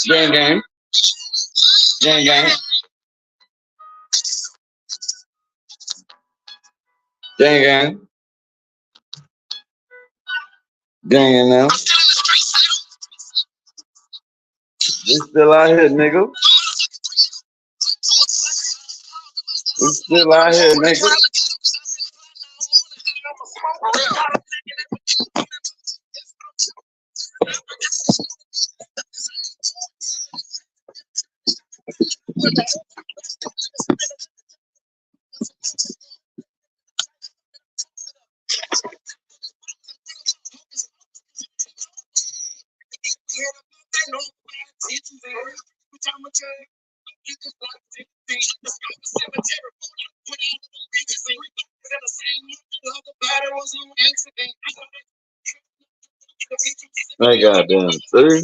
Gang, gang, gang, gang, gang, gang, gang. Now we still out here, nigga. We still out here, nigga. That goddamn three.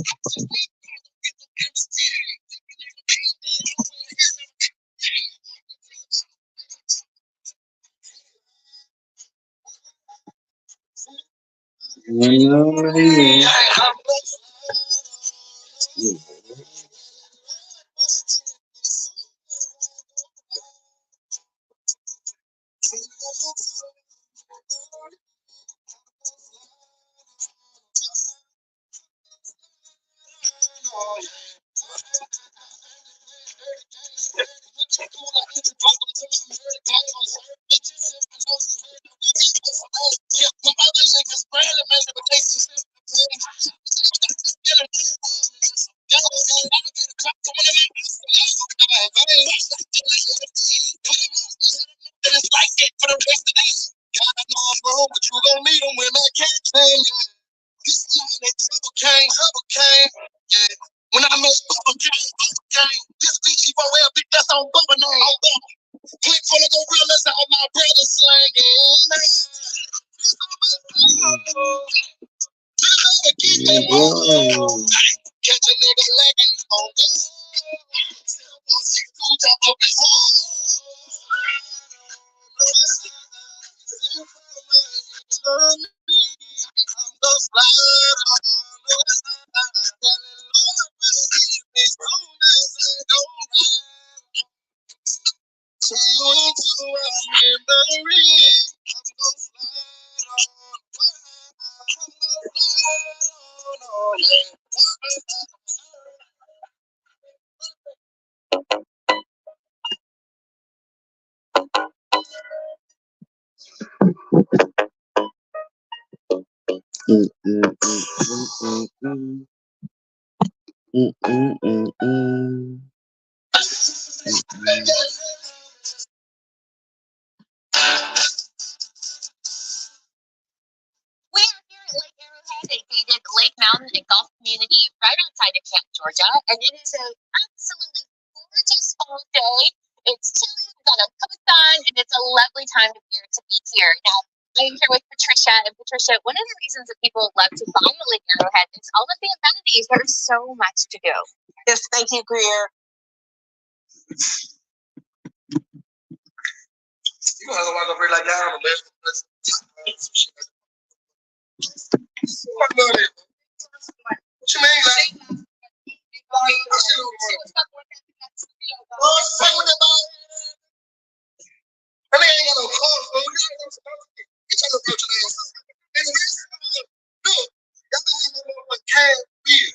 You know what I mean? Mm, mm, mm, mm, mm, mm, mm, mm, mm. We are here at Lake Arrowhead, a gated lake mountain and golf community right outside of Camp Georgia, and it is an absolutely gorgeous fall day. It's chilly, we've got a cup of sun, and it's a lovely time of year to be here. Now, I am here with Patricia, and Patricia, one of the reasons that people love to buy a Lake Arrowhead is all of the amenities. There's so much to do. Yes, thank you, Greer. You gonna have to walk over here like that on the left. What you mean, like? I mean, ain't got no car, so you gotta go to the ass. And the rest of it, look, y'all can have no motherfucking cash bill.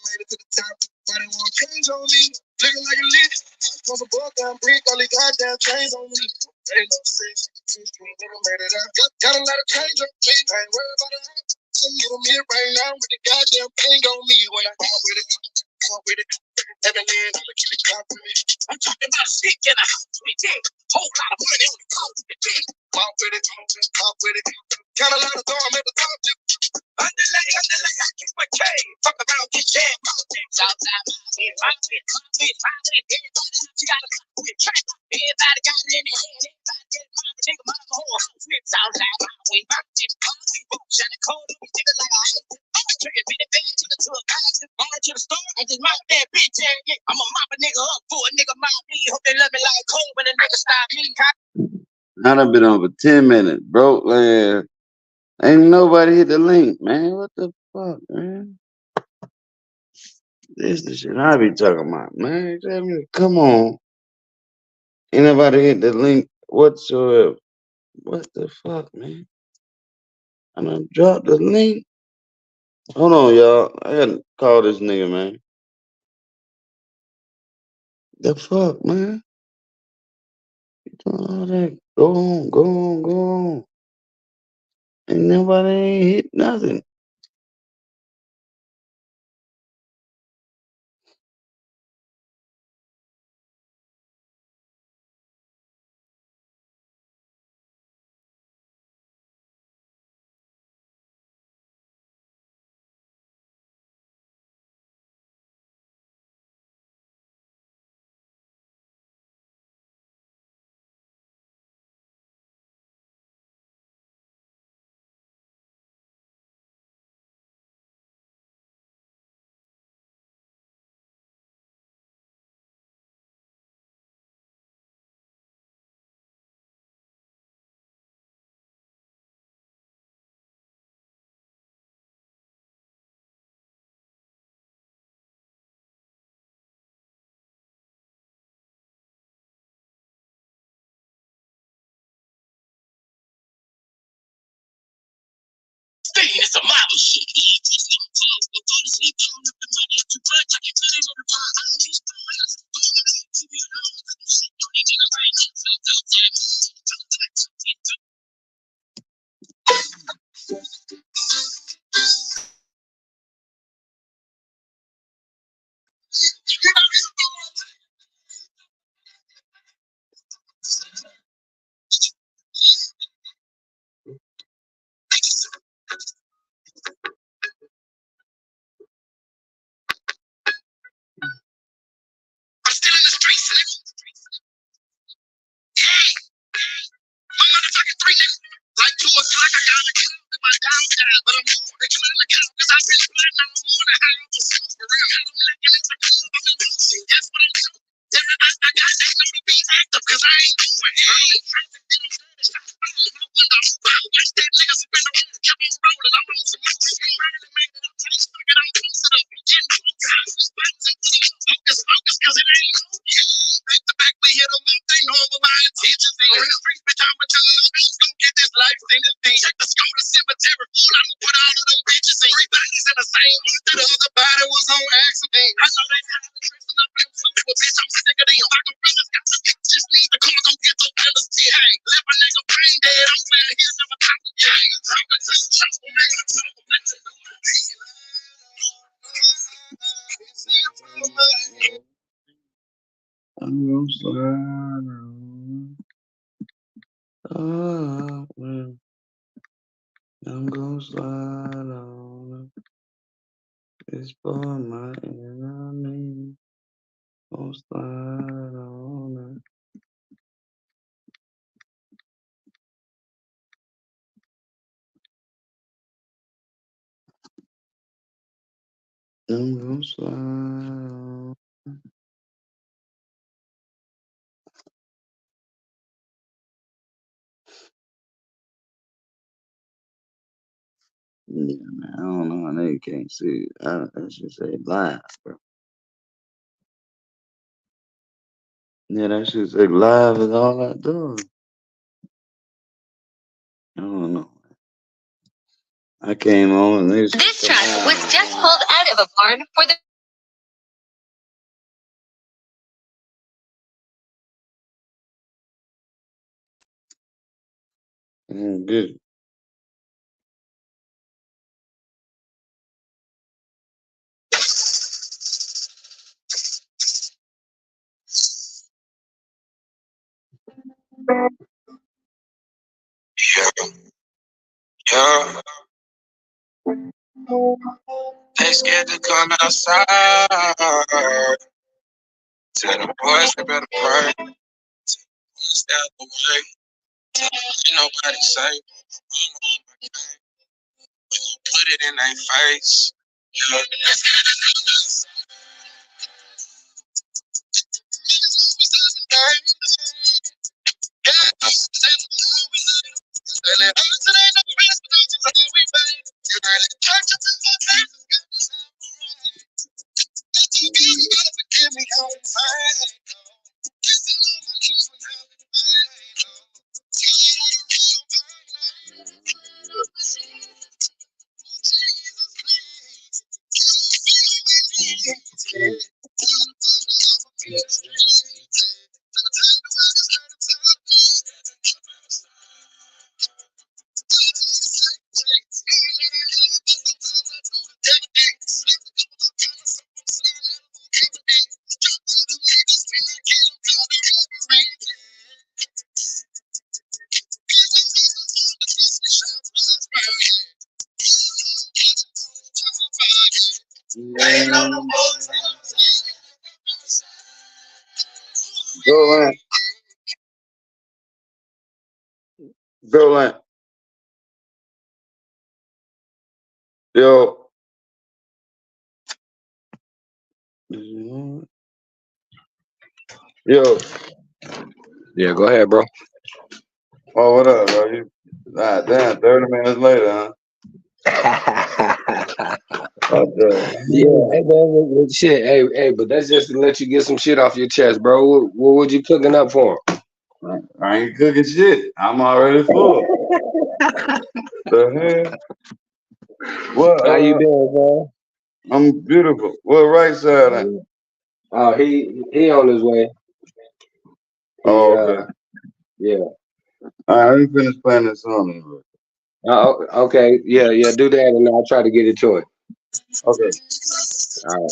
Made it to the top, but they want change on me. Looking like a lick. Cause a buck down brick, all the goddamn chains on me. Ain't no sense. Nigga made it out. Got a lot of change on me. I ain't worried about it. I'm in the right now with the goddamn thing on me. When I walk with it, walk with it. Every man, I'ma keep it clock with me. I'm talking about a stick in a house with it. Whole lot of money on the coast with it. Walk with it, walk with it. Got a lot of thorn at the top. Underlay, I keep my cane. Fuck around, get jammed. Southside, everybody got a clock with track. Everybody got it in their hand. Everybody get it, mama, nigga, mama, whole house with Southside, we mountain, we both shining cold on these niggas like a hate. I'm a trigger, bit it bad to the tour, guys, on to the store. I just mop that bitch ass, yeah. I'ma mop a nigga up for a nigga mop me. Hope they love me like cold when a nigga stop me. I done been on for 10 minutes, broke land. Ain't nobody hit the link, man. What the fuck, man? This the shit I be talking about, man. Come on. Ain't nobody hit the link whatsoever. What the fuck, man? I done dropped the link. Hold on, y'all. I gotta call this nigga, man. The fuck, man? You doing all that? Go on, go on, go on. Ain't nobody ain't hit nothing. Survival shit. Before the sleep, I don't know the money too much. I can put it on the bar. I don't need to leave me alone. Shit, don't need to right I'm still in the streets, nigga. Yeah. My motherfucking 3 nigga. Like 2 o'clock, I got a club in my downtime, but I'm on the climb account because I've been plotting all morning how I'm so for real. Got them looking at the club, I'm in motion. That's what I'm doing. I got they know to be active because I ain't doing it. I ain't trying to get them dirty shots fired. My window open. Watch that nigga spin around, kept on rolling. I'm on some motion. You ready to make it up? Tight, stuck it, I'm posted up. I'm getting close. Houses, bottles, and put them up. Focus, because it ain't over. Back to back, we hit them up. They know all my intentions. In the streets, bitch, I'm a judge. Let's go get this life sentence. Check the skull, the cemetery. Fool, I don't put all of them bitches in. 3 bodies in the same month. The other body was on accident. I know they kind of dressing up in suits, but bitch, I'm sick of them. Like a feelings got the just need the car, don't get the feelings. Hey, left a nigga brain dead over here. He'll never talk again. I'm gonna tell you, trouble, man. I'm trouble, man. I'm gonna slide on. Oh, man. I'm gonna slide on. It's for my enemy. Gonna slide on. I'm gonna slide on. Yeah, man, I don't know. I know you can't see it. I should say live, bro. Yeah, that should say live is all I do. I don't know. I came on and they said, This truck was just pulled out of a barn for the good. Yeah. They scared to come outside. Tell the boys they better pray. Stay out the way. Ain't nobody safe. I'm on my game. We gon' put it in their face. Yeah. They scared to come outside. Niggas know we serving game. Yeah. They let us it ain't no best, but that's just how we made. You ready to touch up in my face? It's got this happen. That's too good, you gotta forgive me, I'm fine. Kissing on my knees when I'm in pain. Tired of the real burn. Jesus, please. Can you feel my needs? Yeah. Tired of fucking up a few streets. Tryna take the way this hurt inside me. Go Lance. Go Lance. Yo. Yo. Yeah, go ahead, bro. Oh, what up, bro? Damn, 30 minutes later, huh? Yeah, hey, man, shit. Hey, but that's just to let you get some shit off your chest, bro. What would you cooking up for? I ain't cooking shit. I'm already full. The hell? What? How you doing, I'm beautiful. What right side? man? Oh, he on his way. He Oh, okay. yeah. All right, let me finish playing this song. Okay. Yeah. Do that, and I'll try to get it to it. Okay. All right.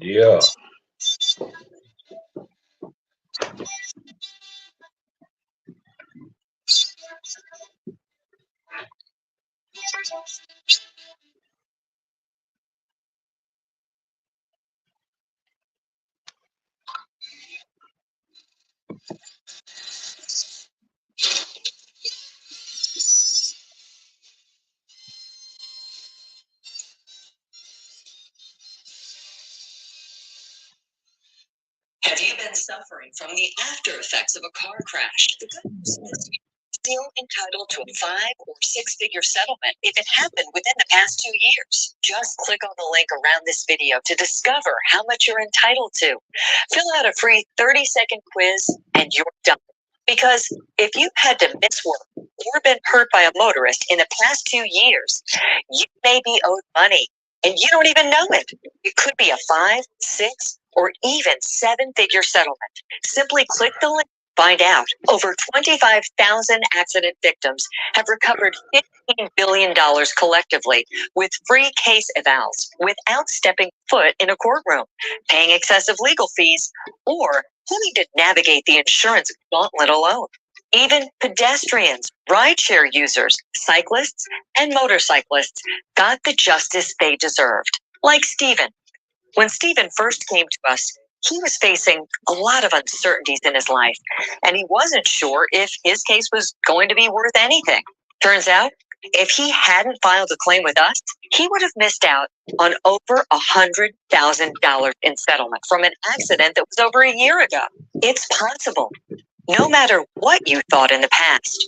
Yeah. Have you been suffering from the after effects of a car crash? The good news is you're still entitled to a 5 or 6 figure settlement if it happened within the past 2 years. Just click on the link around this video to discover how much you're entitled to. Fill out a free 30-second quiz and you're done. Because if you've had to miss work or been hurt by a motorist in the past 2 years, you may be owed money and you don't even know it. It could be a 5, 6, or even 7-figure settlement. Simply click the link. Find out. Over 25,000 accident victims have recovered $15 billion collectively with free case evals without stepping foot in a courtroom, paying excessive legal fees, or having to navigate the insurance gauntlet alone. Even pedestrians, rideshare users, cyclists, and motorcyclists got the justice they deserved. Like Stephen. When Stephen first came to us, he was facing a lot of uncertainties in his life, and he wasn't sure if his case was going to be worth anything. Turns out, if he hadn't filed a claim with us, he would have missed out on over $100,000 in settlement from an accident that was over a year ago. It's possible. No matter what you thought in the past,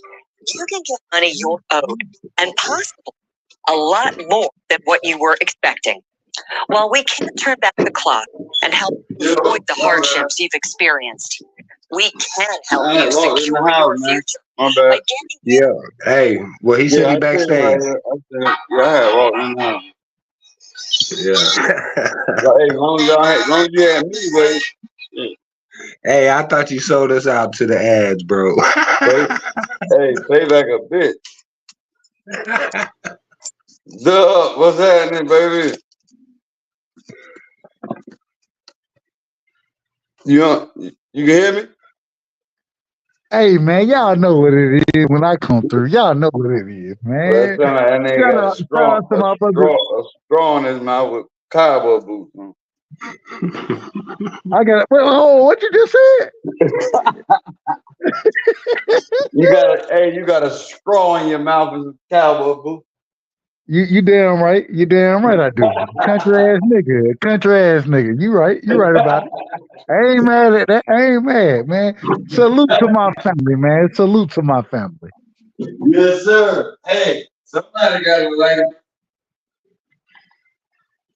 you can get money you're owed, and possibly a lot more than what you were expecting. While we can't turn back the clock and help avoid the hardships you've experienced, we can help you secure your future by getting Yeah. Hey, well, he said he backstage. Yeah, I had walked in now. Yeah. Hey, long as you had me, wait. Hey, I thought you sold us out to the ads, bro. Hey, pay back a bit. Duh, what's happening, baby? You can hear me? Hey man, y'all know what it is when I come through. Y'all know what it is, man. Well, that nigga got Shout out to my brother. a straw in his mouth with cowboy boots on. I got oh, what you just said? You got a straw in your mouth with cowboy boots. You damn right. You damn right I do. Country ass nigga. Country ass nigga. You right. You right about it. I ain't mad at that. I ain't mad, man. Salute to my family, man. Salute to my family. Yes, sir. Hey, somebody got to like.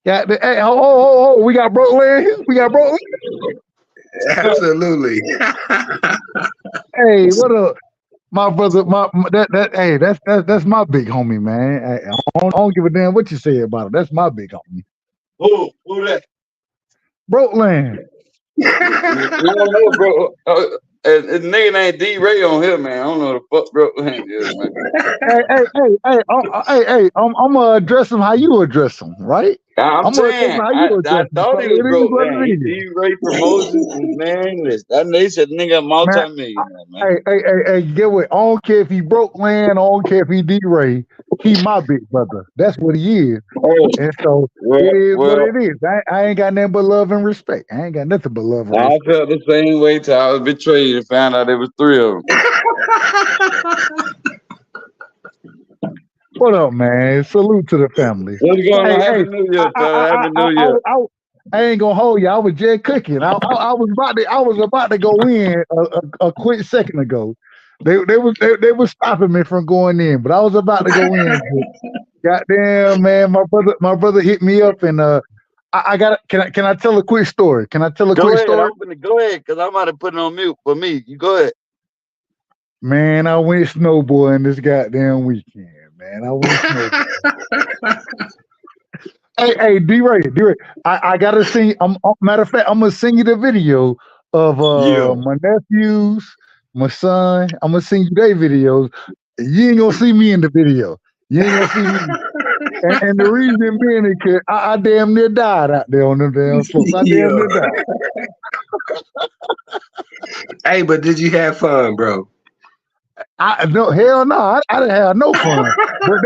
Yeah, hey, we got Brooklyn here. We got Brooklyn. Absolutely. Hey, what up? My brother, that hey, that's my big homie, man. I don't give a damn what you say about it. That's my big homie. Who that? Brooklyn. You don't know, bro. His nigga ain't D Ray on here, man. I don't know the fuck bro is, man. Hey, I'm gonna address him how you address him, right? I'm I'm gonna address him saying, how I you I address him. thought So he was it is broke what down. it He is. D Ray promotions, man. Listen, that they said nigga Man, multi-millionaire, man. hey, get what? I don't care if he broke land, I don't care if he D-Ray. He my big brother. That's what he is. Oh, And so it is what well, it is. I ain't got nothing but love and respect. I ain't got nothing but love and I respect. felt the same way till I was betrayed and found out there was three of them. What up, man? Salute to the family. What's going on? Hey, Happy New Year, fella. Happy I, New I, Year. I ain't gonna hold you. I was just cooking. I was about to go in a quick second ago. They was stopping me from going in, but I was about to go in. Goddamn, man, my brother hit me up and I got can I tell a quick story? Can I tell a Go quick ahead. story? Go ahead, cause I'm about to put it on mute for me. You go ahead. Man, I went snowboarding this goddamn weekend. Man, I went snowboarding. Hey, D-Ray, I gotta sing. Matter of fact, I'm gonna sing you the video of Yeah. my nephews, my son. I'm gonna sing you their videos. You ain't gonna see me in the video. You ain't gonna see me. And the reason being is 'cause I damn near died out there on them damn slopes. I damn near Yeah. died. Hey, but did you have fun, bro? I no hell no, I didn't have no fun. But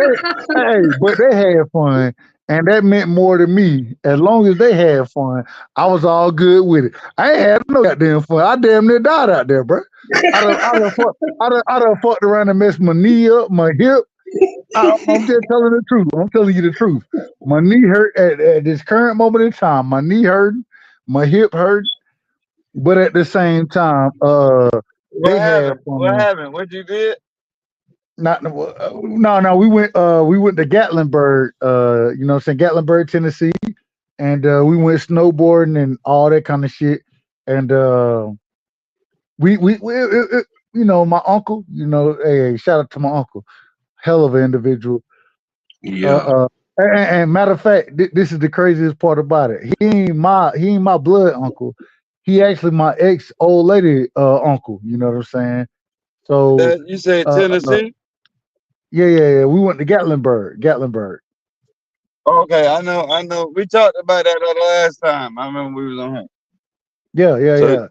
they had fun, and that meant more to me. As long as they had fun, I was all good with it. I ain't had no goddamn fun. I damn near died out there, bro. I done fucked around and messed my knee up, my hip. I'm just telling the truth. I'm telling you the truth. My knee hurt at this current moment in time. My knee hurt, my hip hurt, but at the same time, What they had happened? What fun. happened? What you did? Not no. We went to Gatlinburg. You know, what I'm saying Gatlinburg, Tennessee, and we went snowboarding and all that kind of shit. And you know, my uncle. You know, hey, shout out to my uncle. Hell of an individual. Uh, Yeah. uh, and matter of fact, this is the craziest part about it. He ain't my blood uncle. He actually my ex old lady uncle. You know what I'm saying? So You said uh, uh, Tennessee? yeah. We went to Gatlinburg. Okay, I know. We talked about that the last time. I remember we was on here. Yeah.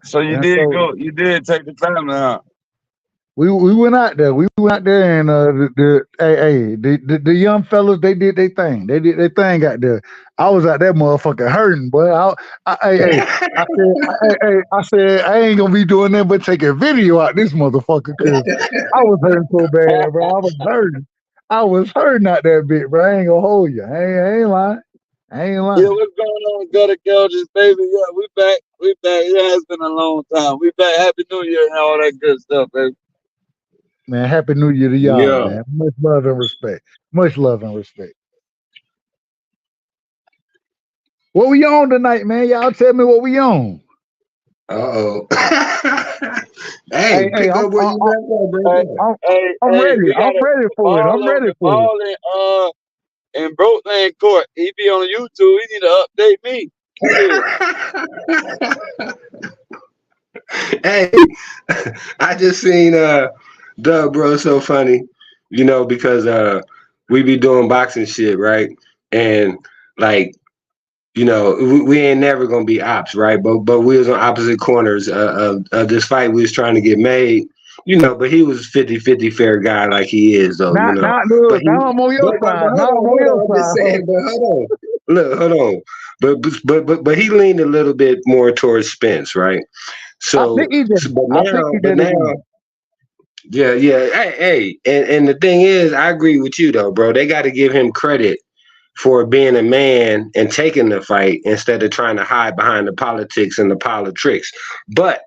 So you And did so go. You did take the time now. we went out there. We went out there, and the young fellas they did their thing. They did their thing out there. I was out there, motherfucker, hurting, boy. I said I ain't gonna be doing that, but take a video out this motherfucker, cause I was hurting so bad, bro. I was hurting. I was hurting out that bit, bro. I ain't gonna hold you. I ain't lying. I ain't Yeah, lying. what's going on, Gutter Kelges, baby? Yeah, we back. We back. It has been a long time. We back. Happy New Year and all that good stuff, baby. Man, happy New Year to y'all, Yeah. man. Much love and respect. Much love and respect. What we on tonight, man? Y'all tell me what we on. Uh-oh. Hey, Hey, hey, pick up where you left off, Hey, bro. I'm hey, ready. we I'm got ready the for it. ball I'm on ready for it. in Brookland Court. He be on YouTube. He need to update me. Shit. Hey, I just seen Doug, bro, so funny, because we be doing boxing shit, right? And like, we ain't never gonna be ops, right? But we was on opposite corners of this fight we was trying to get made, but he was 50-50 fair guy like he is though, Not But look. he Now I'm on your but side. hold Now I'm on, on your I'm just side. saying, but hold on. Look, hold on. But he leaned a little bit more towards Spence, right? I So, think he did. but I think he now, did again. Yeah, yeah. And the thing is, I agree with you though, bro. They got to give him credit for being a man and taking the fight instead of trying to hide behind the politics and the pile of tricks. But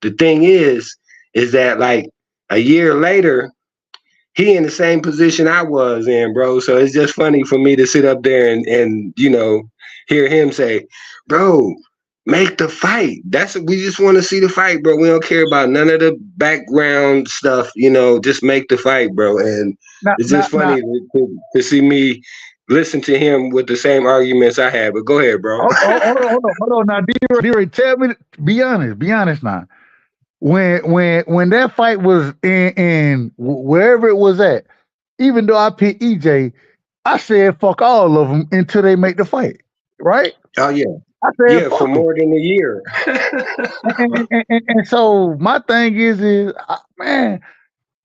the thing is that like a year later, he in the same position I was in, bro. So it's just funny for me to sit up there and hear him say, bro, make the fight. That's we just want to see the fight, bro. We don't care about none of the background stuff, just make the fight, bro. And Now, it's now, just now, funny to see me listen to him with the same arguments I had. But go ahead, bro. hold on. Now, D-Ray, tell me, be honest now. When that fight was in wherever it was at, even though I picked EJ, I said fuck all of them until they make the fight, right? Oh yeah. I said Yeah, for fuck them. more than a year. And so my thing man,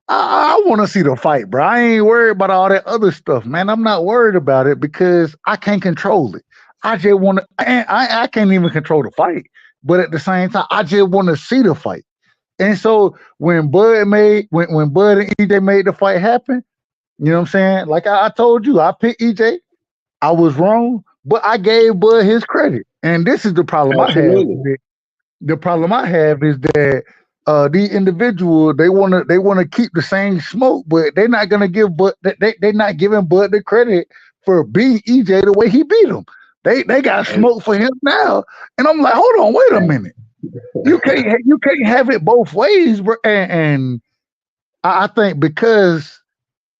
I want to see the fight, bro. I ain't worried about all that other stuff, man. I'm not worried about it because I can't control it. I just want to, I can't even control the fight. But at the same time, I just want to see the fight. And so when Bud and EJ made the fight happen, you know what I'm saying? Like I told you, I picked EJ. I was wrong, but I gave Bud his credit. And this is the problem I have. Absolutely. The problem I have is that the individual they wanna keep the same smoke, but they're not gonna give Bud they're not giving Bud the credit for beating EJ the way he beat him. They got And, smoke for him now, and I'm like, hold on, wait a minute. You can't have it both ways, bro. And I think because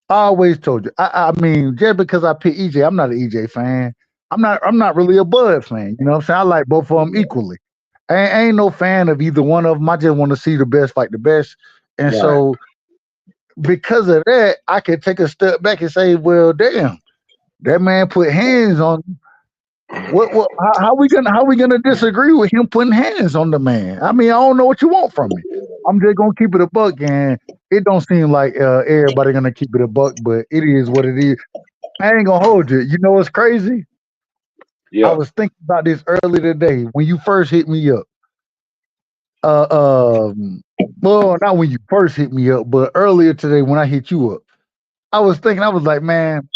I always told you, I mean, just because I pick EJ, I'm not an EJ fan. I'm not really a Bud fan. You know what I'm saying? I like both of them equally. I ain't no fan of either one of them. I just want to see the best fight the best. And right. so because of that, I can take a step back and say, well, damn, that man put hands on how we gonna disagree with him putting hands on the man? I mean, I don't know what you want from me. I'm just gonna keep it a buck, and it don't seem like everybody gonna keep it a buck, but it is what it is. I ain't gonna hold you. You know what's crazy? I Yeah. was thinking about this earlier today when you first hit me up. Uh, um, well, not when you first hit me up, but earlier today when I hit you up. I was thinking, I was like, man,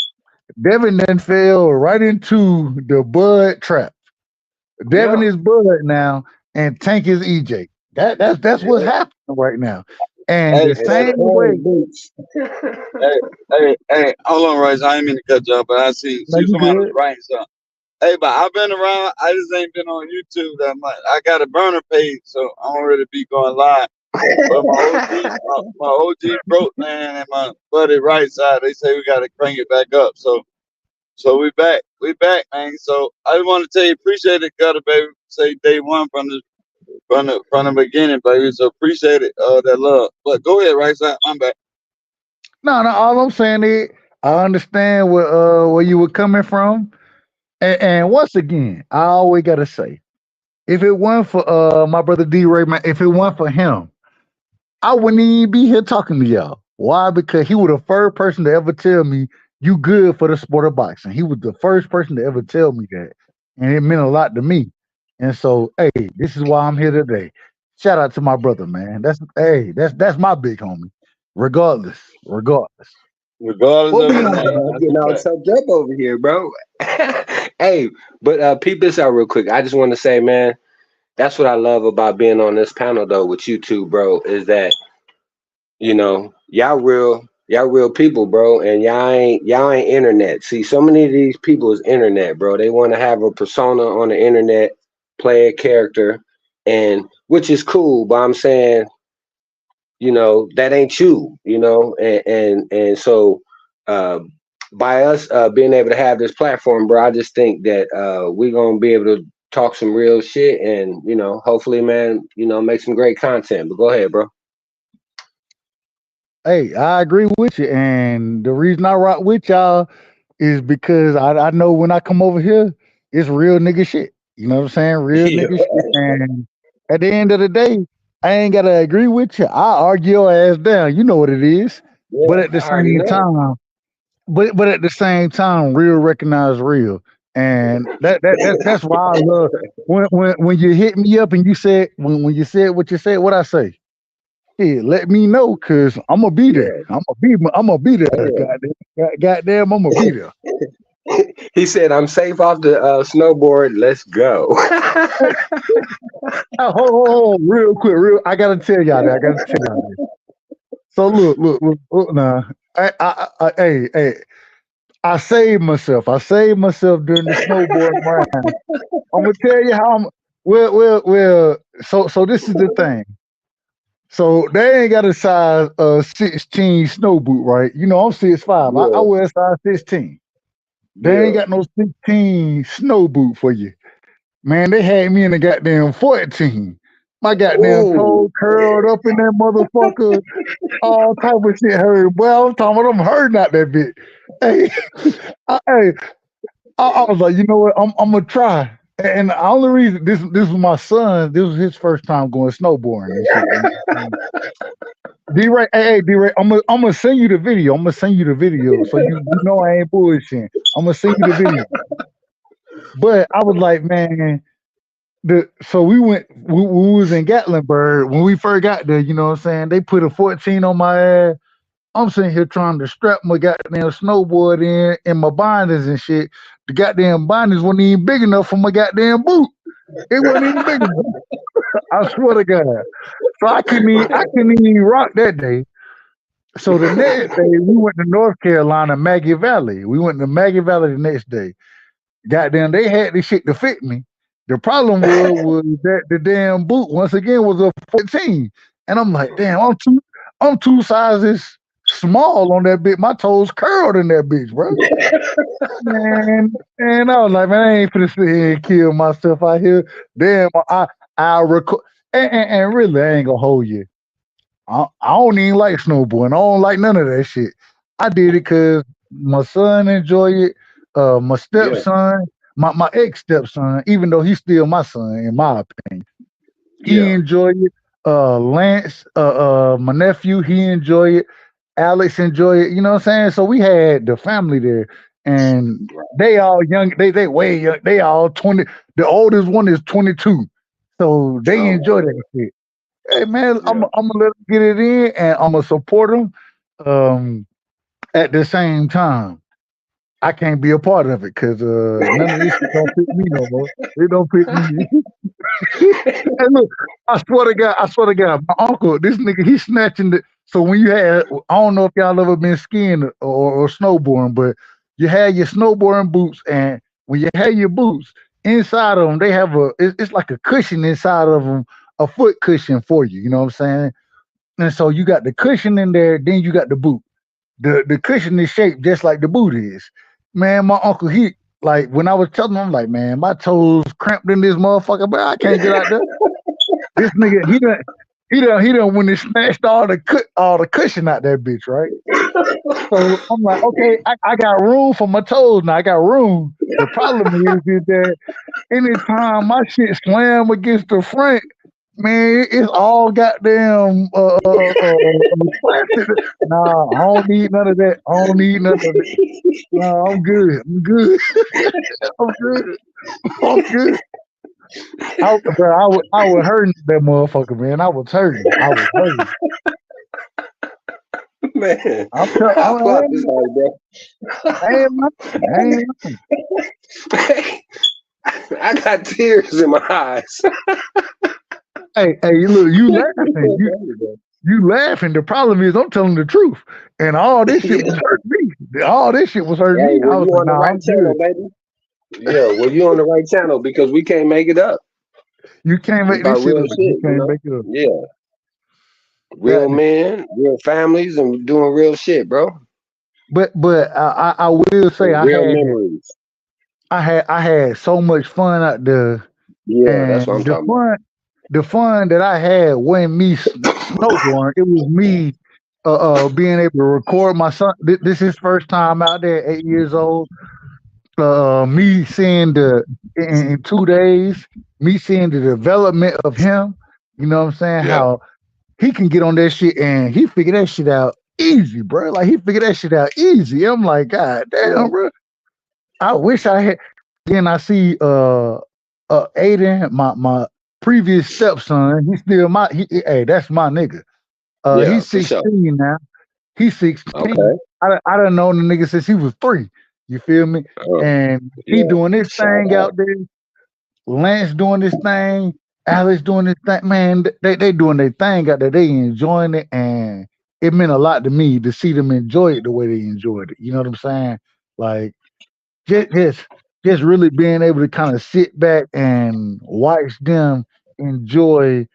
Devin then fell right into the Bud trap. Devin Yeah. is Bud now, and Tank is EJ. That's what's Yeah. happening right now. And Hey, the And that same way, thing boots. hey, hold on, Royce. I ain't mean to cut you off, but I no, see you somebody was good. writing something. Hey, but I've been around. I just ain't been on YouTube that much. I got a burner page, so I don't really be going live. But my OG broke man, and my buddy right side, they say we got to crank it back up. So we back, man. So I just want to tell you, appreciate it, Gutter, baby. Say day one from the beginning, baby. So appreciate it, that love. But go ahead, right side. I'm back. No. All I'm saying is, I understand where you were coming from, and once again, I always gotta say, if it weren't for my brother D Ray, man, if it weren't for him, I wouldn't even be here talking to y'all. Why? Because he was the first person to ever tell me you good for the sport of boxing. He was the first person to ever tell me that, and it meant a lot to me. And so, hey, this is why I'm here today. Shout out to my brother, man. That's my big homie. Regardless. Regardless What of we his on Man, name, today? I'm that's getting a all fact. choked up over here, bro. Hey, but peep this out real quick. I just want to say, man, that's what I love about being on this panel though with you two, bro, is that y'all real people, bro, and y'all ain't internet. See, so many of these people is internet, bro. They want to have a persona on the internet, play a character, and which is cool, but I'm saying, that ain't you, and so uh, by us being able to have this platform, bro, I just think that we're gonna be able to talk some real shit and hopefully, man, make some great content. But go ahead, bro. Hey, I agree with you. And the reason I rock with y'all is because I know when I come over here, it's real nigga shit. You know what I'm saying? Real Yeah, nigga shit. And at the end of the day, I ain't gotta agree with you. I argue your ass down. You know what it is. yeah, But at the I already same know. time, but at the same time, real recognize real. And that's why I love when you hit me up and you said when you said what you said, what I say. Yeah, let me know, cause I'm gonna be there. Yeah, I'm gonna be there. yeah. Goddamn, I'm gonna be there. He said, "I'm safe off the snowboard. Let's go." Hold on, real quick, real. I gotta tell y'all that. I gotta tell y'all this. So look now. Hey, I saved myself. I saved myself during the snowboard ride. I'm gonna tell you how I'm. Well. So this is the thing. So they ain't got a size 16 snow boot, right? You know I'm 6'5". I Yeah, wear a size 16. They ain't yeah. got no 16 snow boot for you. Man, they had me in the goddamn 14. My goddamn Ooh, toe curled up in that motherfucker. All type of shit hurt. Well, I'm talking about I'm hurting out that bit. Hey, hey, I was like, you know what? I'm gonna try. And the only reason this was my son. This was his first time going snowboarding and shit. You know? D-Ray, hey, D-Ray, I'm gonna send you the video. I'm gonna send you the video so you know I ain't bullshitting. I'm gonna send you the video. But I was like, man, so we was in Gatlinburg when we first got there. You know what I'm saying? They put a 14 on my ass. I'm sitting here trying to strap my goddamn snowboard in and my binders and shit. The goddamn binders wasn't even big enough for my goddamn boot. It wasn't even big enough. I swear to God. So I couldn't even rock that day. So the next day we went to North Carolina, Maggie Valley. We went to Maggie Valley the next day. Goddamn, they had this shit to fit me. The problem was that the damn boot once again was a 14, and I'm like, damn, I'm two sizes small on that bit. My toes curled in that bitch, bro. Man, and I was like, man, I ain't finna sit here and kill myself out here. Damn, I record, and really, I ain't gonna hold you. I don't even like snowboarding. I don't like none of that shit. I did it because my son enjoy it. My yeah, stepson, my ex stepson, even though he's still my son, in my opinion, he yeah. enjoyed it. Lance, my nephew, he enjoyed it. Alex enjoyed it. You know what I'm saying? So we had the family there, and they all young. They way young. They all 20. The oldest one is 22, so they Oh, enjoy that shit. Hey man, I'm yeah. I'm gonna let them get it in, and I'm gonna support them. Um, at the same time, I can't be a part of it because none of this shit don't fit me no more. It don't fit me. Hey, look, I swear to God, my uncle, this nigga, he's snatching the. So when you had, I don't know if y'all ever been skiing or snowboarding, but you had your snowboarding boots, and when you had your boots inside of them, they have it's like a cushion inside of them, a foot cushion for you. You know what I'm saying? And so you got the cushion in there, then you got the boot. The cushion is shaped just like the boot is. Man, my uncle, he like when I was telling him, I'm like, man, my toes cramped in this motherfucker, but I can't get out there. This nigga, he done when he snatched all the cushion out that bitch, right? So I'm like, okay, I got room for my toes now. I got room. The problem is that anytime my shit slam against the front, man, it's all goddamn plastic. Nah, I don't need none of that. I don't need none of it. Nah, I'm good. I'm good. I'm good. I'm good. I was hurting that motherfucker, man. I was hurting. I was hurting. Man, I'm tell, I flop I this hard, bro. ain't lying. I ain't lying. I got tears in my eyes. Hey, look, you laughing. You laughing. The problem is I'm telling the truth. And all this shit was Yeah. hurting me. All this shit was hurting Hey, me. I well, was you like, on the nah, right I'm good. channel, baby. Yeah, well, you on the right channel because we can't make it up. You can't It's make this about shit real up. You shit, you can't know? make it up. Yeah. Real God, men, real families, and doing real shit, bro. but I will say And real memories. I had so much fun out there, Yeah, that's and what I'm talking about. the fun that I had wasn't me snowboarding. It was me being able to record my son. This is his first time out there, 8 years old. Me seeing in 2 days, me seeing the development of him. You know what I'm saying? Yeah. How he can get on that shit and he figured that shit out easy, bro. Like he figured that shit out easy. I'm like, God Yeah. damn, bro. I wish I had. Then I see Aiden, my previous stepson. He's still hey, that's my nigga. Yeah, He's for sure. 16 now. He's Okay. 16. I done known the nigga since he was 3. You feel me? Oh, And he yeah. doing this Shout thing out. out there. Lance doing this thing. Alex doing this thing. Man, they doing their thing out there. They enjoying it, and it meant a lot to me to see them enjoy it the way they enjoyed it. You know what I'm saying? Like just just, just really being able to kind of sit back and watch them enjoy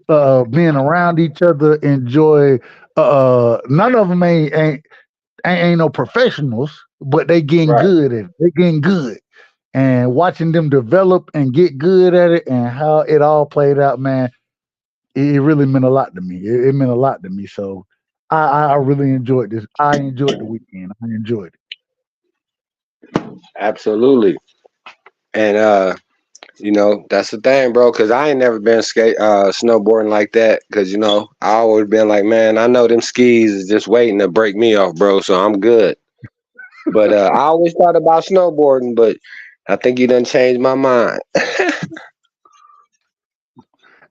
being around each other. Enjoy. None of them ain't no professionals, but they getting Right. good at it. They getting good. And watching them develop and get good at it and how it all played out, man, it really meant a lot to me. It meant a lot to me. So I really enjoyed this. I enjoyed the weekend. I enjoyed it. Absolutely. And that's the thing, bro. Cause I ain't never been snowboarding like that. Cause I always been like, man, I know them skis is just waiting to break me off, bro. So I'm good. But I always thought about snowboarding, but I think you done changed my mind.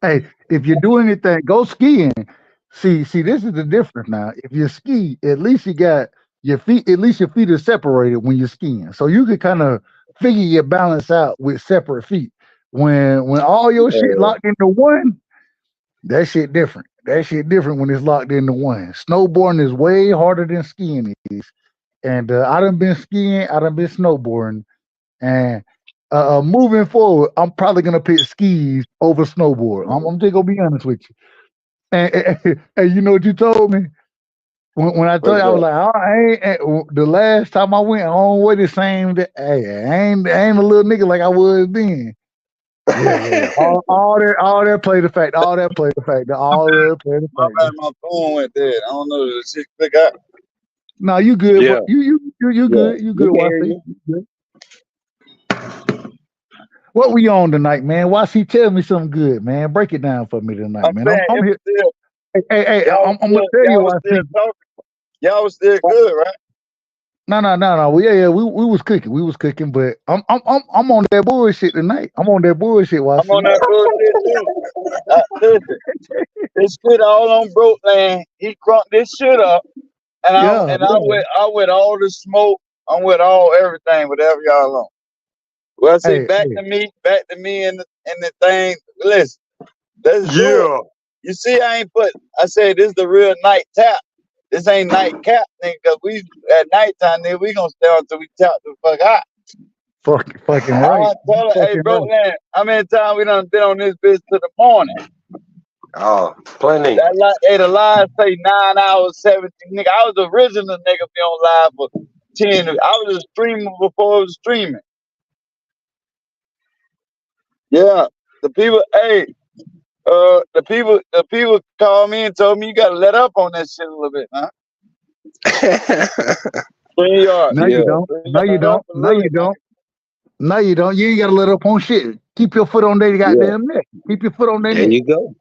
Hey, if you do anything, go skiing. See, this is the difference now. If you ski, at least you got your feet. At least your feet are separated when you're skiing, so you can kind of figure your balance out with separate feet. When all your shit Yeah. locked into one, that shit different. That shit different when it's locked into one. Snowboarding is way harder than skiing is. And I done been skiing, I done been snowboarding. And moving forward, I'm probably gonna pick skis over snowboard. I'm just gonna be honest with you. And you know what you told me? When I told What's you, I was that? like, oh, the last time I went, I don't weigh the same. Hey, I ain't a little nigga like I was then. Yeah. All that play the fact. All that play the fact. My All bad. that play the My fact. bad. My phone went dead. I don't know. Did the shit click out? No, you good, Yeah. but you Yeah. good. You We good, can hear YC. you. You good. What we on tonight, man? YC, tell me something good, man. Break it down for me tonight, I'm man. I'm saying I'm it here. was still Hey, I'm gonna tell you, y'all was still YC. talking. Y'all was still good, right? No. Well, yeah. We was cooking. We was cooking, but I'm on that bullshit tonight. I'm on that bullshit, I'm on YC. that bullshit too. Listen, this shit all on broke land. He crunked this shit up, and Yeah, yeah. I with all the smoke. I'm with all everything, whatever y'all on. Well, see, Hey. back to me in the thing. Listen, let's do it. Yeah. You see, I ain't put. I said this is the real night tap. This ain't night cap, nigga. Cause we at nighttime, nigga, we gonna stay until we tap the fuck out. Fucking right. I tell her, hey, Fucking bro, right. man, how many times we done been on this bitch to the morning? Oh, plenty. That like, hey, the live say 9 hours, 17. Nigga, I was the original nigga be on live for 10. I was a streamer before it was streaming. Yeah, the people, hey, the people called me and told me you gotta let up on that shit a little bit, huh? 3 yards. No, you Yeah. don't. No, you Let up don't. a No, little, you man. don't. No, you don't. You ain't gotta let up on shit. Keep your foot on their Yeah. goddamn neck. Keep your foot on their There neck. you go.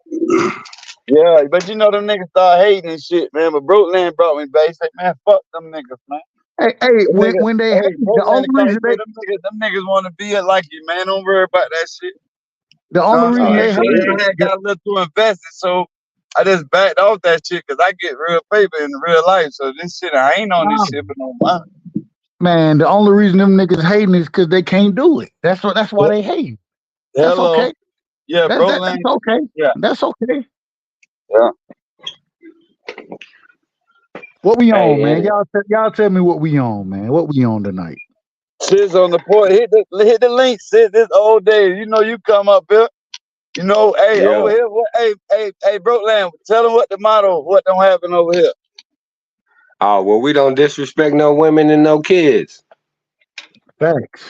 Yeah, but you know them niggas start hating and shit, man. But Brookland brought me back. He said, man, fuck them niggas, man. Hey, Them niggas, when they hey, hate, the Brookland only call reason say they them niggas want to be like you, man. Don't worry about that shit. the Know only what I'm reason saying? they So hate, I had got a little too invested, so I just backed off that shit because I get real paper in real life. So this shit, I ain't on this nah, shit, but no mind. man, the only reason them niggas hating is because they can't do it. That's why they hate. That's Hello, okay. yeah, That's Brookland, okay. yeah, That's okay. yeah. What we on, Hey, man? and Y'all tell me what we on, man. What we on tonight? Shit's on the port. Hit the link, sis. This old day. You know you come up here. You know, hey, yeah. over here, hey, Brookland, tell them what the motto, what don't happen over here. Oh, well, we don't disrespect no women and no kids. Facts.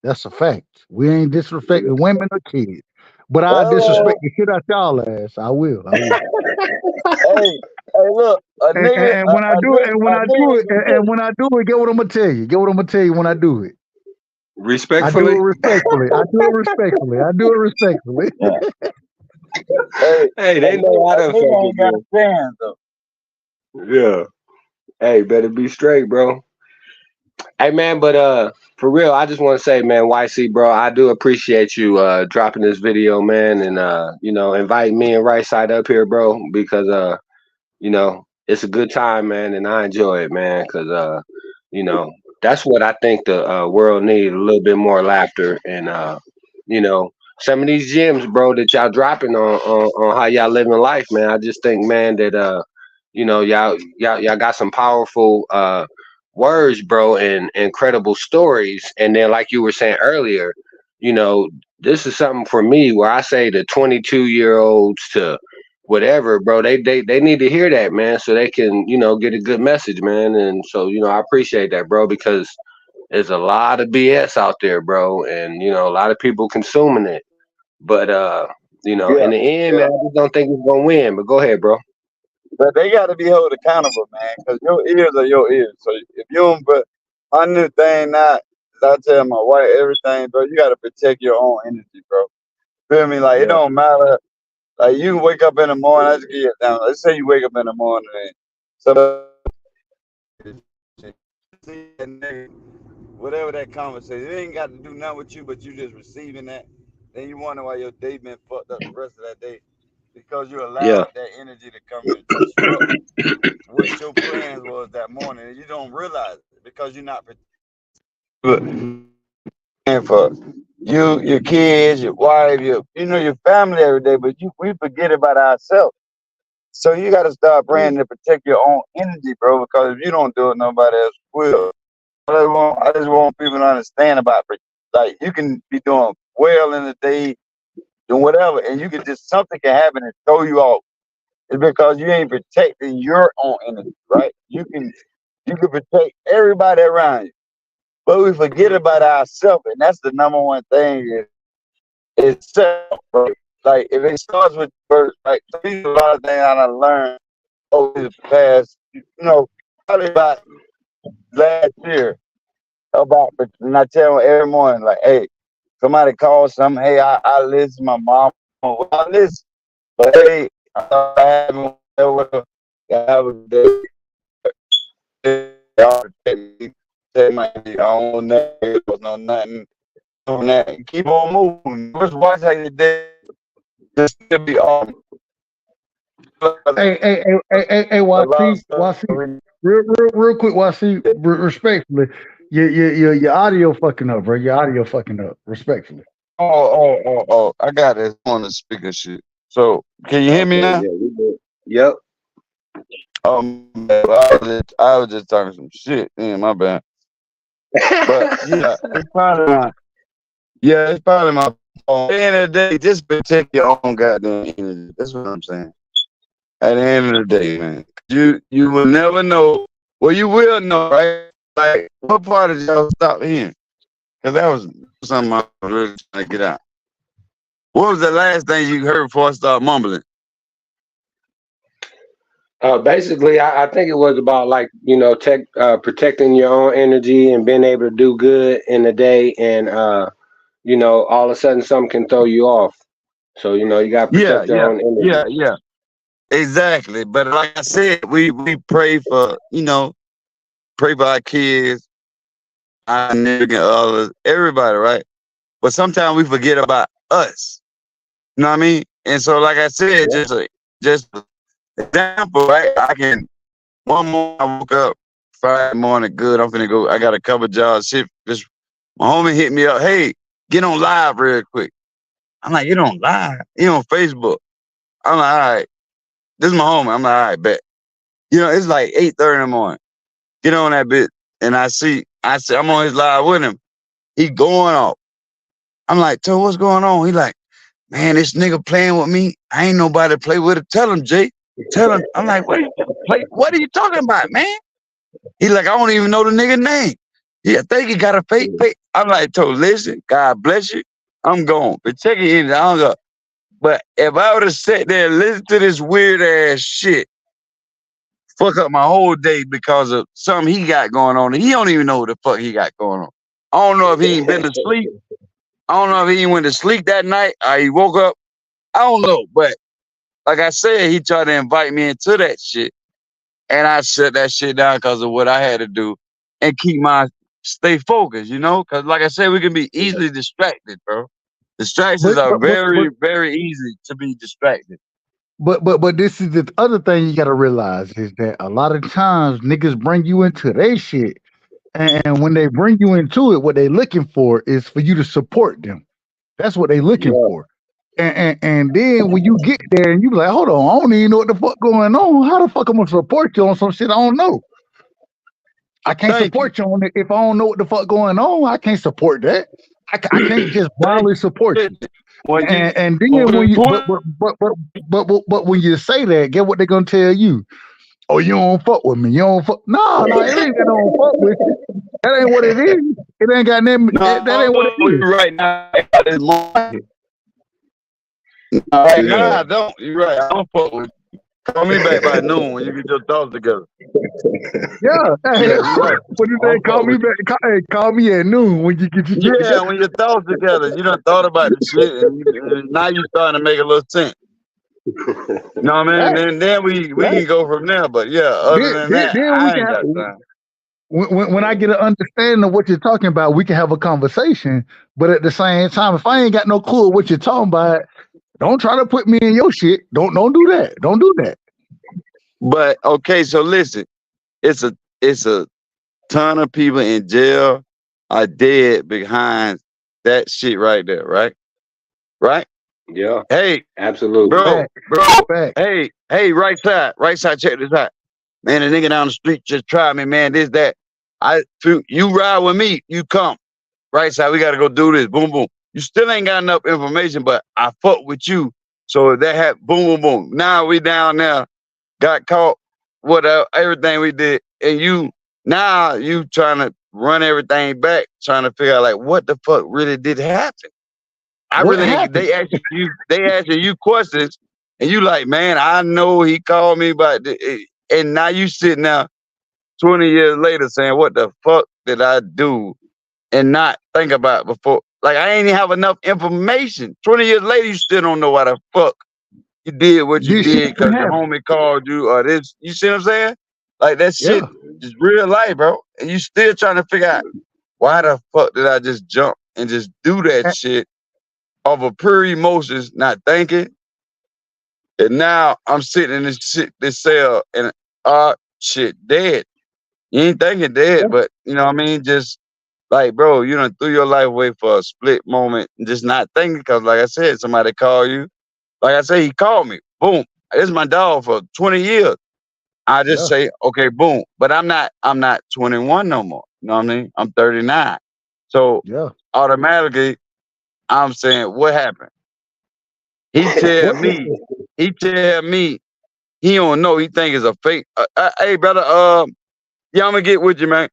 That's a fact. We ain't disrespecting women or kids. But I Hello, disrespect the shit out y'all ass. I will. I will. hey, look, And when I do it, a nigga can and when I do it, get what I'm gonna tell you. Get what I'm gonna tell you when I do it. I do it Respectfully. respectfully. I do it respectfully. I do it respectfully. yeah. Hey, Hey, they know I a done nigga fucking ain't got been. fans though. Yeah. Hey, better be straight, bro. Hey, man, but for real, I just want to say, man, YC, bro, I do appreciate you dropping this video, man, and inviting me and Right Side up here, bro, because it's a good time, man, and I enjoy it, man, because you know, that's what I think the world needs, a little bit more laughter and you know, some of these gems, bro, that y'all dropping on how y'all living life, man. I just think, man, that y'all got some powerful words, bro, and incredible stories. And then, like you were saying earlier, you know, this is something for me where I say the 22-year-olds to whatever, bro, they need to hear that, man, so they can, get a good message, man. And so, I appreciate that, bro, because there's a lot of BS out there, bro, and a lot of people consuming it. But in Yeah, the end, man, yeah. I just don't think it's gonna win. But go ahead, bro. But they got to be held accountable, man, because your ears are your ears. So if you don't, but I new thing now, is I tell my wife everything, bro. You got to protect your own energy, bro. Feel me? Like it Yeah, don't matter. Like you wake up in the morning. I just get it down. Let's say you wake up in the morning and somebody see that nigga, whatever that conversation, it ain't got to do nothing with you, but you just receiving that. Then you wonder why your day been fucked up the rest of that day because you yeah, allowed that energy to come in and disrupt what your plans was that morning, and you don't realize it because you're not praying for you, your kids, your wife, your family every day. But we forget about ourselves. So you got to start mm, praying to protect your own energy, bro. Because if you don't do it, nobody else will. I just want people to understand about like you can be doing well in the day, doing whatever, and you can just something can happen and throw you off. It's because you ain't protecting your own energy, right? You can protect everybody around you, but we forget about ourselves, and that's the number one thing is self, right? Like if it starts with first, like these are a lot of things I learned over the past, probably about last year about, and I tell them every morning, like, hey, somebody calls something, hey, I listen, my mom, well, I listen, but hey, I haven't, whatever, have a good day, y'all take my, I don't know, no nothing, on that, keep on moving. Just watch how your day just still be on. Hey, A lot of YC, stuff. YC, real quick, YC, respectfully, your audio fucking up, bro. Your audio fucking up, respectfully. Oh! I got it on the speaker shit. So can you hear me okay, now? yeah, we good. Yep. I was just talking some shit. Yeah, my bad. But yeah, it's probably my phone. At the end of the day, just protect your own goddamn energy. That's what I'm saying. At the end of the day, man, you will never know. Well, you will know, right? Like what part of y'all stop hearing? Because that was something I was really trying to get out. What was the last thing you heard before I start mumbling? Basically, I think it was about like protecting your own energy and being able to do good in the day, and all of a sudden something can throw you off. So you got to Yeah, protect your yeah, own yeah, energy. yeah. Exactly. But like I said, we pray for pray for our kids, our significant others, everybody, right? But sometimes we forget about us. You know what I mean? And so, like I said, Yeah. just example, right? I can one morning I woke up Friday morning, good. I'm finna go. I got a couple jobs. Shit, just my homie hit me up. Hey, get on live real quick. I'm like, get on live. You on Facebook? I'm like, all right. This is my homie. I'm like, all right, bet. It's like 8:30 in the morning. Get on that bit, and I see, I'm on his live with him. He going off. I'm like, Toe, what's going on? He like, man, this nigga playing with me. I ain't nobody to play with it. Tell him, Jay. Tell him. I'm like, what are you play? What are you talking about, man? He like, I don't even know the nigga name. Yeah, I think he got a fake pay. I'm like, Toe, listen, God bless you. I'm gone. But check it in. I don't go. But if I would have sat there and listened to this weird ass shit, fuck up my whole day because of something he got going on. And he don't even know what the fuck he got going on. I don't know if he ain't been to sleep. I don't know if he went to sleep that night or he woke up. I don't know. But like I said, he tried to invite me into that shit. And I shut that shit down because of what I had to do and keep my stay focused, Because like I said, we can be easily distracted, bro. Distractions But are but but very, but very easy to be distracted. but this is the other thing you gotta realize is that a lot of times niggas bring you into their shit, and when they bring you into it, what they looking for is for you to support them. That's what they looking Yeah. for. And then when you get there and you be like, hold on, I don't even know what the fuck going on. How the fuck I'm gonna support you on some shit I don't know? I can't Thank you. support you on it if I don't know what the fuck going on. I can't support that. I can't just Thank blindly you. support you. Listen, when you And then when when you you put but when you say that, get what they're gonna tell you. Oh, you don't fuck with me. You don't fuck. No, no, it ain't got no fuck with you. That ain't what it is. It ain't got nothing. That ain't what no, it you is. right now. I got this money. Right Yeah. now, I don't. You're right. I don't fuck with you. Call me back by noon when you get your thoughts together. Yeah. Hey, Yeah, you're right. what did I they don't call fuck me with back? Hey, call me at noon when you get your you. shit Yeah, together. when your thoughts together, you done thought about the shit, and now you starting to make a little sense. You know what I mean? Right. Then we Right. can go from there. But yeah, other Then, than then, that, then we I can ain't have, got time. when I get an understanding of what you're talking about, we can have a conversation. But at the same time, if I ain't got no clue of what you're talking about, don't try to put me in your shit. Don't do that. Don't do that. But okay, so listen, it's a ton of people in jail are dead behind that shit right there, right? Right? Yeah. Hey, Absolutely. bro, Fact, bro, fact. hey, right side, check this out. Man, the nigga down the street just tried me, man, this, that. You ride with me, you come. Right side, we gotta go do this. Boom, boom. You still ain't got enough information, but I fuck with you. So if that happened, boom, boom, boom. Now we down there, got caught, whatever, everything we did, and you trying to run everything back, trying to figure out like what the fuck really did happen. I What really ain't. happened? They asking you questions, and you like, man, I know he called me, but and now you sitting there 20 years later saying, what the fuck did I do and not think about before? Like I ain't even have enough information. 20 years later, you still don't know why the fuck you did what you This shit did didn't because your happen. homie called you or this. You see what I'm saying? Like that shit Yeah. is real life, bro. And you still trying to figure out why the fuck did I just jump and just do that And, shit of a pure emotions, not thinking. And now I'm sitting in this cell, and shit, dead. You ain't thinking dead, but you know what I mean? Just like, bro, you done threw your life away for a split moment and just not thinking because, like I said, somebody called you. Like I said, he called me. Boom. This is my dog for 20 years. I just yeah. say, okay, boom. But I'm not 21 no more. You know what I mean? I'm 39. So Yeah. automatically I'm saying, what happened? He tell What? me, he tell me he don't know. He think it's a fake. Hey, brother, yeah, I'm gonna get with you, man.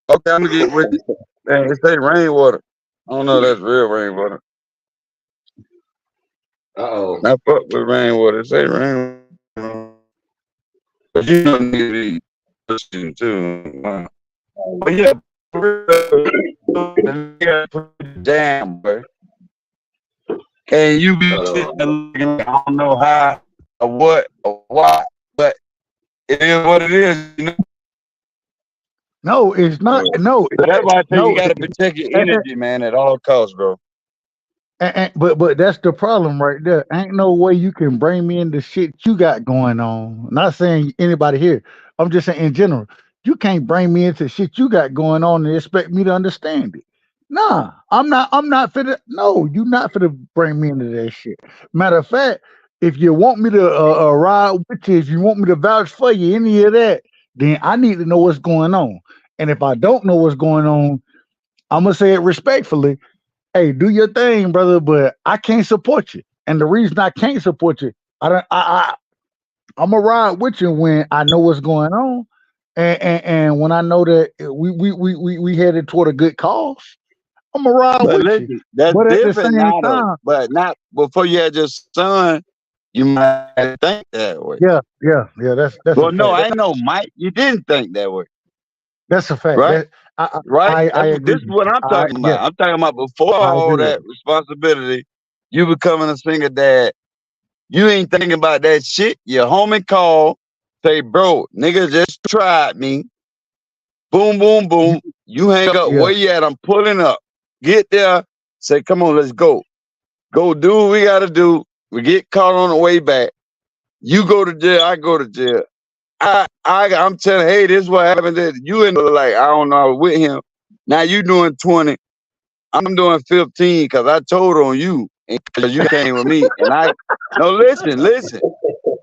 Okay, I'm gonna get with you. Man, it say rainwater. I don't know if that's real rainwater. Uh-oh. I fuck with rainwater. It say rainwater. But you know niggas be pushing too. But yeah, for real, the nigga put it down, bro. And you be sitting there looking like I don't know how or what or why, but it is what it is, you know. No, it's not. No, So that's why I tell you, you no. gotta protect your energy, man, at all costs, bro. But that's the problem right there. Ain't no way you can bring me into shit you got going on. Not saying anybody here. I'm just saying in general. You can't bring me into shit you got going on and expect me to understand it. Nah, I'm not. I'm not fit. No, you not fit to bring me into that shit. Matter of fact, if you want me to ride with you, if you want me to vouch for you, any of that, then I need to know what's going on. And if I don't know what's going on, I'm gonna say it respectfully. Hey, do your thing, brother, but I can't support you. And the reason I can't support you, I don't I'm gonna ride with you when I know what's going on. And when I know that we headed toward a good cause, I'm gonna ride But with you. listen, that's But at the different same now though. time, But not before you had your son, you might think that way. yeah, that's a Well, no, fact. I know, Mike. You didn't think that way, That's a fact. right? That I Right? I This agree is with what you. I'm I talking Yeah, about. I'm talking about before I all agree with that you. responsibility, you becoming a single dad. You ain't thinking about that shit. Your homie call, say, bro, nigga just tried me. Boom, boom, You, boom. You hang up. yeah, Where you at? I'm pulling up. Get there. Say, come on, let's go. Go do what we gotta do. We get caught on the way back. You go to jail. I go to jail. I'm telling, hey, this is what happened. That you in like, I don't know, I was with him. Now you doing 20. I'm doing 15 because I told on you because you came with me. And I, no, listen. No, I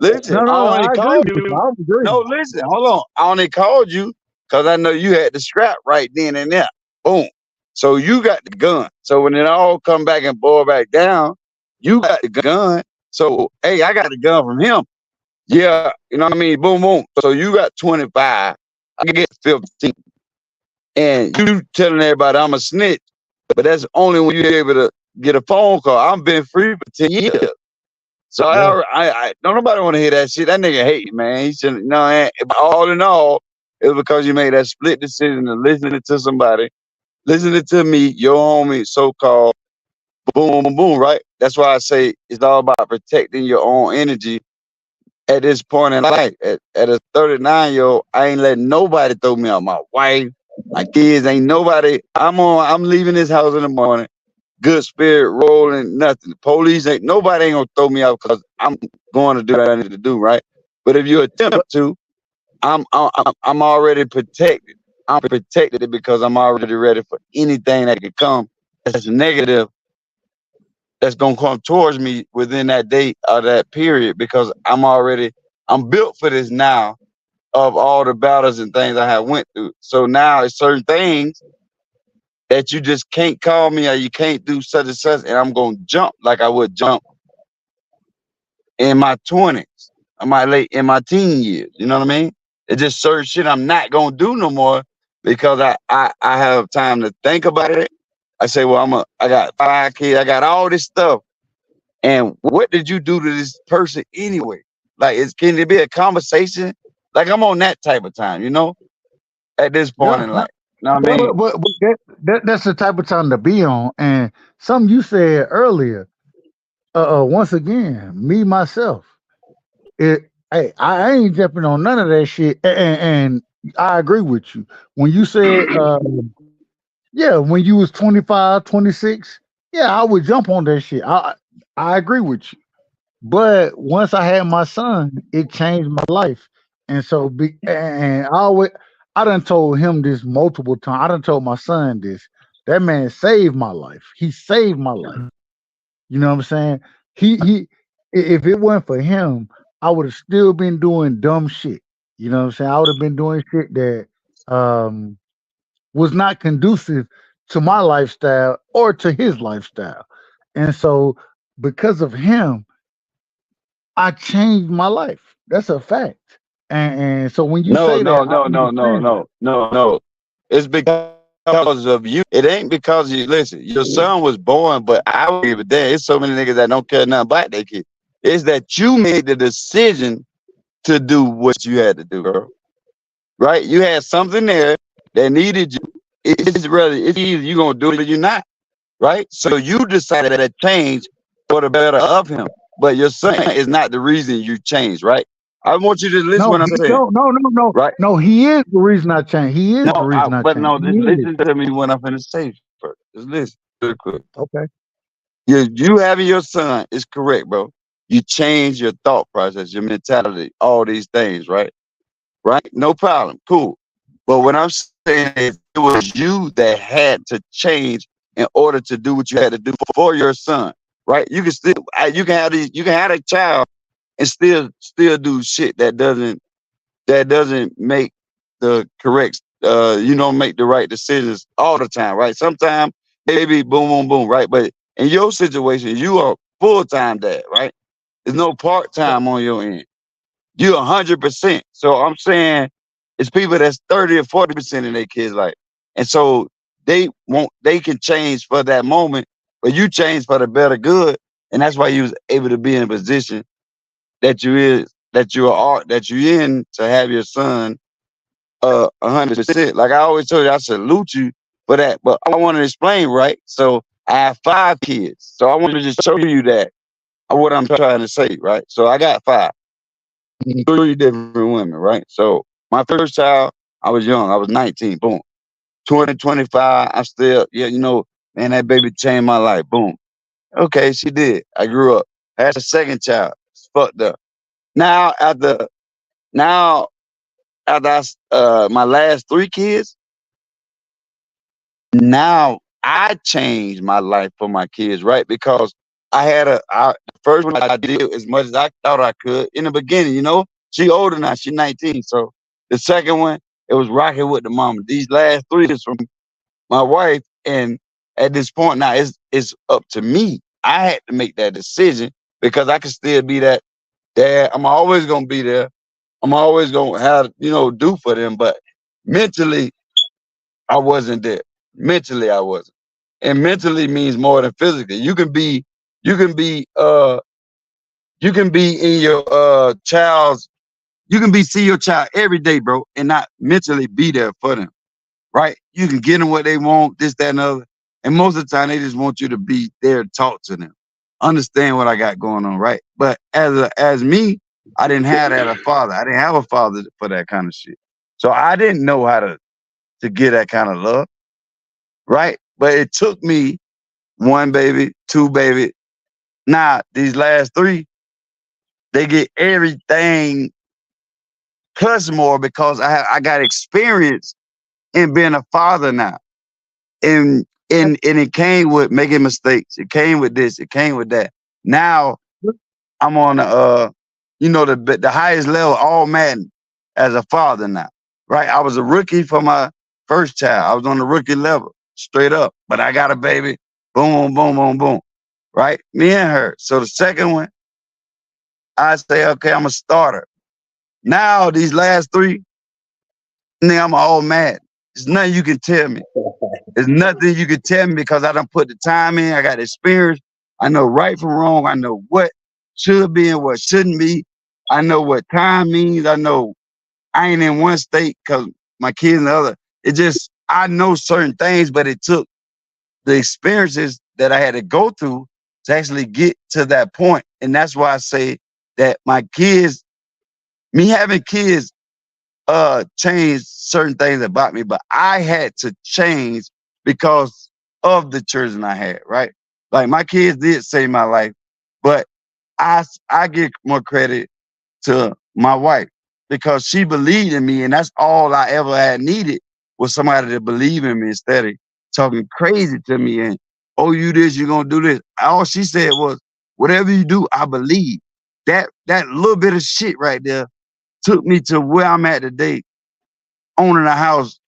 no, no. only I agree called with you. you. I agree. No, listen, hold on. I only called you because I know you had the strap right then and there. Boom. So you got the gun. So when it all come back and boil back down, you got the gun. So, hey, I got the gun from him. Yeah, you know what I mean? Boom, boom. So you got 25. I get 15. And you telling everybody I'm a snitch, but that's only when you're able to get a phone call. I've been free for 10 years. So Yeah. I don't nobody want to hear that shit. That nigga hate, man. He should, all in all, it was because you made that split decision of listening to somebody, listening to me, your homie, so-called, boom, boom, boom, right? That's why I say it's all about protecting your own energy at this point in life. At a 39-year-old, I ain't letting nobody throw me out. My wife, my kids, ain't nobody. I'm leaving this house in the morning. Good spirit rolling, nothing. The police nobody ain't gonna throw me out because I'm going to do what I need to do, right? But if you attempt to, I'm already protected. I'm protected because I'm already ready for anything that can come that's negative that's gonna come towards me within that date or that period because I'm built for this now of all the battles and things I have went through. So now it's certain things that you just can't call me or you can't do such and such, and I'm gonna jump like I would jump in my 20s, in my teen years. You know what I mean? It's just certain shit I'm not gonna do no more because I have time to think about it. I say, well, I got 5 kids, I got all this stuff. And what did you do to this person anyway? Like, can it be a conversation? Like, I'm on that type of time, at this point Yeah. in life. You know what I mean? But that's the type of time to be on. And something you said earlier, once again, me myself, hey, I ain't jumping on none of that shit. And I agree with you. When you said, yeah, when you was 25, 26, yeah, I would jump on that shit. I agree with you. But once I had my son, it changed my life. And so, and I done told him this multiple times. I done told my son this. That man saved my life. He saved my life. You know what I'm saying? If it wasn't for him, I would have still been doing dumb shit. You know what I'm saying? I would have been doing shit that um, was not conducive to my lifestyle or to his lifestyle. And so, because of him, I changed my life. That's a fact. And so when you No, say that, no, I no, no, no, understand no, no. It's because of you. It ain't because you listen. Your son was born, but I would give a damn. It's so many niggas that don't care nothing about their kid. It's that you made the decision to do what you had to do, bro. Right? You had something there that needed you. It's either you gonna do it or you're not. Right? So you decided to change for the better of him. But your son is not the reason you changed, right? I want you to listen no, what I'm saying, no. right? No, he is the reason I changed. He is the reason I But changed. no, He just is. listen to me when I'm finna say first. Just listen real quick. Okay. You having your son is correct, bro. You change your thought process, your mentality, all these things, right? Right? No problem. Cool. But what I'm saying is it was you that had to change in order to do what you had to do for your son. Right? You can have a child and still do shit that doesn't make the correct you don't make the right decisions all the time, right? Sometimes maybe boom, boom, boom, right? But in your situation, you are full-time dad, right? There's no part-time on your end. You're 100%. So I'm saying it's people that's 30 or 40% in their kids' life. And so they can change for that moment, but you change for the better good. And that's why you was able to be in a position that you in to have your son 100%. Like I always told you, I salute you for that. But I want to explain, right? So I have 5 kids. So I want to just show you that what I'm trying to say, right? So I got 5, 3 different women, right? So my first child, I was young. I was 19. Boom. 20, 25. I still, yeah, man, that baby changed my life. Boom. Okay, she did. I grew up. Had a second child. It's fucked up. Now now after my last 3 kids, now I changed my life for my kids, right? Because the first one I did as much as I thought I could in the beginning, She older now, she's 19. So the second one, it was rocking with the mama. These last 3 is from my wife. And at this point now, it's up to me. I had to make that decision because I can still be that dad. I'm always gonna be there. I'm always gonna have, do for them. But mentally, I wasn't there. Mentally, I wasn't. And mentally means more than physically. You can be you can be in your child's you can be see your child every day, bro, and not mentally be there for them. Right? You can get them what they want, this, that, and other. And most of the time they just want you to be there to talk to them. Understand what I got going on, right? But as me, I didn't have that a father. I didn't have a father for that kind of shit. So I didn't know how to get that kind of love, right? But it took me 1 baby, 2 baby. Now these last 3, they get everything plus more because I got experience in being a father now. And it came with making mistakes. It came with this. It came with that. Now I'm on the highest level, all Madden, as a father now. Right? I was a rookie for my first child. I was on the rookie level, straight up. But I got a baby. Boom, boom, boom, boom. Right? Me and her. So the second one, I say, okay, I'm a starter. Now these last 3, nigga, I'm all mad. There's nothing you can tell me. There's nothing you can tell me because I done put the time in. I got experience. I know right from wrong. I know what should be and what shouldn't be. I know what time means. I know I ain't in one state because my kids in the other. I know certain things, but it took the experiences that I had to go through to actually get to that point. And that's why I say that me having kids, changed certain things about me, but I had to change because of the children I had, right? Like my kids did save my life, but I give more credit to my wife because she believed in me, and that's all I ever had needed was somebody to believe in me instead of talking crazy to me and oh, you this, you gonna do this. All she said was, whatever you do, I believe. That little bit of shit right there took me to where I'm at today, owning a house,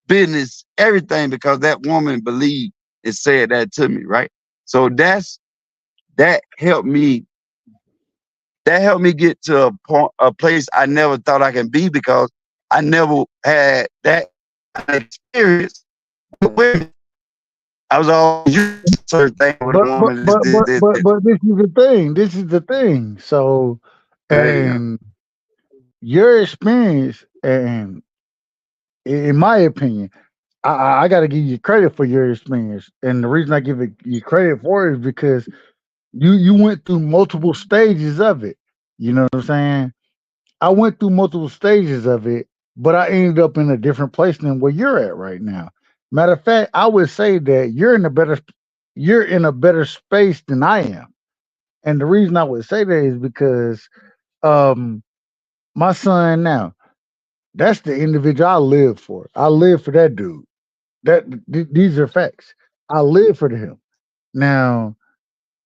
business, everything, because that woman believed and said that to me, right? So that helped me. That helped me get to a place I never thought I can be because I never had that experience with women. I was always used to certain things with a But but woman. but but but but this is the thing. This is the thing. So, There you go. and your experience, and in my opinion, I got to give you credit for your experience. And the reason I give you credit for it is because you went through multiple stages of it. You know what I'm saying? I went through multiple stages of it, but I ended up in a different place than where you're at right now. Matter of fact, I would say that you're in a better space than I am. And the reason I would say that is because um my son now, that's the individual I live for. I live for that dude. These are facts. I live for him. Now,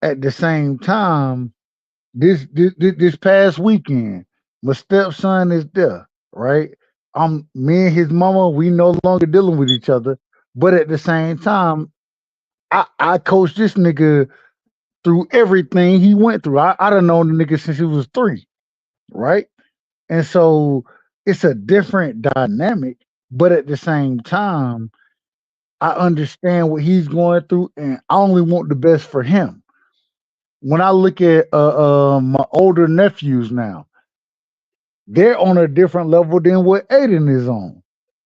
at the same time, this past weekend, my stepson is there, right? Me and his mama, we no longer dealing with each other, but at the same time, I coached this nigga through everything he went through. I done known the nigga since he was 3, right? And so it's a different dynamic, but at the same time, I understand what he's going through, and I only want the best for him. When I look at my older nephews now, they're on a different level than what Aiden is on,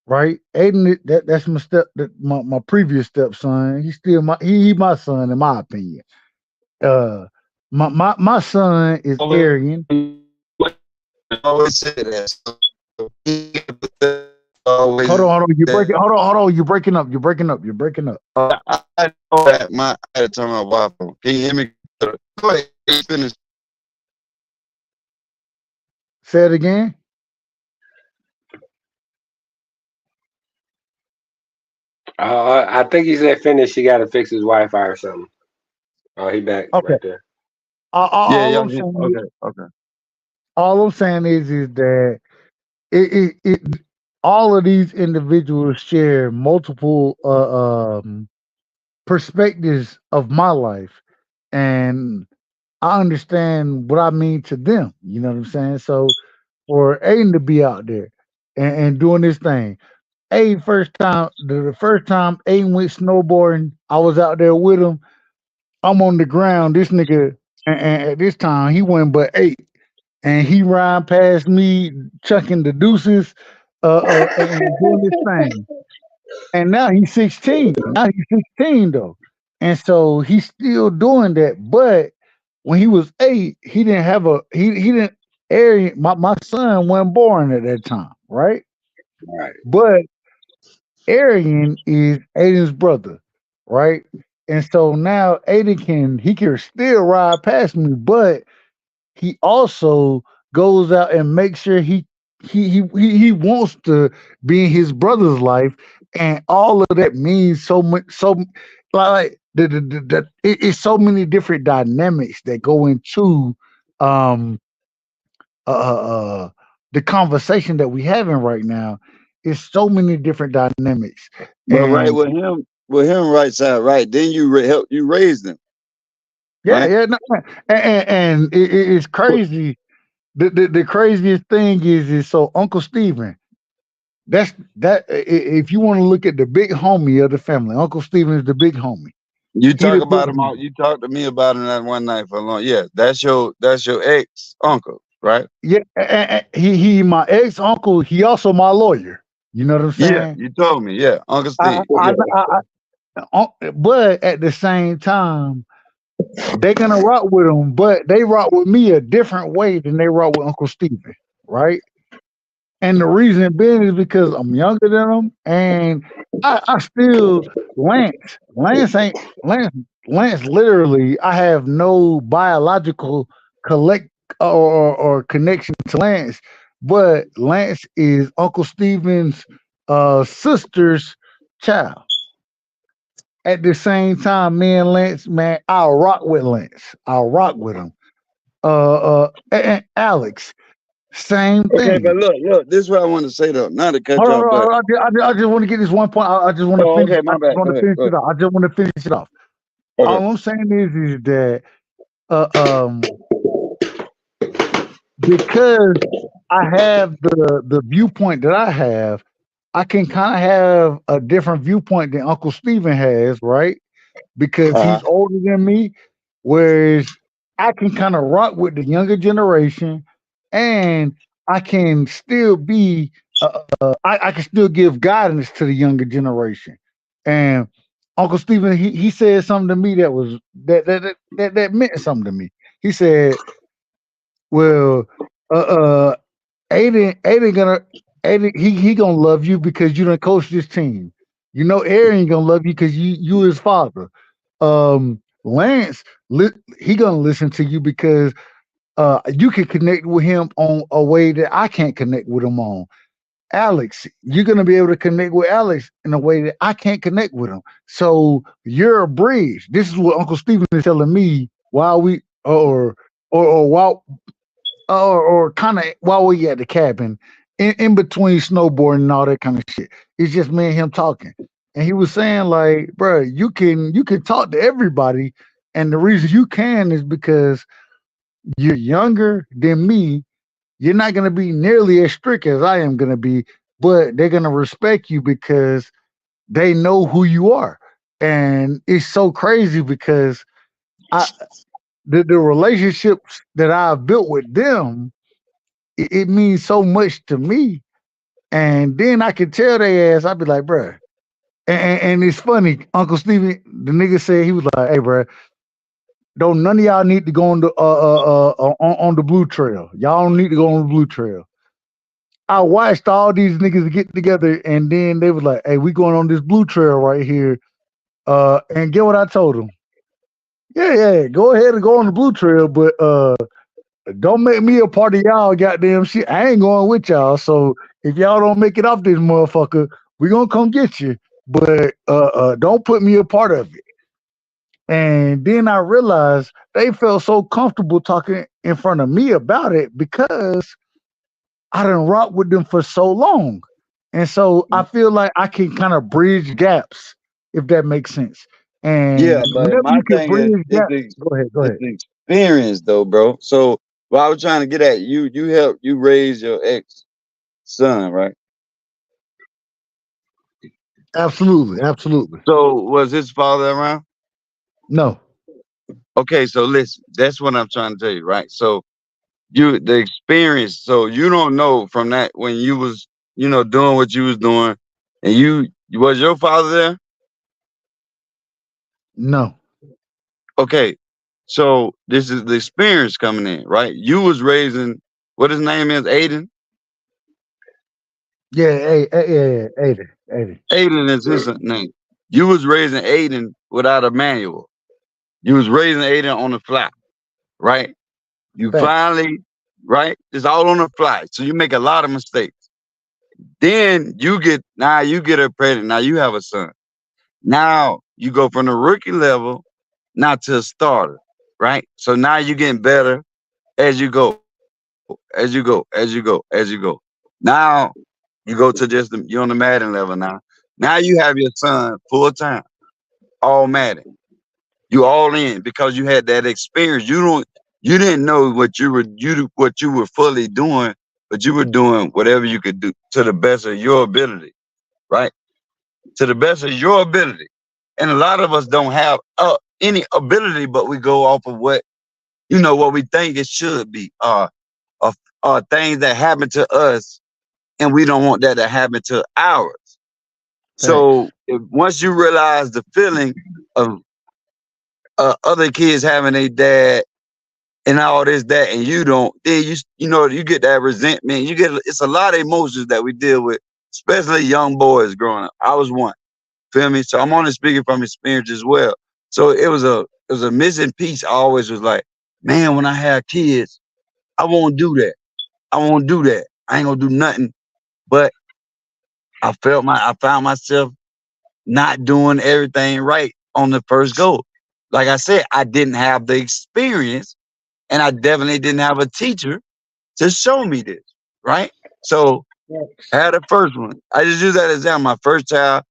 right? That's my previous stepson. He's still my son in my opinion. Uh, my son is Aryan. I always say that. Always Hold on. that. Hold on. You're breaking up. You're breaking up. You're breaking up. I know that I had to turn my Wi-Fi. Can you hear me? Go ahead. He finished. Say it again. I think he said finish. He got to fix his Wi-Fi or something. Oh, he back Okay. right there. Yeah, All y'all I'm get saying, okay, okay. all I'm saying is that it all of these individuals share multiple perspectives of my life, and I understand what I mean to them. You know what I'm saying? So for Aiden to be out there and doing this thing, first time the first time Aiden went snowboarding, I was out there with him. I'm on the ground. This nigga, and at this time he went but 8, and he ran past me, chucking the deuces, and doing this thing. And now he's 16. Now he's 16 though, and so he's still doing that. But when he was 8, he didn't have a he didn't. Arian, my son wasn't born at that time, right? Right. But Arian is Aiden's brother, right? And so now Aiden can still ride past me, but he also goes out and makes sure he wants to be in his brother's life, and all of that means so much. So like it's so many different dynamics that go into um uh, uh the conversation that we having right now. It's so many different dynamics, But right and with him right side, right. Then you help you raised him, yeah, right? yeah, no, and it's crazy. The craziest thing is so Uncle Steven. If you want to look at the big homie of the family, Uncle Steven is the big homie. You He talk the big about him all. homie. You talked to me about him that one night for a long. Yeah, that's your ex uncle, right? Yeah, he my ex uncle. He also my lawyer. You know what I'm Yeah, saying? you told me. Yeah, Uncle I, Steve. I, Yeah, but at the same time, they gonna rock with him, but they rock with me a different way than they rock with Uncle Steven, right? And the reason being is because I'm younger than them, and I still Lance Lance. Literally, I have no biological collect or connection to Lance, but Lance is Uncle Steven's sister's child. At the same time, me and Lance, man, I'll rock with Lance. I'll rock with him. And Alex, same okay, thing. but look, this is what I want to say though. Not to cut Hold you on, off, hold but on. I just want to get this one point. I just want to oh, finish. okay, I my just bad. want Go to ahead, finish go it ahead. off. I just want to finish it off. Okay, All I'm saying is that uh, um, because I have the viewpoint that I have, I can kind of have a different viewpoint than Uncle Steven has, right? Because uh he's huh. older than me, whereas I can kind of rock with the younger generation, and I can still be, I can still give guidance to the younger generation. And Uncle Stephen, he said something to me that was that meant something to me. He said, "Well, uh, uh Aiden gonna Aiden he gonna love you because you done coach this team. You know, Aaron gonna love you because you his father. Lance, he gonna listen to you because you can connect with him on a way that I can't connect with him on. Alex, you're gonna be able to connect with Alex in a way that I can't connect with him. So you're a bridge. This is what Uncle Stephen is telling me while we or while or kind of while we at the cabin, in between snowboarding and all that kind of shit. It's just me and him talking, and he was saying like, bro, you can talk to everybody, and the reason you can is because you're younger than me. You're not gonna be nearly as strict as I am gonna be, but they're gonna respect you because they know who you are. And it's so crazy because I the relationships that I've built with them, it means so much to me. And then I can tell they ass, I'd be like, bruh. And it's funny, Uncle Stevie, the nigga said, he was like, hey, bruh, don't none of y'all need to go on the on the blue trail. Y'all don't need to go on the blue trail. I watched all these niggas get together, and then they was like, hey, we going on this blue trail right here. And get what I told them. Yeah. Go ahead and go on the blue trail, but don't make me a part of y'all goddamn shit. I ain't going with y'all. So if y'all don't make it off this motherfucker, we gonna come get you. But don't put me a part of it. And then I realized they felt so comfortable talking in front of me about it because I done rock with them for so long. And so I feel like I can kind of bridge gaps, if that makes sense. And Yeah, but whenever my you can thing is, bridge gaps, go ahead, go it's ahead. the experience though, bro. So what I was trying to get at, you help you raise your ex son, right? Absolutely, absolutely. So was his father around? No, Okay, so listen, that's what I'm trying to tell you, right? So you the experience, so you don't know from that when you was, doing what you was doing, and you was your father there? no. Okay, so this is the experience coming in, right? You was raising what his name is, Aiden. Yeah, yeah, 80, 80. Aiden is his name. You was raising Aiden without a manual. You was raising Aiden on the fly, right? You Facts. finally, right? It's all on the fly. So you make a lot of mistakes. Then you get her pregnant. Now you have a son. Now you go from the rookie level now to a starter, right? So now you're getting better as you go, as you go. Now you go to you're on the Madden level now. Now you have your son full time, all Madden. You all in because you had that experience. You didn't know what you were fully doing, but you were doing whatever you could do to the best of your ability, right? To the best of your ability. And a lot of us don't have any ability, but we go off of what we think it should be, things that happen to us, and we don't want that to happen to ours. So Facts. once you realize the feeling of other kids having a dad and all this, that, and you don't, then you get that resentment. It's a lot of emotions that we deal with, especially young boys growing up. I was one. Feel me? So I'm only speaking from experience as well. So it was a missing piece. I always was like, man, when I have kids, I won't do that. I won't do that. I ain't gonna do nothing. But I found myself not doing everything right on the first go. Like I said, I didn't have the experience, and I definitely didn't have a teacher to show me this. Right? So I Facts. had the first one. I just use that example. My first child,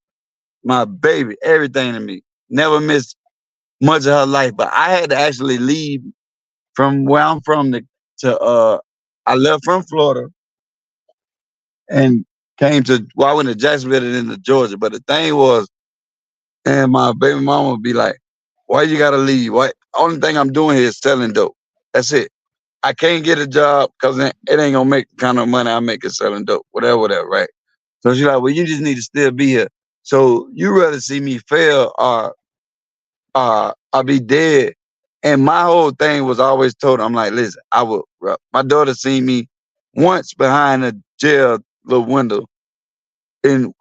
my baby, everything to me. Never missed much of her life, but I had to actually leave from where I'm from to I left from Florida and I went to Jacksonville and then to Georgia. But the thing was, and my baby mama would be like, why you gotta leave? Why only thing I'm doing here is selling dope. That's it. I can't get a job because it ain't gonna make the kind of money I make it selling dope. Whatever, right? So she's like, well, you just need to still be here. So you rather see me fail or I'll be dead. And my whole thing was always told her, I'm like, listen, my daughter seen me once behind a jail little window and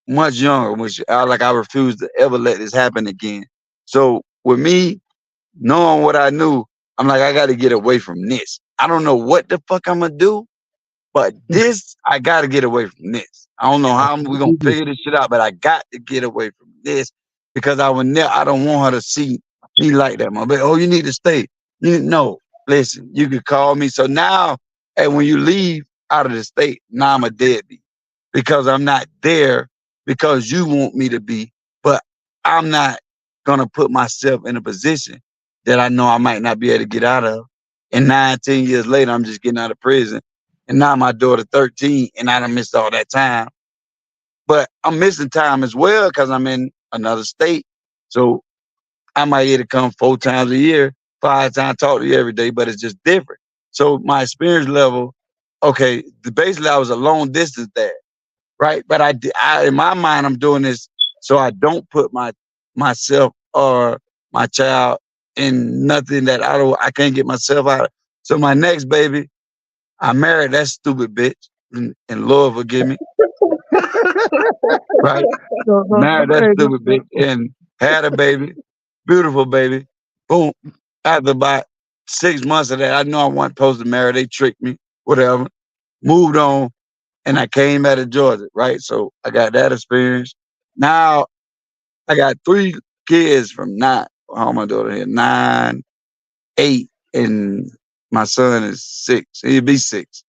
much younger, which I refused to ever let this happen again. So with me knowing what I knew, I'm like, I got to get away from this. I don't know what the fuck I'm gonna do, but this, I got to get away from this. I don't know how we're gonna figure this shit out, but I got to get away from this because I don't want her to see me like that, my baby. Oh, you need to stay. No, listen, you could call me. So now, and when you leave out of the state, now I'm a deadbeat because I'm not there because you want me to be, but I'm not gonna put myself in a position that I know I might not be able to get out of. And 9, 10 years later, I'm just getting out of prison and now my daughter 13, and I done missed all that time. But I'm missing time as well because I'm in another state. So I might get to come 4 times a year, 5 times, talk to you every day, but it's just different. So my experience level, okay, basically I was a long distance dad, right? But in my mind, I'm doing this so I don't put myself or my child in nothing that I can't get myself out of. So my next baby, I married that stupid bitch, and Lord forgive me, right? No, Married that hey, stupid bitch and had a baby, beautiful baby. Boom. After about 6 months of that, I know I wasn't supposed to marry. They tricked me, whatever. Moved on, and I came out of Georgia, right? So I got that experience. Now I got 3 kids from nine. How my daughter here? 9, 8, and my son is 6. He'll be 6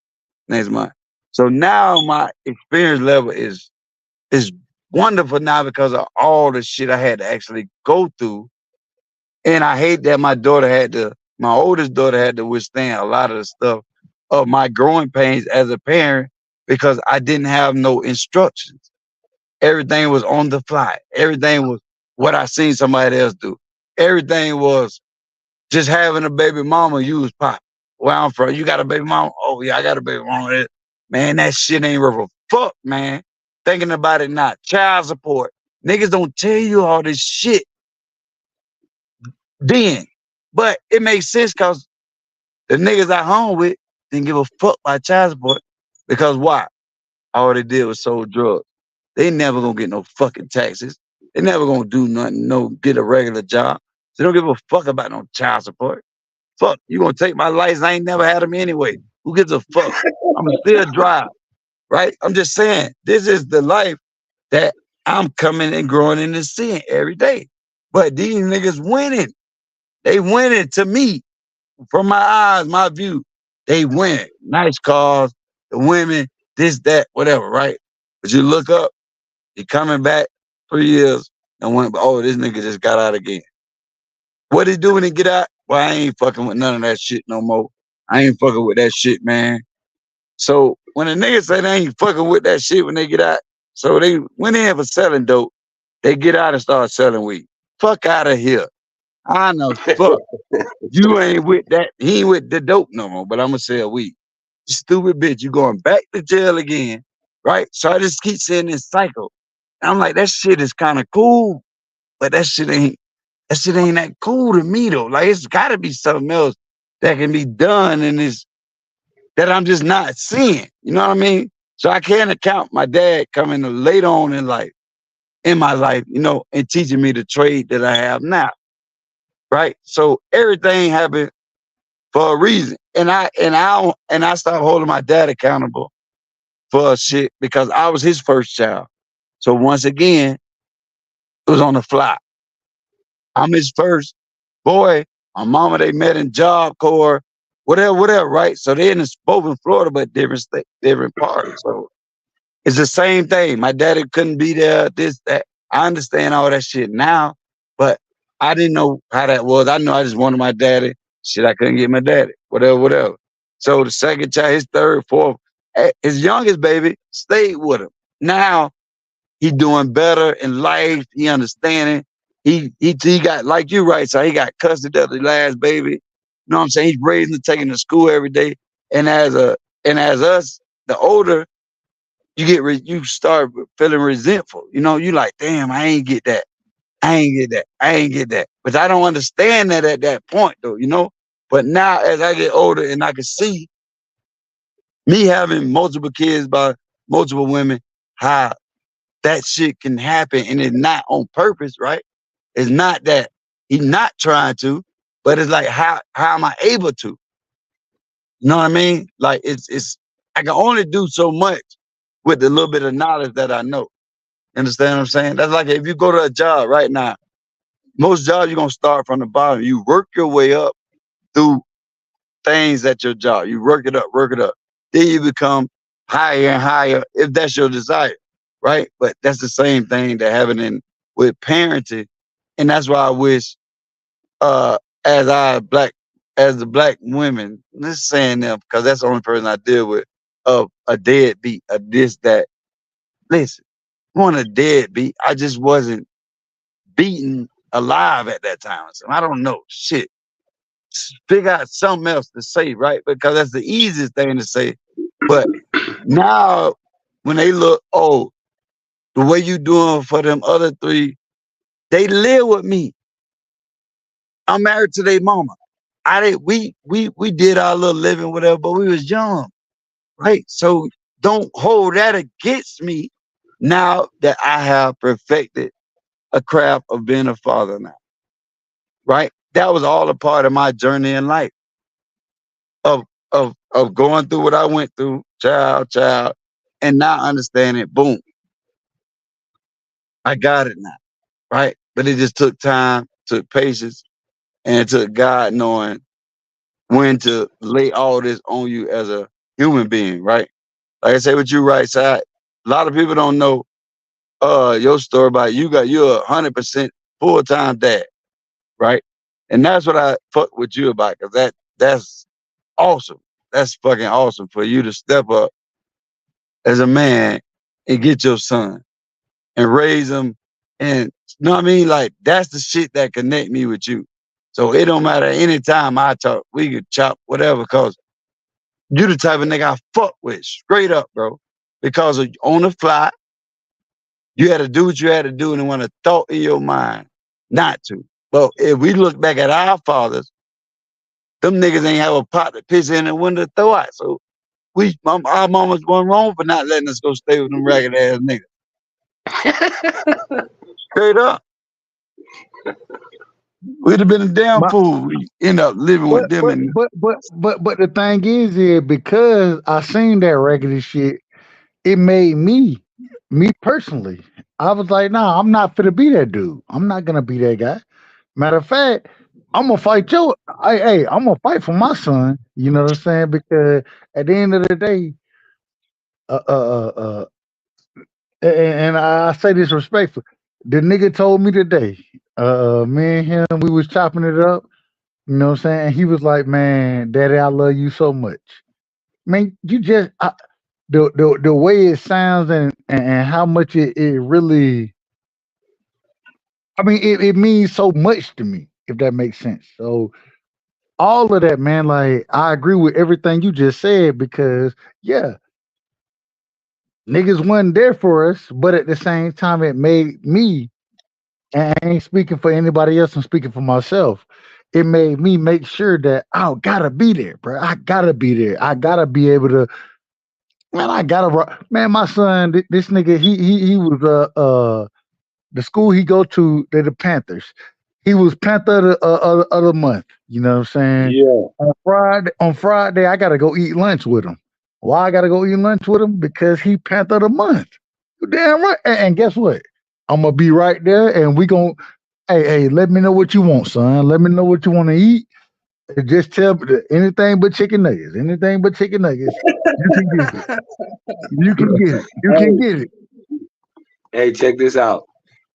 next month. So now my experience level is wonderful now because of all the shit I had to actually go through. And I hate that my oldest daughter had to withstand a lot of the stuff of my growing pains as a parent because I didn't have no instructions. Everything was on the fly. Everything was what I seen somebody else do. Everything was just having a baby mama, you was pop. Where I'm from, you got a baby mama? Oh yeah, I got a baby mama. Man, that shit ain't worth a fuck, man. Thinking about it not. Child support. Niggas don't tell you all this shit then. But it makes sense because the niggas I home with didn't give a fuck about child support. Because why? All they did was sold drugs. They never gonna get no fucking taxes. They never gonna do nothing, no get a regular job. They don't give a fuck about no child support. Fuck, you gonna take my license? I ain't never had them anyway. Who gives a fuck? I'ma still drive, right? I'm just saying, this is the life that I'm coming and growing into seeing every day. But these niggas winning. They winning to me from my eyes, my view. They winning. Nice cars, the women, this, that, whatever, right? But you look up, he coming back 3 years and went, oh, this nigga just got out again. What he do when he get out? Well, I ain't fucking with none of that shit no more. I ain't fucking with that shit, man. So when a nigga say they ain't fucking with that shit when they get out, so they went in for selling dope, they get out and start selling weed. Fuck out of here. I know, fuck. You ain't with that. He ain't with the dope no more, but I'm gonna sell weed. You stupid bitch, you going back to jail again, right? So I just keep saying this cycle. And I'm like, that shit is kind of cool, but that shit ain't that cool to me though. Like it's gotta be something else that can be done in this that I'm just not seeing. You know what I mean? So I can't account my dad coming later on in my life, and teaching me the trade that I have now. Right. So everything happened for a reason. And I started holding my dad accountable for shit because I was his first child. So once again, it was on the fly. I'm his first boy. My mama they met in Job Corps, whatever, right? So they're both in Florida, but different state, different parts. So it's the same thing. My daddy couldn't be there, this, that. I understand all that shit now, but I didn't know how that was. I know I just wanted my daddy. Shit, I couldn't get my daddy. Whatever. So the second child, his third, fourth, his youngest baby stayed with him. Now he doing better in life. He understanding. He got like you right. So he got custody of the last baby. You know what I'm saying? He's raising and taking to school every day. And as us, the older you start feeling resentful. You like, damn, I ain't get that. I ain't get that. I ain't get that. But I don't understand that at that point though. But now as I get older and I can see me having multiple kids by multiple women, how that shit can happen and it's not on purpose, right? It's not that he's not trying to, but it's like how am I able to? You know what I mean? Like it's I can only do so much with the little bit of knowledge that I know. Understand what I'm saying? That's like if you go to a job right now, most jobs you're gonna start from the bottom. You work your way up through things at your job. You work it up, work it up. Then you become higher and higher if that's your desire, right? But that's the same thing that happening with parenting. And that's why I wish uh as I black as the black women, just saying them because that's the only person I deal with of a deadbeat, a this, that. Listen, I want a deadbeat. I just wasn't beaten alive at that time. So I don't know. Shit. Figure out something else to say, right? Because that's the easiest thing to say. But now when they look, oh, the way you doing for them other 3, they live with me. I'm married to their mama. I did we did our little living, whatever, but we was young, right? So don't hold that against me now that I have perfected a craft of being a father now, right? that was all a part of my journey in life of of going through what I went through, child, and now understanding. Boom, I got it now, right? But it just took time, took patience, and it took God knowing when to lay all this on you as a human being, right? Like I say with you, right side. A lot of people don't know your story about you're 100% full time dad, right? And that's what I fuck with you about, cause that's awesome. That's fucking awesome for you to step up as a man and get your son and raise him, and you know what I mean? Like that's the shit that connect me with you. So it don't matter anytime I talk, we could chop whatever, cause you the type of nigga I fuck with, straight up, bro. Because of, on the fly, you had to do what you had to do, and it wasn't a thought in your mind not to. But if we look back at our fathers, them niggas ain't have a pot to piss in and window to throw out. So our mamas weren't wrong for not letting us go stay with them ragged ass niggas. Straight up. We'd have been a damn My, fool. We end up living but with them but and but but but the thing is because I seen that raggedy shit, it made me personally. I was like, nah, I'm not finna be that dude. I'm not gonna be that guy. Matter of fact, I'm gonna fight you. Hey, I'm gonna fight for my son. You know what I'm saying? Because at the end of the day, uh, uh, uh, uh and I say this respectfully. The nigga told me today, me and him, we was chopping it up. You know what I'm saying? He was like, "Man, Daddy, I love you so much." Man, you just the way it sounds and how much it really. I mean, it means so much to me, if that makes sense. So all of that, man, like I agree with everything you just said because yeah, niggas wasn't there for us, but at the same time, it made me. And I ain't speaking for anybody else. I'm speaking for myself. It made me make sure that I gotta be there, bro. I gotta be there. I gotta be able to. Man, I gotta. Man, my son, this nigga, he was the school he go to, they're the Panthers. He was Panther of the month. You know what I'm saying? Yeah. On Friday, I gotta go eat lunch with him. Why I gotta go eat lunch with him? Because he Panther of the month. You damn right. And guess what? I'm gonna be right there, and we gonna. Hey, let me know what you want, son. Let me know what you want to eat. And just tell me anything but chicken nuggets. Anything but chicken nuggets. You can get it. You can get it. You can Hey, get it. hey, check this out.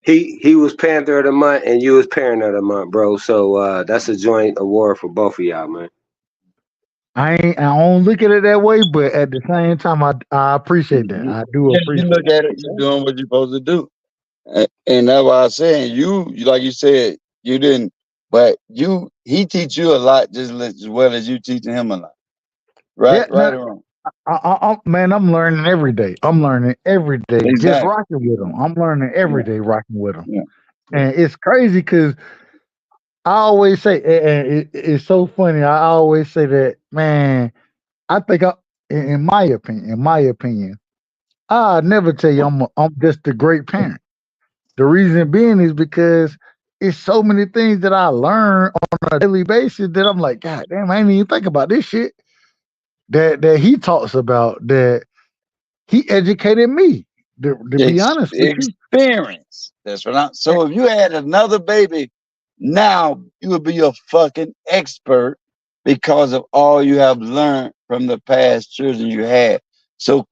He was Panther of the month and you was Parent of the month, bro. So that's a joint award for both of y'all, man. I don't look at it that way, but at the same time, I appreciate that. I do yeah, you appreciate look at it, you're doing what you're supposed to do. And that's why I'm saying like you said, you didn't, but he teach you a lot just as well as you teaching him a lot. Yeah, Right now, or wrong. man, I'm learning every day. I'm learning every day, just Exactly. rocking with them. I'm learning every Yeah, day rocking with them, yeah. and it's crazy because I always say, and it's so funny. I always say that, man. I think, in my opinion, I never tell you I'm just a great parent. The reason being is because it's so many things that I learn on a daily basis that I'm like, God damn, I didn't even think about this shit that he talks about that he educated me. To be honest with you, Experience. That's what I'm. So if you had another baby, now you would be a fucking expert because of all you have learned from the past children you had. So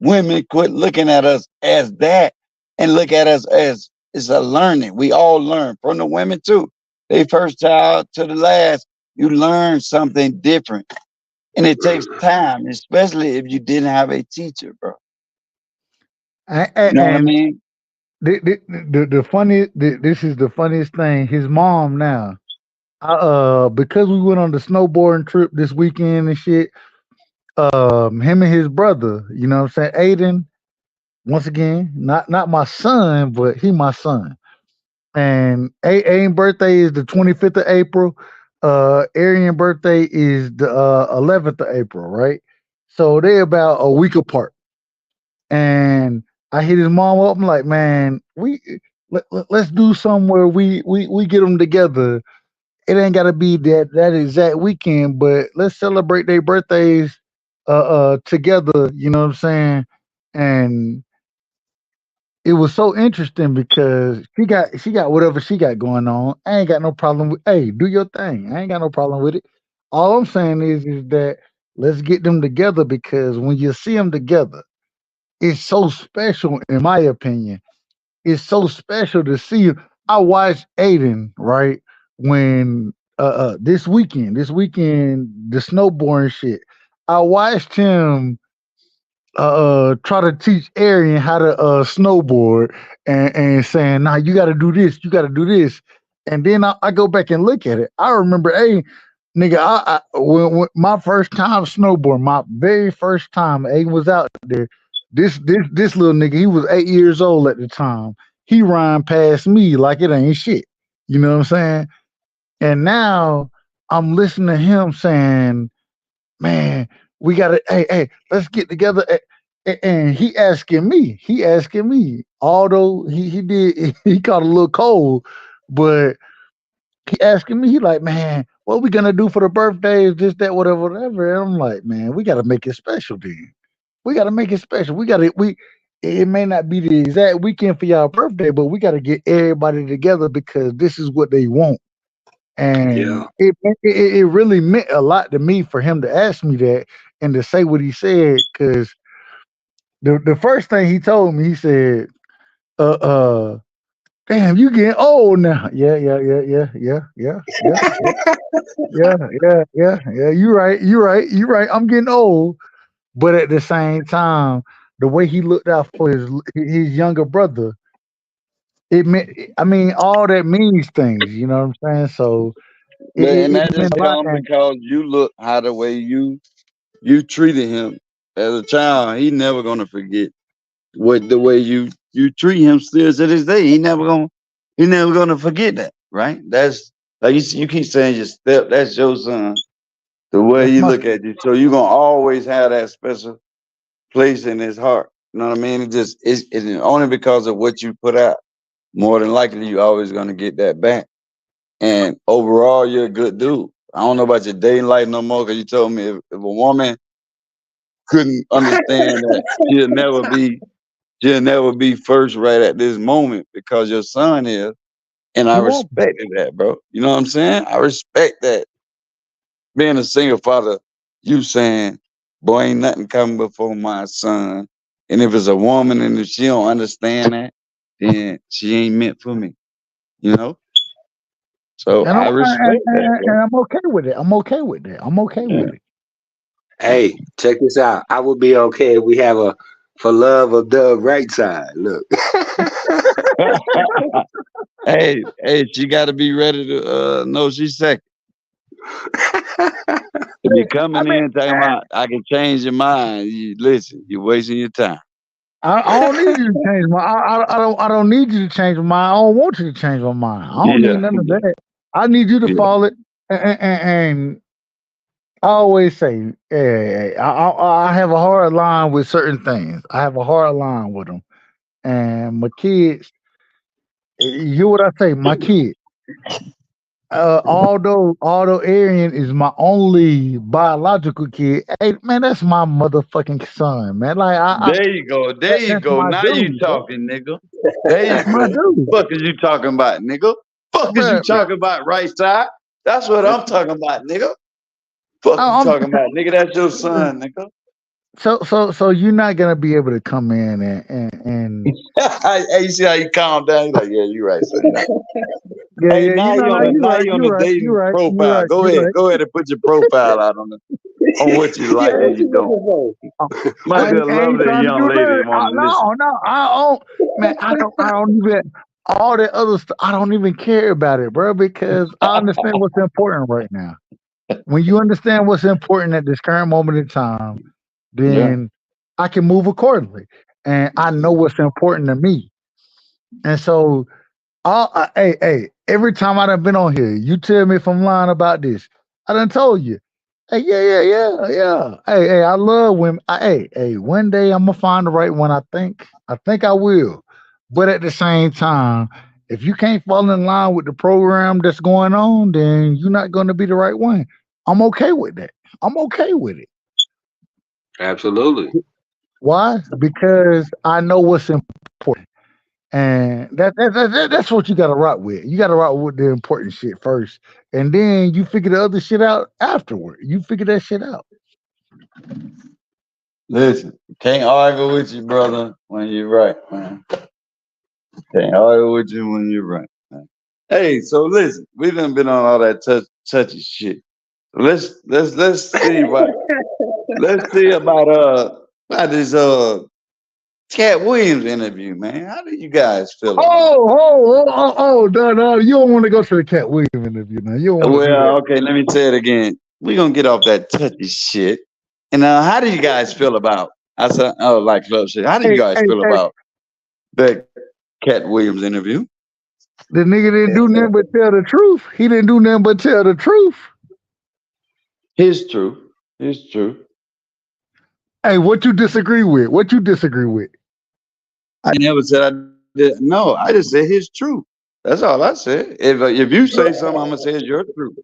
women, quit looking at us as that, and look at us as it's a learning. We all learn from the women too. They first child to the last, you learn something different, and it takes time, especially if you didn't have a teacher, bro. You know what I and mean? the funny this is the funniest thing. His mom now, because we went on the snowboarding trip this weekend and shit. Him and his brother, you know what I'm saying, Aiden. Once again, not my son, but he my son. And Aiden birthday is the 25th of April. Arian birthday is the 11th of April, right? So they're about a week apart. And I hit his mom up. I'm like, man, let's do something where we get them together it ain't gotta be that exact weekend, but let's celebrate their birthdays together, you know what I'm saying? And it was so interesting because she got whatever she got going on. I ain't got no problem with, hey, do your thing. I ain't got no problem with it. All I'm saying is that let's get them together because when you see them together, it's so special in my opinion. It's so special to see him. I watched Aiden, right? When this weekend, the snowboarding shit. I watched him try to teach Arian how to snowboard and saying, nah, you gotta do this, you gotta do this. And then I go back and look at it. I remember, hey, nigga, when my first time snowboard, my very first time, Aiden was out there. This little nigga, he was 8 years old at the time. He ran past me like it ain't shit. You know what I'm saying? And now I'm listening to him saying, man, we gotta, hey, let's get together. And he asking me, although he did, he caught a little cold, but he asking me, he like, man, what we gonna do for the birthdays, this, that, whatever, whatever. And I'm like, man, we gotta make it special then. We gotta make it special. It may not be the exact weekend for y'all birthday, but we gotta get everybody together because this is what they want. And Yeah. it really meant a lot to me for him to ask me that and to say what he said. Because the first thing he told me, he said, uh, uh, damn, you getting old now. Yeah, yeah, yeah, yeah, yeah, yeah, yeah, yeah, yeah, yeah, yeah, yeah. You right, you right, you right. I'm getting old. But at the same time, the way he looked out for his younger brother, it meant, I mean, all that means things, you know what I'm saying? So But and it that meant just a lot. come And because you look how the way you treated him as a child. He never gonna forget what the way you treat him still to this day. He never gonna forget that, right? That's like you keep saying your step. That's your son. The way that's you my look at you, so you gonna always have that special place in his heart. You know what I mean? It's only because of what you put out. More than likely, you always gonna get that back. And overall, you're a good dude. I don't know about your dating life no more because you told me if a woman couldn't understand that she'll never be first right at this moment because your son is. And I he won't. respected that, bro. You know what I'm saying? I respect that. Being a single father, you saying, boy, ain't nothing coming before my son. And if it's a woman and if she don't understand that, then she ain't meant for me. You know? So And I respect that, bro. I'm okay with it. I'm okay with that. I'm okay Yeah. with it. Hey, check this out. I would be okay if we have a for love of Doug right side. Look. Hey, she got to be ready to know she's second. If you're I coming mean, in talking about I can change your mind, you listen, you're wasting your time. I don't need you to change my. I don't need you to change my mind. I don't want you to change my mind. I don't need Yeah, none of that. I need you to yeah. follow it. And I always say, hey, I have a hard line with certain things. I have a hard line with them. And my kids, you hear what I say? My kids. Although Arian is my only biological kid, hey man, that's my motherfucking son, man. Like There you go. There you that's go. my Now you dude, bro. talking, nigga. There you That's my go. dude, Fuck is you talking about, nigga? Fuck is you bro. talking about, right side? That's what I'm talking about, nigga. Fuck you I'm talking about, nigga? That's your son, nigga. so you're not gonna be able to come in and Hey, you see how you calm down? You like, yeah, you right, son. You right. yeah, Hey, yeah, now you on the you're now right, you on you're the right, you're dating right, you're profile. right, Go you're ahead, right. go ahead and put your profile out on what you Yeah, like what and you you don't. looking for? Uh, Might be a I ain't lovely trying to young do lady nothing. that want to listen. No, I don't, man. I don't even all that other stuff. I don't even care about it, bro, because I understand what's important right now. When you understand what's important at this current moment in time, Yeah. then I can move accordingly, and I know what's important to me. And so, hey, every time I done been on here, you tell me if I'm lying about this. I done told you. Hey, yeah. Hey, I love women. Hey, one day I'm gonna find the right one. I think I will. But at the same time, If you can't fall in line with the program that's going on, then you're not going to be the right one. I'm okay with that. I'm okay with it. Absolutely. Why? Because I know what's important. And that's what you got to rock with. You got to rock with the important shit first, and then you figure the other shit out afterward. You figure that shit out. Listen, can't argue with you, brother, when you're right, man. Can't argue with you when you're right, man. Hey, so listen, we done been on all that touchy shit. Let's see what let's see about this Cat Williams interview, man. How do you guys feel about it? No, no, you don't want to go to the Cat Williams interview now. You don't want to do Well, that. okay, let me say it again. We're gonna get off that touchy shit. And how do you guys feel about I said oh like Club shit. How do you Hey, guys hey, feel hey, about that Cat Williams interview? the nigga didn't do nothing but tell the truth. He didn't do nothing but tell the truth. His truth. His truth. Hey, what you disagree with? What you disagree with? I never said I did. No, I just said his truth. That's all I said. If you say something, I'm gonna say it's your truth.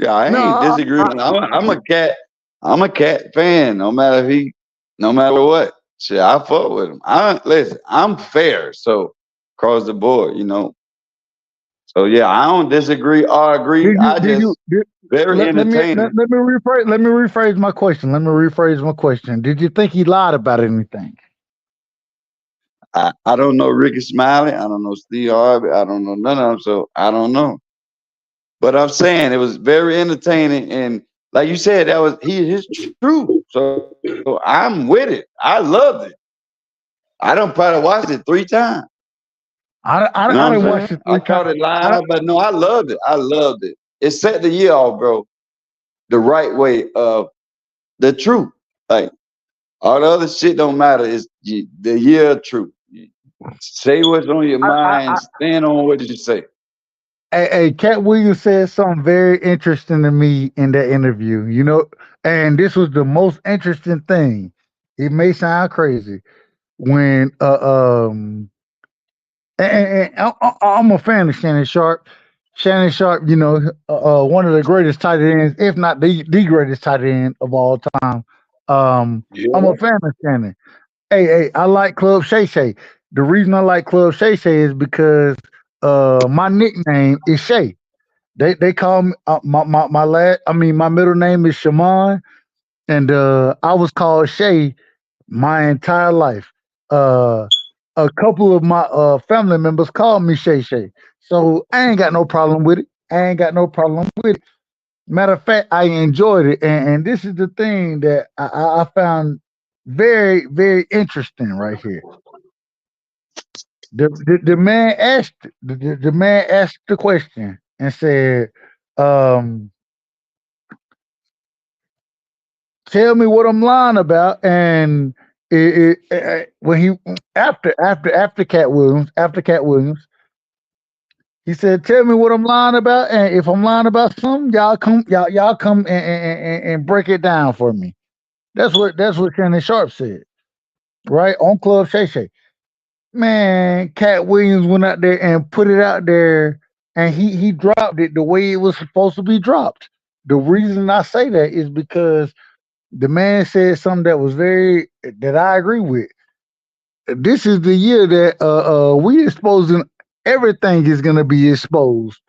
Yeah, I No, ain't disagreeing. I'm a cat. I'm a cat fan. No matter what. Shit, I fuck with him. I listen. I'm fair, so across the board, you know. So yeah, I don't disagree or agree. I did you just did, very entertaining. let me rephrase my question. Let me rephrase my question. Did you think he lied about anything? I don't know Ricky Smiley. I don't know Steve Harvey. I don't know none of them. So I don't know. But I'm saying it was very entertaining, and like you said, that was his truth. So I'm with it. I loved it. I don't probably watched it 3 times. You know what I I'm didn't saying? watch it I three caught times. it I live, don't, but no, I loved it. I loved it. It set the year off, bro, the right way of the truth. Like all the other shit don't matter. It's the year of truth. Say what's on your mind. I Stand on what you say. Hey, Cat Williams said something very interesting to me in that interview. You know, and this was the most interesting thing. It may sound crazy when I'm a fan of Shannon Sharp. Shannon Sharp, you know, one of the greatest tight ends, if not the greatest tight end of all time. I'm a Yeah. fan of Shannon. Hey, I like Club Shay Shay. The reason I like Club Shay Shay is because my nickname is Shay. They call me my last. I mean, my middle name is Shaman, and I was called Shay my entire life. Uh, a couple of my family members called me Shay Shay, so I ain't got no problem with it. I ain't got no problem with it. Matter of fact, I enjoyed it, and this is the thing that I found very interesting right here. The man asked the man asked the question and said, um, "Tell me what I'm lying about." And when he after Cat Williams, he said, "Tell me what I'm lying about, and if I'm lying about something, y'all come and break it down for me." That's what Shannon Sharp said, right on Club Shay Shay. Man, Cat Williams went out there and put it out there, and he dropped it the way it was supposed to be dropped. The reason I say that is because the man said something that was very that I agree with. This is the year that we exposing everything is gonna be exposed.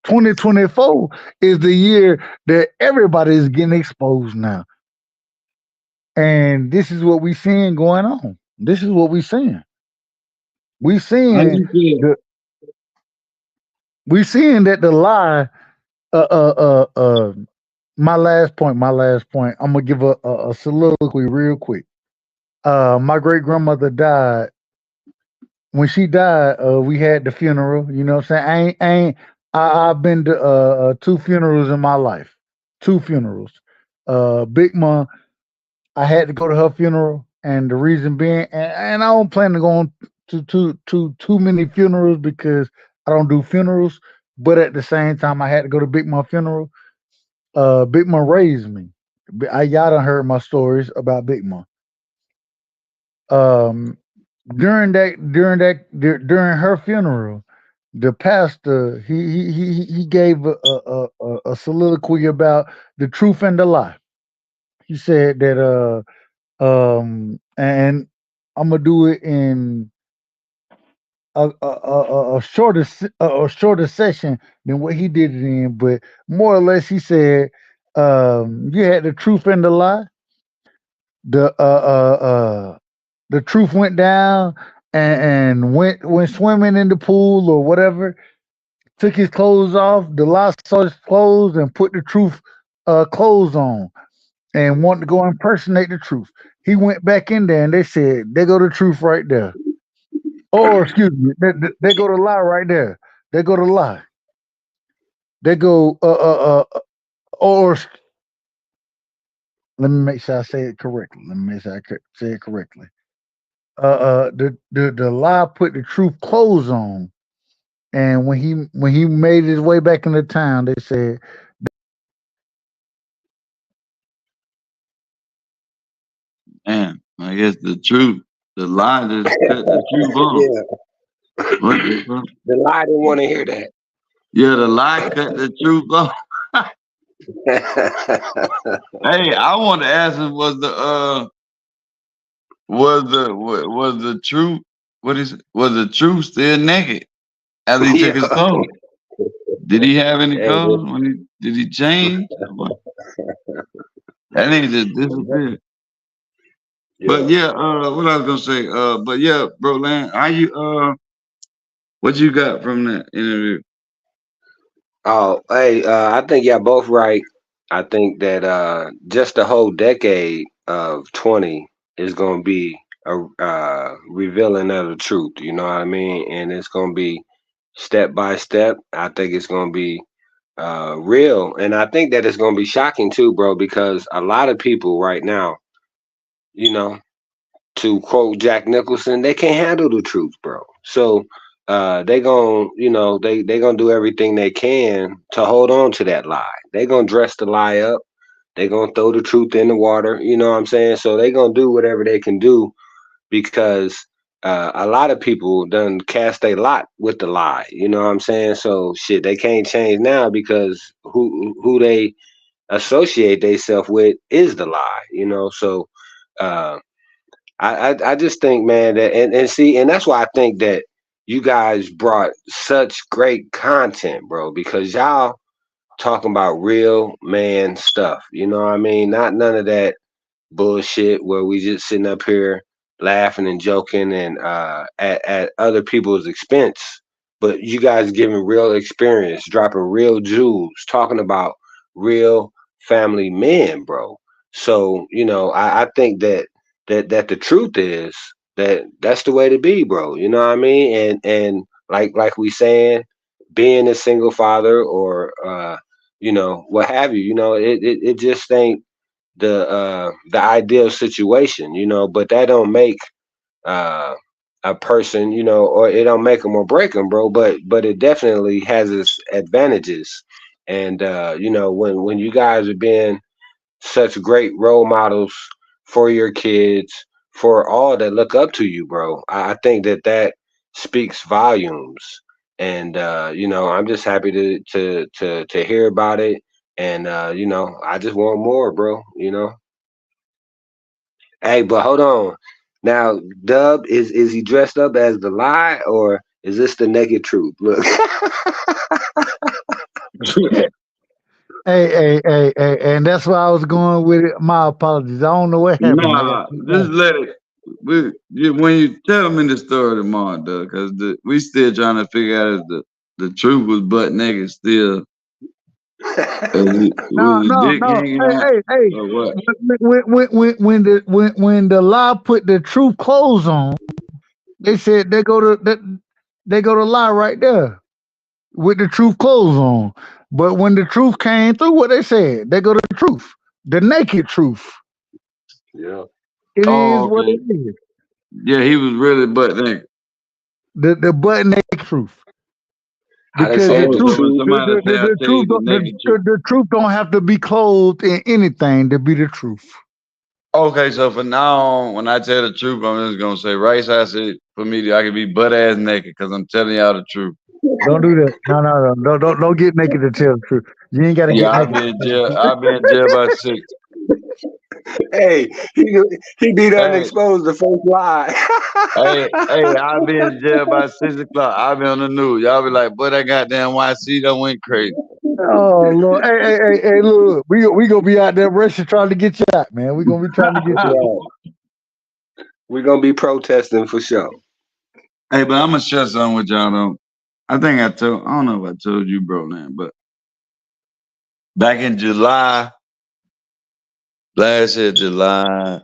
2024 is the year that everybody is getting exposed now. And this is what we seeing going on. This is what we seeing. We How seeing you feel? the we seeing that the lie uh uh uh uh my last point. I'm gonna give a soliloquy real quick. My great grandmother died. When she died, we had the funeral. You know what I'm saying? I've been to two funerals in my life. Two funerals. Big Mom, I had to go to her funeral, and the reason being, and I don't plan to go on to too many funerals because I don't do funerals. But at the same time, I had to go to Big Mom funeral. Big Mom raised me. Y'all done heard my stories about Big Mom. Um, during her funeral. the pastor he gave a soliloquy about the truth and the lie. He said that and I'm gonna do it in a shorter session than what he did it in, but more or less he said you had the truth and the lie. The the truth went down and went swimming in the pool or whatever, took his clothes off. The lie saw his clothes and put the truth clothes on and wanted to go impersonate the truth. He went back in there and they said, "There go the truth right there." Or excuse me, they go to lie right there. They go to lie. They go or let me make sure I say it correctly. Let me make sure say it correctly. The lie put the truth clothes on, and when he made his way back into town, they said, Man, I guess the truth, the lie just cut the truth off. Yeah, What the fuck? the lie didn't want to hear that. Yeah, the lie cut the truth off. Hey, I want to ask him, was the truth, what is it? Was the truth still naked after he took Yeah. his clothes? Did he have any Hey, clothes when did he change? What? That nigga just disappeared. But yeah. yeah, what I was gonna say, but yeah, bro, Lan, how you what you got from that interview? Oh, hey, I think y'all both right. I think that just the whole decade of 20 is going to be a revealing of the truth. You know what I mean? And it's going to be step by step. I think it's going to be real, and I think that it's going to be shocking too, bro, because a lot of people right now, you know, to quote Jack Nicholson, they can't handle the truth, bro. So they gon' they gonna do everything they can to hold on to that lie. They gonna dress the lie up. They gonna throw the truth in the water. You know what I'm saying? So they gonna do whatever they can do because a lot of people done cast a lot with the lie. You know what I'm saying? So shit, they can't change now because who they associate themselves with is the lie. You know, so. Uh, I just think, man, that and see, and that's why I think that you guys brought such great content, bro, because y'all talking about real man stuff. You know what I mean? Not none of that bullshit where we just sitting up here laughing and joking and at other people's expense. But you guys giving real experience, dropping real jewels, talking about real family men, bro. So I think that the truth is that that's the way to be, bro. You know what I mean? And like we saying, being a single father or what have you, it just ain't the ideal situation, but that don't make uh a person, or it don't make them or break them, bro. But it definitely has its advantages, and when you guys are being such great role models for your kids, for all that look up to you, bro. I think that speaks volumes, and I'm just happy to hear about it, and I just want more, bro. Hey, but hold on. Now, Dub, is he dressed up as the lie, or is this the naked truth? Look. and that's where I was going with it. My apologies. I don't know what happened. I got Nah, kicked just out. let it. When you tell me the story tomorrow, Doug, because we still trying to figure out if the truth was butt naked still. No, Was his no, dick no. hanging Hey, out hey, hey. or what? When the lie put the truth clothes on, they said they go to lie right there with the truth clothes on. But when the truth came through, what they said, they go to the truth, the naked truth. Yeah. It is Oh, what okay. it is. Yeah, he was really butt naked. The butt naked truth. How they Because said Oh, the so when truth. somebody say, "I the tell you truth the don't, naked truth," the truth don't have to be clothed in anything to be the truth. okay. So from now on, when I tell the truth, I'm just gonna say right side. I said for me, I can be butt ass naked because I'm telling y'all the truth. Don't do that. No, no, no. Don't get naked to tell the truth. You ain't got to Yeah, get naked. I've been in jail by 6. Hey, he be done Hey, exposed the first lie. hey, I've been in jail by 6 o'clock. I've been on the news. Y'all be like, boy, that goddamn YC done went crazy. Oh Lord, hey, look, we gonna be out there rushing trying to get you out, man. We gonna be trying to get That's you out. right. We're gonna be protesting for sure. Hey, but I'm gonna share something with y'all though. I don't know if I told you, bro, man, but back in July, last year, July,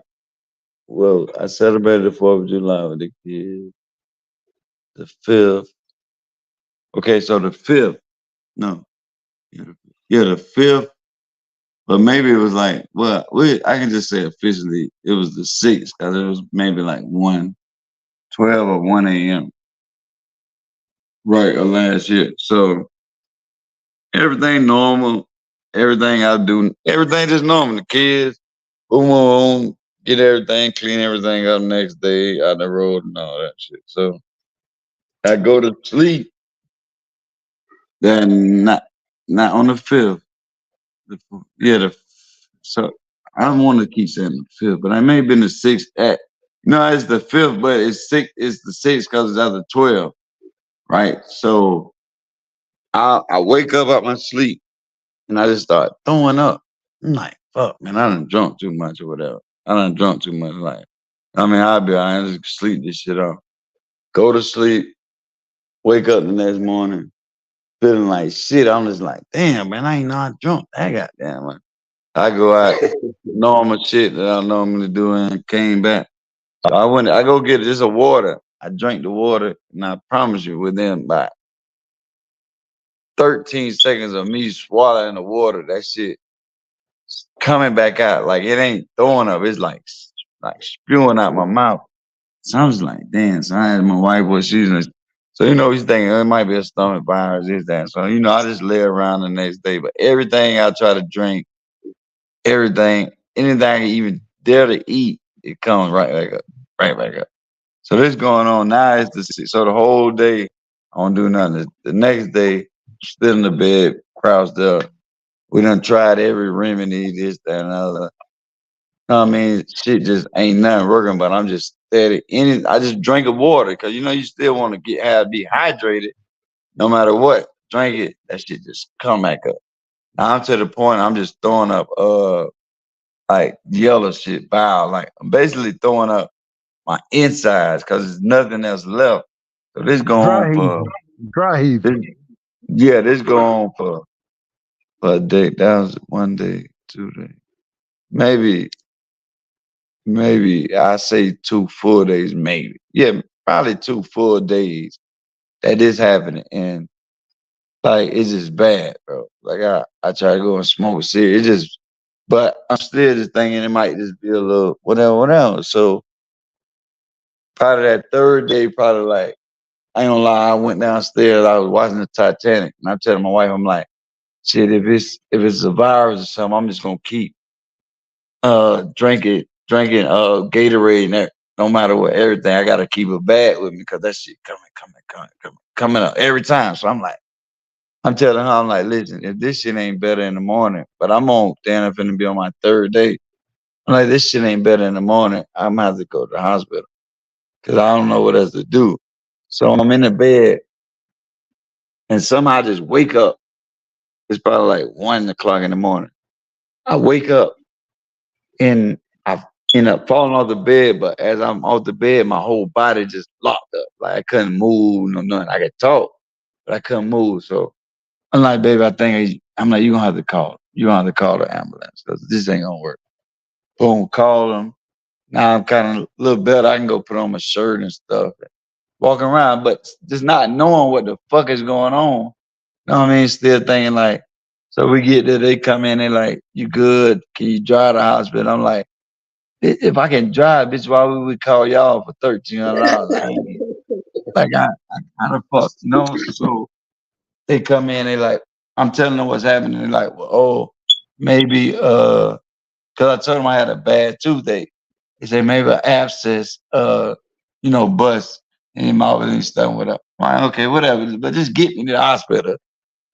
well, I celebrated the 4th of July with the kids. The 5th. Okay, so the 5th. No. Yeah, the 5th. But maybe it was like, well, I can just say officially it was the 6th because it was maybe like 1:12 or 1 a.m. Right, or last year. So everything normal, everything I do, everything just normal. The kids, boom, boom, boom, get everything, clean everything up next day out the road and all that shit. So I go to sleep. Then not on the 5th. Yeah, so I don't want to keep saying the 5th, but I may have been the 6th at. No, it's the 5th, but it's six. It's the 6th because it's after 12, right? So I wake up out my sleep and I just start throwing up. I'm like, fuck, man, I done drunk too much or whatever. I done drunk too much. Like, I mean, I'll be I just sleep this shit off. Go to sleep, wake up the next morning, feeling like shit. I'm just like, damn, man, I ain't not drunk. I goddamn, man. I go out, normal shit that I normally do and came back. So I go get just a water. I drank the water, and I promise you, within about 13 seconds of me swallowing the water, that shit coming back out. Like it ain't throwing up. It's like spewing out my mouth. So I was like, damn. So I had my wife was she's so he's thinking it might be a stomach virus, this, that. So I just lay around the next day. But everything I try to drink, everything, anything I even dare to eat, it comes right back up. Right back up. So this going on now is so the whole day I don't do nothing. The next day, still in the bed, crouched up. We done tried every remedy, this, that, and other. I mean, shit just ain't nothing working, but I'm just steady. I just drink a water because you still want to be hydrated no matter what. Drink it, that shit just come back up. Now I'm to the point I'm just throwing up like yellow shit, bile. Like I'm basically throwing up my insides because there's nothing else left. So this go on Dry for heaving, dry heaving. this, yeah, this go on for a day. That was 1 day, 2 days, maybe I say 2 full days, maybe. Yeah, probably 2 full days that this happening, and like it's just bad, bro. Like I try to go and smoke a cigarette, it just, but I'm still just thinking it might just be a little whatever, whatever. So probably that third day, probably like. I ain't gonna lie, I went downstairs, I was watching the Titanic, and I'm telling my wife, I'm like, shit, if it's a virus or something, I'm just gonna keep drinking Gatorade and that, no matter what, everything. I gotta keep a bag with me because that shit coming up every time. So I'm telling her, I'm like, listen, if this shit ain't better in the morning, but I'm on damn if finna be on my third day. I'm like, this shit ain't better in the morning. I'm gonna have to go to the hospital because I don't know what else to do. So I'm in the bed and somehow I just wake up. It's probably like 1 o'clock in the morning. I wake up and I end up falling off the bed, but as I'm off the bed, my whole body just locked up. Like I couldn't move, no nothing. I could talk, but I couldn't move. So I'm like, baby, I'm like, you're gonna have to call. You're gonna have to call the ambulance because this ain't gonna work. Boom, call them. Now I'm kind of a little better. I can go put on my shirt and stuff, walking around, but just not knowing what the fuck is going on. You know what I mean? Still thinking like, so we get there, they come in, they like, you good? Can you drive to the hospital? I'm like, if I can drive, bitch, why would we call y'all for $1,300? I ain't like, I kind of fuck, So they come in, they like, I'm telling them what's happening. They're like, well, maybe, cause I told them I had a bad toothache. They say maybe an abscess, bust. And his mouth ain't stuff with up. I'm like, okay, whatever. But just get me to the hospital.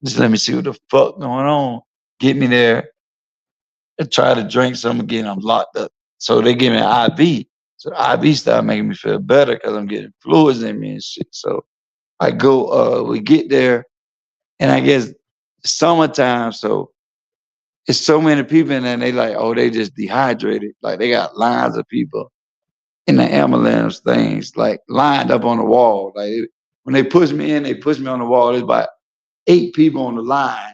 Just let me see what the fuck going on. Get me there and try to drink some again. I'm locked up. So they give me an IV. So the IV started making me feel better because I'm getting fluids in me and shit. So I go, we get there, and I guess summertime, so it's so many people in there, and they like, oh, they just dehydrated. Like they got lines of people in the ambulance things, like lined up on the wall. Like when they push me in, they push me on the wall. There's about 8 people on the line.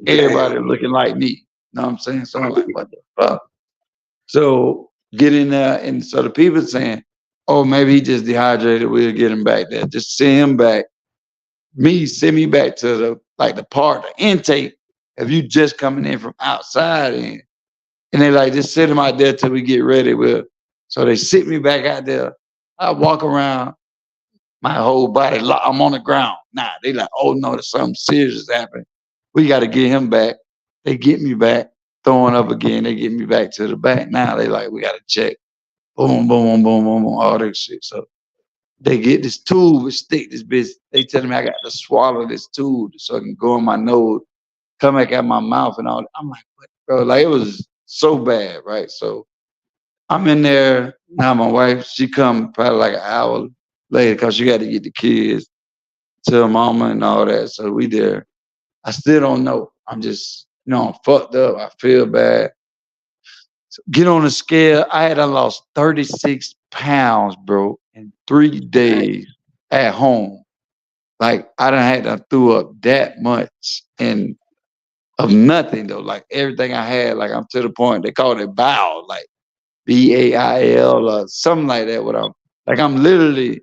Everybody Damn. looking like me. You know what I'm saying? So I'm like, what the fuck? So get in there, and so the people saying, oh, maybe he just dehydrated. We'll get him back there. Just send him back. Send me back to the part, the intake. If you just coming in from outside, and they like just sit him out there till we get ready. So they sit me back out there. I walk around, my whole body, I'm on the ground. Nah, they like, oh no, there's something serious is happening. We got to get him back. They get me back, throwing up again. They get me back to the back. Now they like, we got to check. Boom, boom, boom, boom, boom, all that shit. So they get this tube and stick this bitch. They telling me I got to swallow this tube so it can go in my nose, come back out my mouth and all that. I'm like, what, bro? Like it was so bad, right? So I'm in there now. My wife, she come probably like an hour later because she got to get the kids to her mama and all that. So we there. I still don't know. I'm just, I'm fucked up. I feel bad. So get on the scale. I had lost 36 pounds, bro, in 3 days at home. Like I done had to threw up that much and of nothing though. Like everything I had, like I'm to the point they call it bowel, like BAIL or something like that. What I'm literally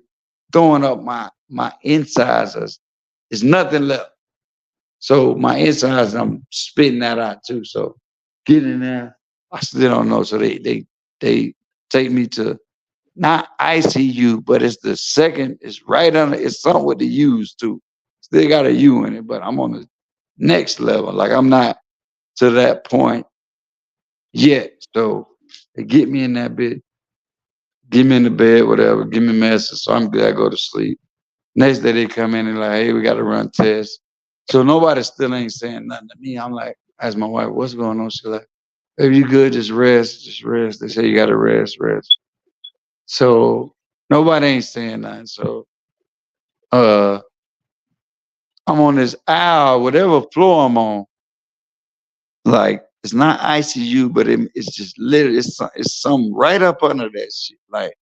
throwing up my insides. There's nothing left. So my insides, I'm spitting that out too. So get in there. I still don't know. So they take me to not ICU, but it's the second. It's right under. It's something with the U's too. Still got a U in it, but I'm on the next level. Like I'm not to that point yet. So they get me in that bit, get me in the bed, whatever, give me medicine. So I'm good. I go to sleep. Next day they come in and like, hey, we got to run tests. So nobody still ain't saying nothing to me. I'm like, ask my wife, what's going on? She's like, baby, you good? Just rest, just rest. They say you got to rest, rest. So nobody ain't saying nothing. So uh, I'm on this aisle, whatever floor I'm on. Like it's not ICU, but it's just literally it's some right up under that shit. Like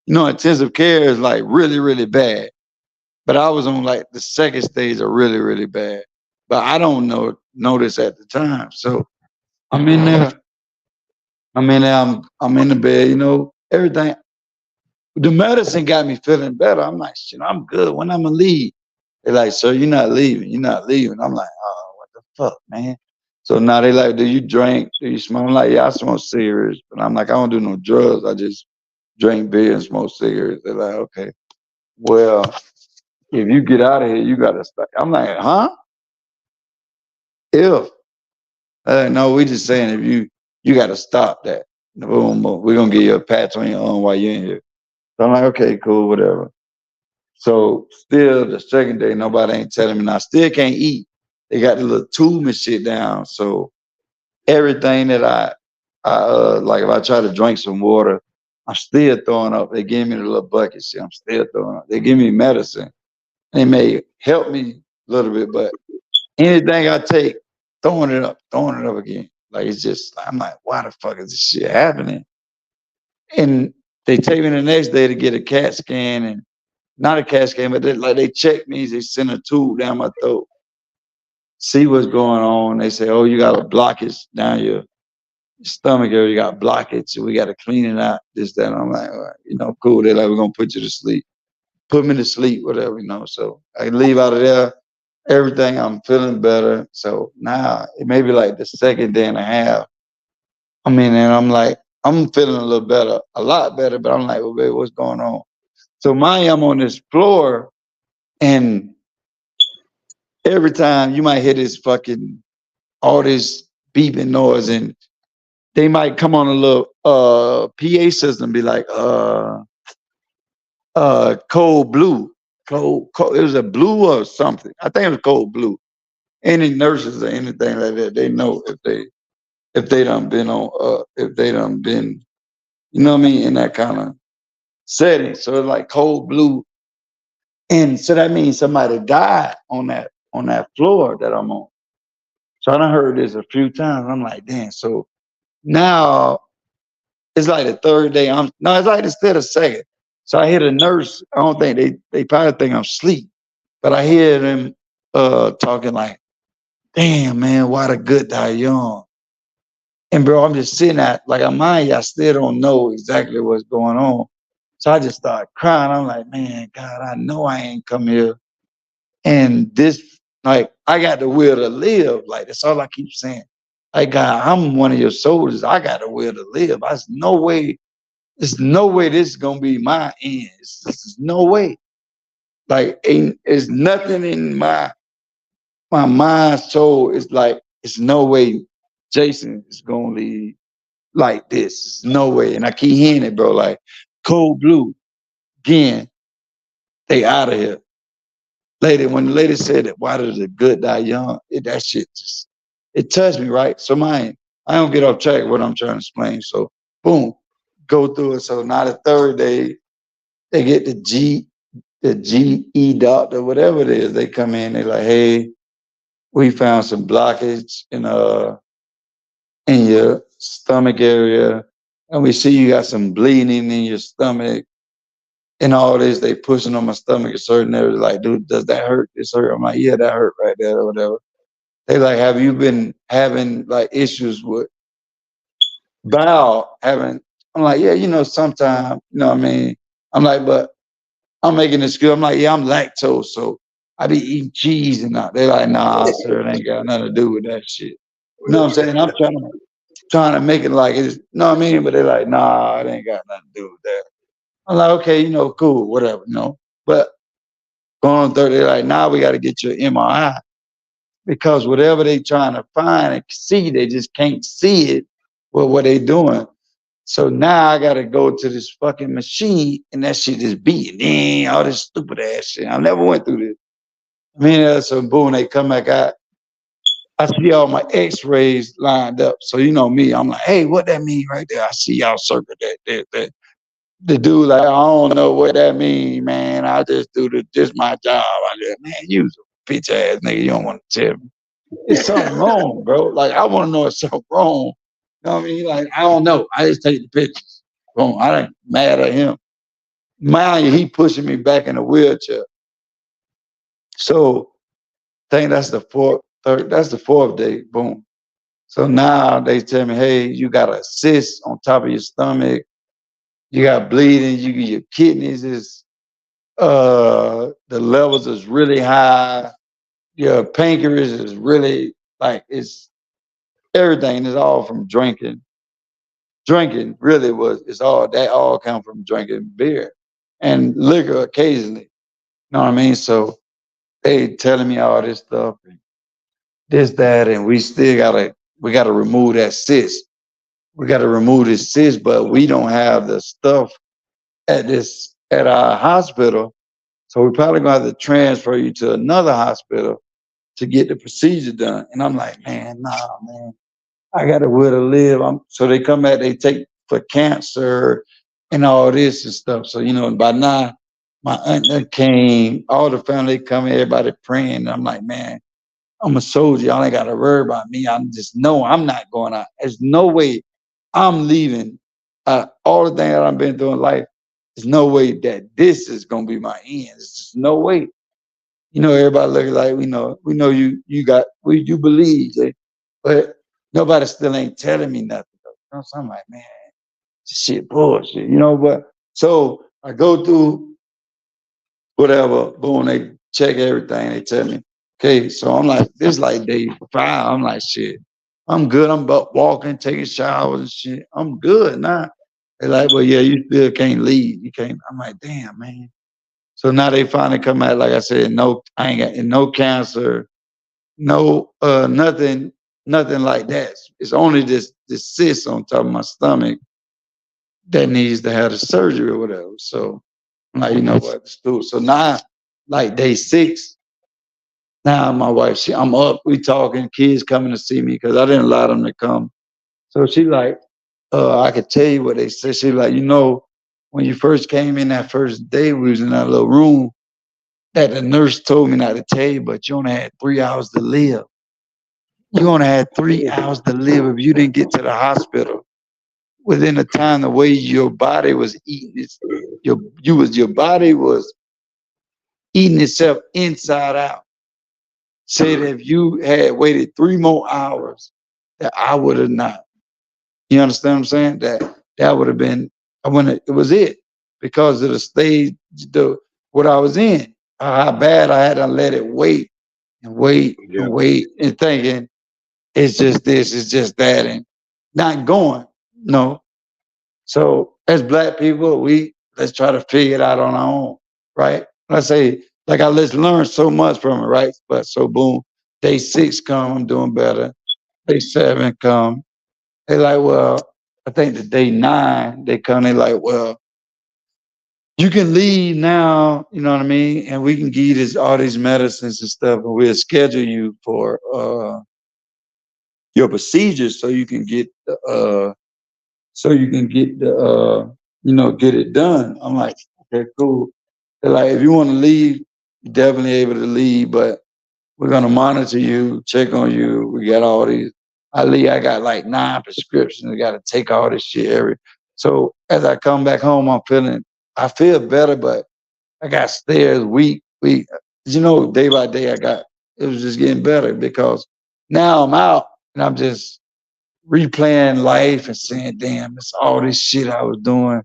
intensive care is like really really bad. But I was on like the second stage of really really bad. But I don't know this at the time. So I'm in there. I'm in the bed. Everything. The medicine got me feeling better. I'm like, shit, I'm good. When I'm gonna leave? They're like, sir, you're not leaving. You're not leaving. I'm like, oh, what the fuck, man? So now they like, do you drink? Do you smoke? I'm like, yeah, I smoke cigarettes. But I'm like, I don't do no drugs. I just drink beer and smoke cigarettes. They're like, okay, well, if you get out of here, you gotta stop. I'm like, huh? If no, we just saying if you gotta stop that. Boom, boom. We're gonna give you a patch on your arm while you're in here. So I'm like, okay, cool, whatever. So still the second day, nobody ain't telling me. And I still can't eat. They got the little tube and shit down. So everything that I like if I try to drink some water, I'm still throwing up. They give me the little bucket shit. I'm still throwing up. They give me medicine. They may help me a little bit, but anything I take, throwing it up again. Like it's just I'm like, why the fuck is this shit happening? And they take me the next day to get a CAT scan and not a CAT scan, but they check me. They send a tube down my throat, see what's going on. They say, oh, you got a blockage down your stomach area. You got blockage. So we got to clean it out. This, that. And I'm like, all right, cool. They're like, we're going to put you to sleep. Put me to sleep, whatever. So I leave out of there. Everything, I'm feeling better. So now it may be like the second day and a half. And I'm like, I'm feeling a little better, a lot better. But I'm like, well, baby, what's going on? So I'm on this floor, and every time you might hear this fucking all this beeping noise, and they might come on a little PA system, be like, cold blue. Cold, it was a blue or something. I think it was cold blue. Any nurses or anything like that, they know if they done been on if they done been, you know what I mean, in that kind of setting. So it's like cold blue. And so that means somebody died on that floor that I'm on. So I done heard this a few times. I'm like, damn. So now it's like the third day. No, it's like instead of second. So I hear the nurse. I don't think they probably think I'm asleep, but I hear them talking like, "Damn man, why the good die young?" And bro, I'm just sitting at like I'm mind you, I still don't know exactly what's going on. So I just start crying. I'm like, man, God, I know I ain't come here. And this, like, I got the will to live. Like, that's all I keep saying. Like, God, I'm one of your soldiers. I got the will to live. There's no way this is gonna be my end. There's no way. Like, ain't it's nothing in my mind, soul. It's like it's no way Jason is gonna leave like this. There's no way. And I keep hearing it, bro. Like cold blue again. They out of here. Lady, when the lady said that, why does the good die young? That shit just it touched me, right? So I don't get off track of what I'm trying to explain. So boom, go through it. So now the third day, they get the GE doctor, whatever it is, they come in, they like, hey, we found some blockage in your stomach area, and we see you got some bleeding in your stomach and all this. They pushing on my stomach a certain area, like, dude, does that hurt? This hurt? I'm like, yeah, that hurt right there or whatever. They like, have you been having like issues with bowel? Having? I'm like, yeah, sometimes, you know what I mean? I'm like, but I'm making this good. I'm like, yeah, I'm lactose, so I be eating cheese and that. They like, nah, sir, it ain't got nothing to do with that shit. You know what I'm saying? I'm trying to make it like it's, you know what I mean? But they like, nah, it ain't got nothing to do with that. I'm like, okay, cool, whatever, But going on 30, they're like, now we got to get your MRI because whatever they trying to find and see, they just can't see it with what they doing. So now I gotta go to this fucking machine and that shit is beating. Dang, all this stupid ass shit. I never went through this. I mean, so boom, they come back out. I see all my X-rays lined up. So you know me, I'm like, hey, what that mean right there? I see y'all circle that. The dude like, I don't know what that mean, man. I just do this my job. I just, man, you a bitch ass nigga. You don't want to tell me. It's something wrong, bro. Like I want to know if something wrong. You know what I mean? Like I don't know. I just take the pictures. Boom. I ain't mad at him. Mind you, he pushing me back in a wheelchair. So I think that's the fourth day. Boom. So now they tell me, hey, you got a cyst on top of your stomach. You got bleeding. Your kidneys is the levels is really high. Your pancreas is really like it's everything is all from drinking. Drinking really it's all come from drinking beer and liquor occasionally. You know what I mean? So they telling me all this stuff and this, that, and we gotta remove that cyst. We gotta remove this cyst, but we don't have the stuff at our hospital. So we're probably gonna have to transfer you to another hospital to get the procedure done. And I'm like, man, nah, man, I got a will to live. So they come back, they take for cancer and all this and stuff. So, by now, my aunt came, all the family come, everybody praying. And I'm like, man, I'm a soldier. Y'all ain't got to worry about me. I just know I'm not going out. There's no way I'm leaving. All the things that I've been through in life, there's no way that this is going to be my end. There's just no way. Everybody looking like we know you believe, but nobody still ain't telling me nothing. So I'm like, man, shit bullshit, But so I go through whatever, boom, they check everything, they tell me, okay. So I'm like, this is like day 5. I'm like, shit, I'm good. I'm about walking, taking showers and shit. I'm good now. They're like, well, yeah, you still can't leave. You can't. I'm like, damn, man. So now they finally come out, like I said, no, I ain't got no cancer, no nothing like that. It's only this cyst on top of my stomach that needs to have the surgery or whatever. So I'm like, you know what, it's through. So now, like day 6, now my wife, I'm up, we talking, kids coming to see me because I didn't allow them to come. So she like, I could tell you what they said. She like, when you first came in that first day, we was in that little room that the nurse told me not to tell you, but you only had 3 hours to live. You only had 3 hours to live if you didn't get to the hospital within the time. The way your body was eating its, your body was eating itself inside out. Said if you had waited 3 more hours, that I would have not. You understand what I'm saying? That would have been, I wouldn't. It was it because of the stage, what I was in, how bad I had to let it wait and wait and Yeah. wait and thinking it's just this, it's just that, and not going. No. So as black people, let's try to figure it out on our own, right? Let's say, like I let's learn so much from it, right? But so boom, day 6 come, I'm doing better. Day 7 come, they like, well, I think the day 9 they come, they like, well, you can leave now, you know what I mean, and we can give you all these medicines and stuff, and we'll schedule you for your procedures so you can get the get it done. I'm like, okay, cool. They're like, if you want to leave, you're definitely able to leave, but we're gonna monitor you, check on you. We got all these. I got like 9 prescriptions. I got to take all this shit every. So as I come back home, I feel better, but I got stairs week. Day by day, it was just getting better because now I'm out and I'm just replaying life and saying, damn, it's all this shit I was doing,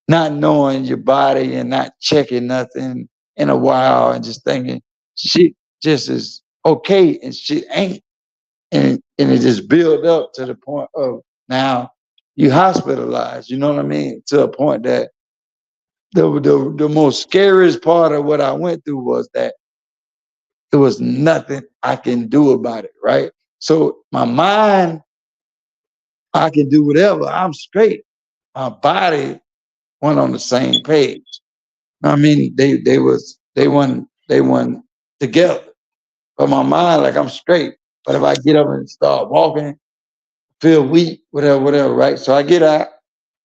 not knowing your body and not checking nothing in a while and just thinking shit just is okay and shit ain't. And it just built up to the point of now you hospitalized, you know what I mean? To a point that the most scariest part of what I went through was that there was nothing I can do about it, right? So my mind, I can do whatever. I'm straight. My body went on the same page. I mean, they went together. But my mind, like I'm straight. But if I get up and start walking, feel weak, whatever, right? So I get out,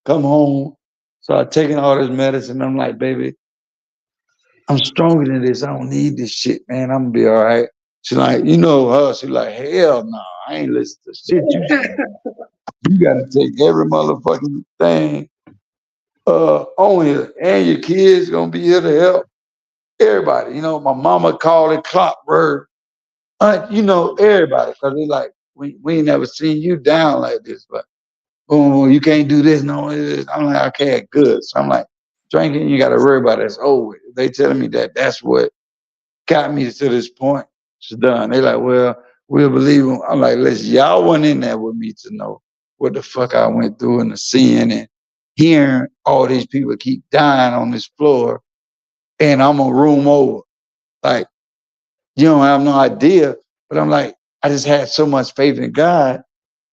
come home, start taking all this medicine. I'm like, baby, I'm stronger than this. I don't need this shit, man. I'm gonna be all right. She's like, her. She's like, hell no, I ain't listening to shit you saying. You gotta take every motherfucking thing on here, and your kids gonna be here to help everybody. My mama called it clockwork. Everybody, because they like, we ain't never seen you down like this, but boom, you can't do this, no. I'm like, okay, good. So I'm like, drinking, you got to worry about it. It's over. They telling me that that's what got me to this point. It's done. They like, well, we'll believe them. I'm like, listen, y'all went in there with me to know what the fuck I went through and the seeing and hearing all these people keep dying on this floor, and I'm a room over. Like, you don't have no idea. But I'm like, I just had so much faith in God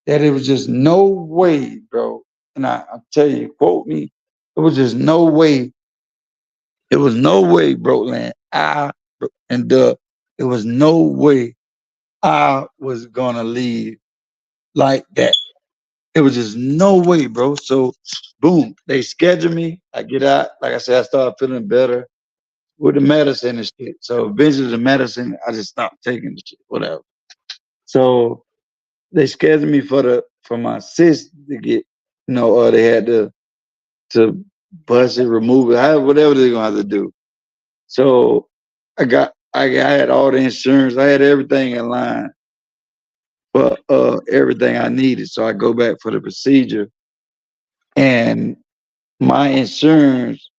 that it was just no way, bro. And I tell you, quote me, it was just no way. It was no way, bro, land. It was no way I was gonna leave like that. It was just no way, bro. So, boom, they schedule me. I get out. Like I said, I started feeling better with the medicine and shit. So, eventually, the medicine, I just stopped taking the shit, whatever. So, they scheduled me for my cyst to get, they had to bust it, remove it, whatever they're gonna have to do. So I had all the insurance, I had everything in line for everything I needed. So I go back for the procedure, and my insurance,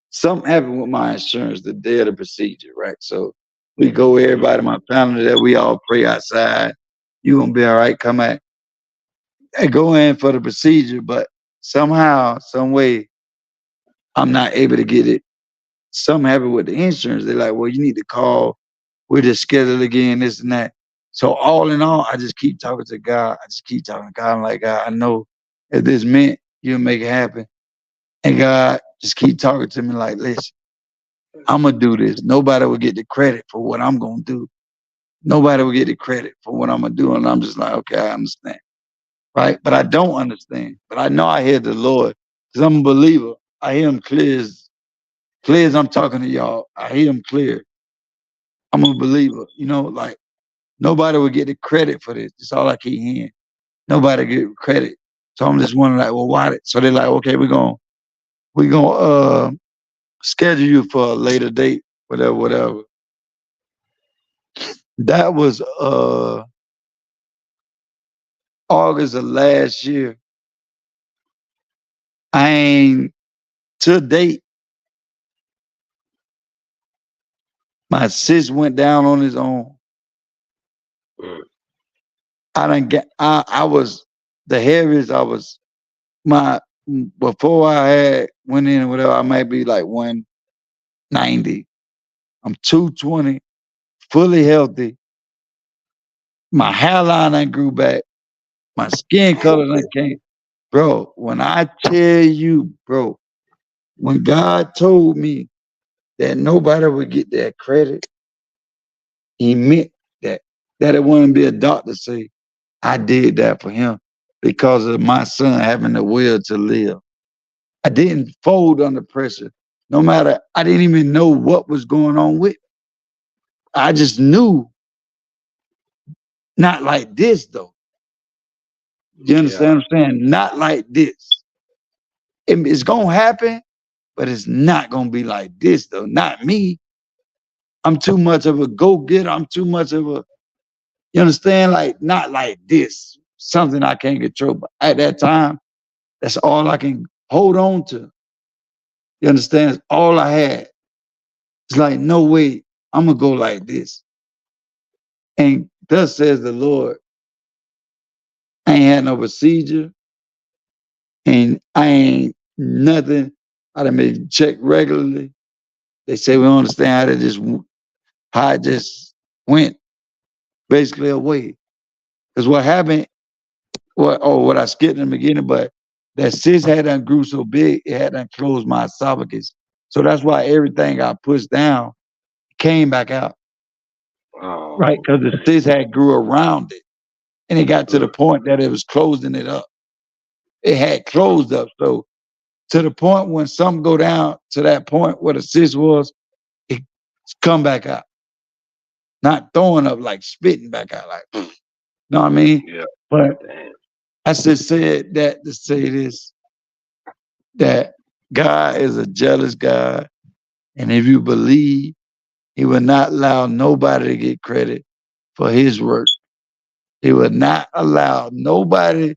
something happened with my insurance the day of the procedure, right? So we go, everybody, my family, that we all pray outside. You gonna be all right. Come out. I go in for the procedure, but somehow, some way, I'm not able to get it. Something happened with the insurance. They're like, well, you need to call. We just schedule again, this and that. So all in all, I just keep talking to God. I just keep talking to God. I'm like, God, I know if this meant you'll make it happen. And God just keep talking to me like, listen, I'm gonna do this. Nobody will get the credit for what I'm gonna do. Nobody will get the credit for what I'm gonna do. And I'm just like, okay, I understand. Right? But I don't understand. But I know I hear the Lord because I'm a believer. I hear him clear as I'm talking to y'all. I hear him clear. I'm a believer. You know, like nobody will get the credit for this. That's all I keep hearing. Nobody get credit. So I'm just wondering, like, well, why? So they're like, okay, we're gonna schedule you for a later date, whatever, whatever. That was August of last year. I ain't to date. My sis went down on his own. Mm. I didn't get. I was the heaviest. I was my before I had went in or whatever. I might be like 190. I'm 220, fully healthy. My hairline ain't grew back. My skin color ain't came. Bro, when I tell you, bro, when God told me that nobody would get that credit, he meant that. That it wouldn't be a doctor say, I did that for him because of my son having the will to live. I didn't fold under pressure. No matter, I didn't even know what was going on with me. I just knew not like this though. You Yeah. understand what I'm saying? Not like this. It's gonna happen, but it's not gonna be like this though. Not me. I'm too much of a go-getter. I'm too much of a, you understand? Like, not like this. Something I can't control. But at that time, that's all I can hold on to. You understand? It's all I had. It's like, no way, I'm gonna go like this. And thus says the Lord, I ain't had no procedure and I ain't nothing. I done been checked regularly. They say we don't understand how it just went basically away. Because what happened, what I skipped in the beginning, but that cyst had done grew so big, it had done closed my esophagus. So that's why everything I pushed down came back out, right? Oh, Because the cyst had grew around it. And it got to the mm, point that it was closing it up. It had closed up. So to the point when some go down to that point where the cyst was, it come back out. Not throwing up like spitting back out, like, you know what I mean? yeah. But Damn. I just said that to say this, that God is a jealous God. And if you believe, he will not allow nobody to get credit for his work. He will not allow nobody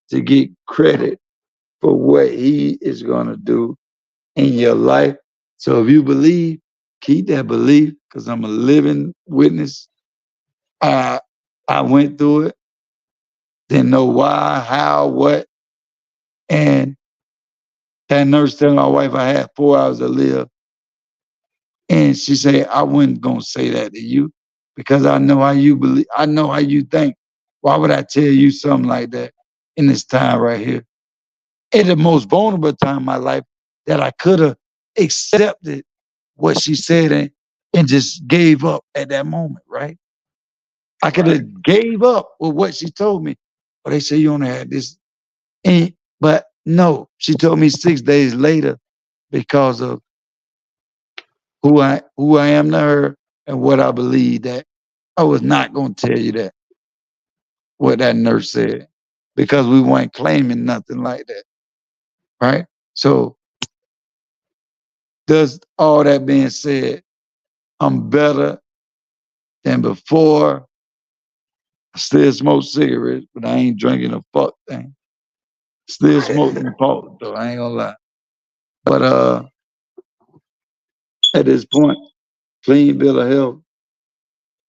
to get credit for what he is going to do in your life. So if you believe, keep that belief because I'm a living witness. I I went through it, didn't know why, how, what. And that nurse telling my wife I had 4 hours to live. And she said, I wasn't gonna say that to you because I know how you believe, I know how you think. Why would I tell you something like that in this time right here? At the most vulnerable time in my life that I could have accepted what she said and just gave up at that moment, right? I could Right. have gave up with what she told me. But they say you only had this. And, but no, she told me 6 days later because of who I am to her and what I believe that I was not gonna tell you that what that nurse said because we weren't claiming nothing like that, right? So does all that being said, I'm better than before. I still smoke cigarettes, but I ain't drinking a fuck thing. Still smoking the pot though, I ain't gonna lie. But at this point, clean bill of health,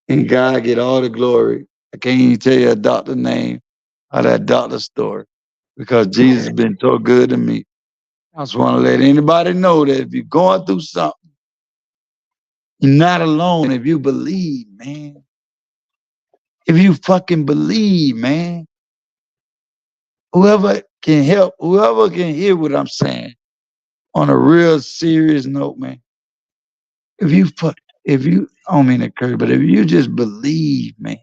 and God get all the glory. I can't even tell you a doctor name or that doctor story because Jesus has been so good to me. I just want to let anybody know that if you're going through something, you're not alone if you believe, man. If you fucking believe, man. Whoever can help, whoever can hear what I'm saying, on a real serious note, man, if you put, if you, I don't mean to curse, but if you just believe, man,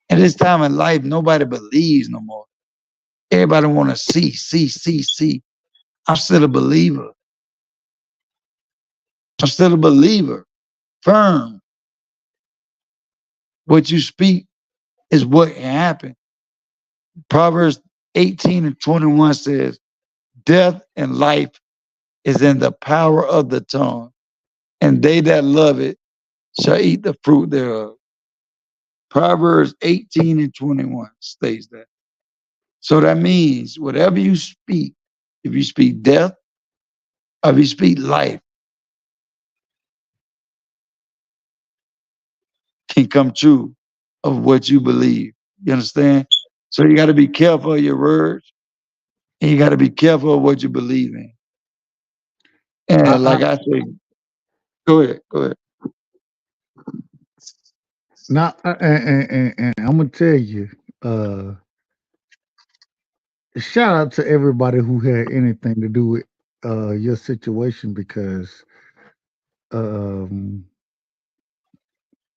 at this time in life, nobody believes no more. Everybody want to see, see, see, see. I'm still a believer. I'm still a believer. Firm. What you speak is what can happen. Proverbs 18 and 21 says, death and life is in the power of the tongue, and they that love it shall eat the fruit thereof. Proverbs 18 and 21 states that. So that means whatever you speak, if you speak death or if you speak life, can come true of what you believe. You understand? So you got to be careful of your words and you got to be careful of what you believe in. And I like I said, go ahead, go ahead. now and I'm gonna tell you, uh, shout out to everybody who had anything to do with your situation because um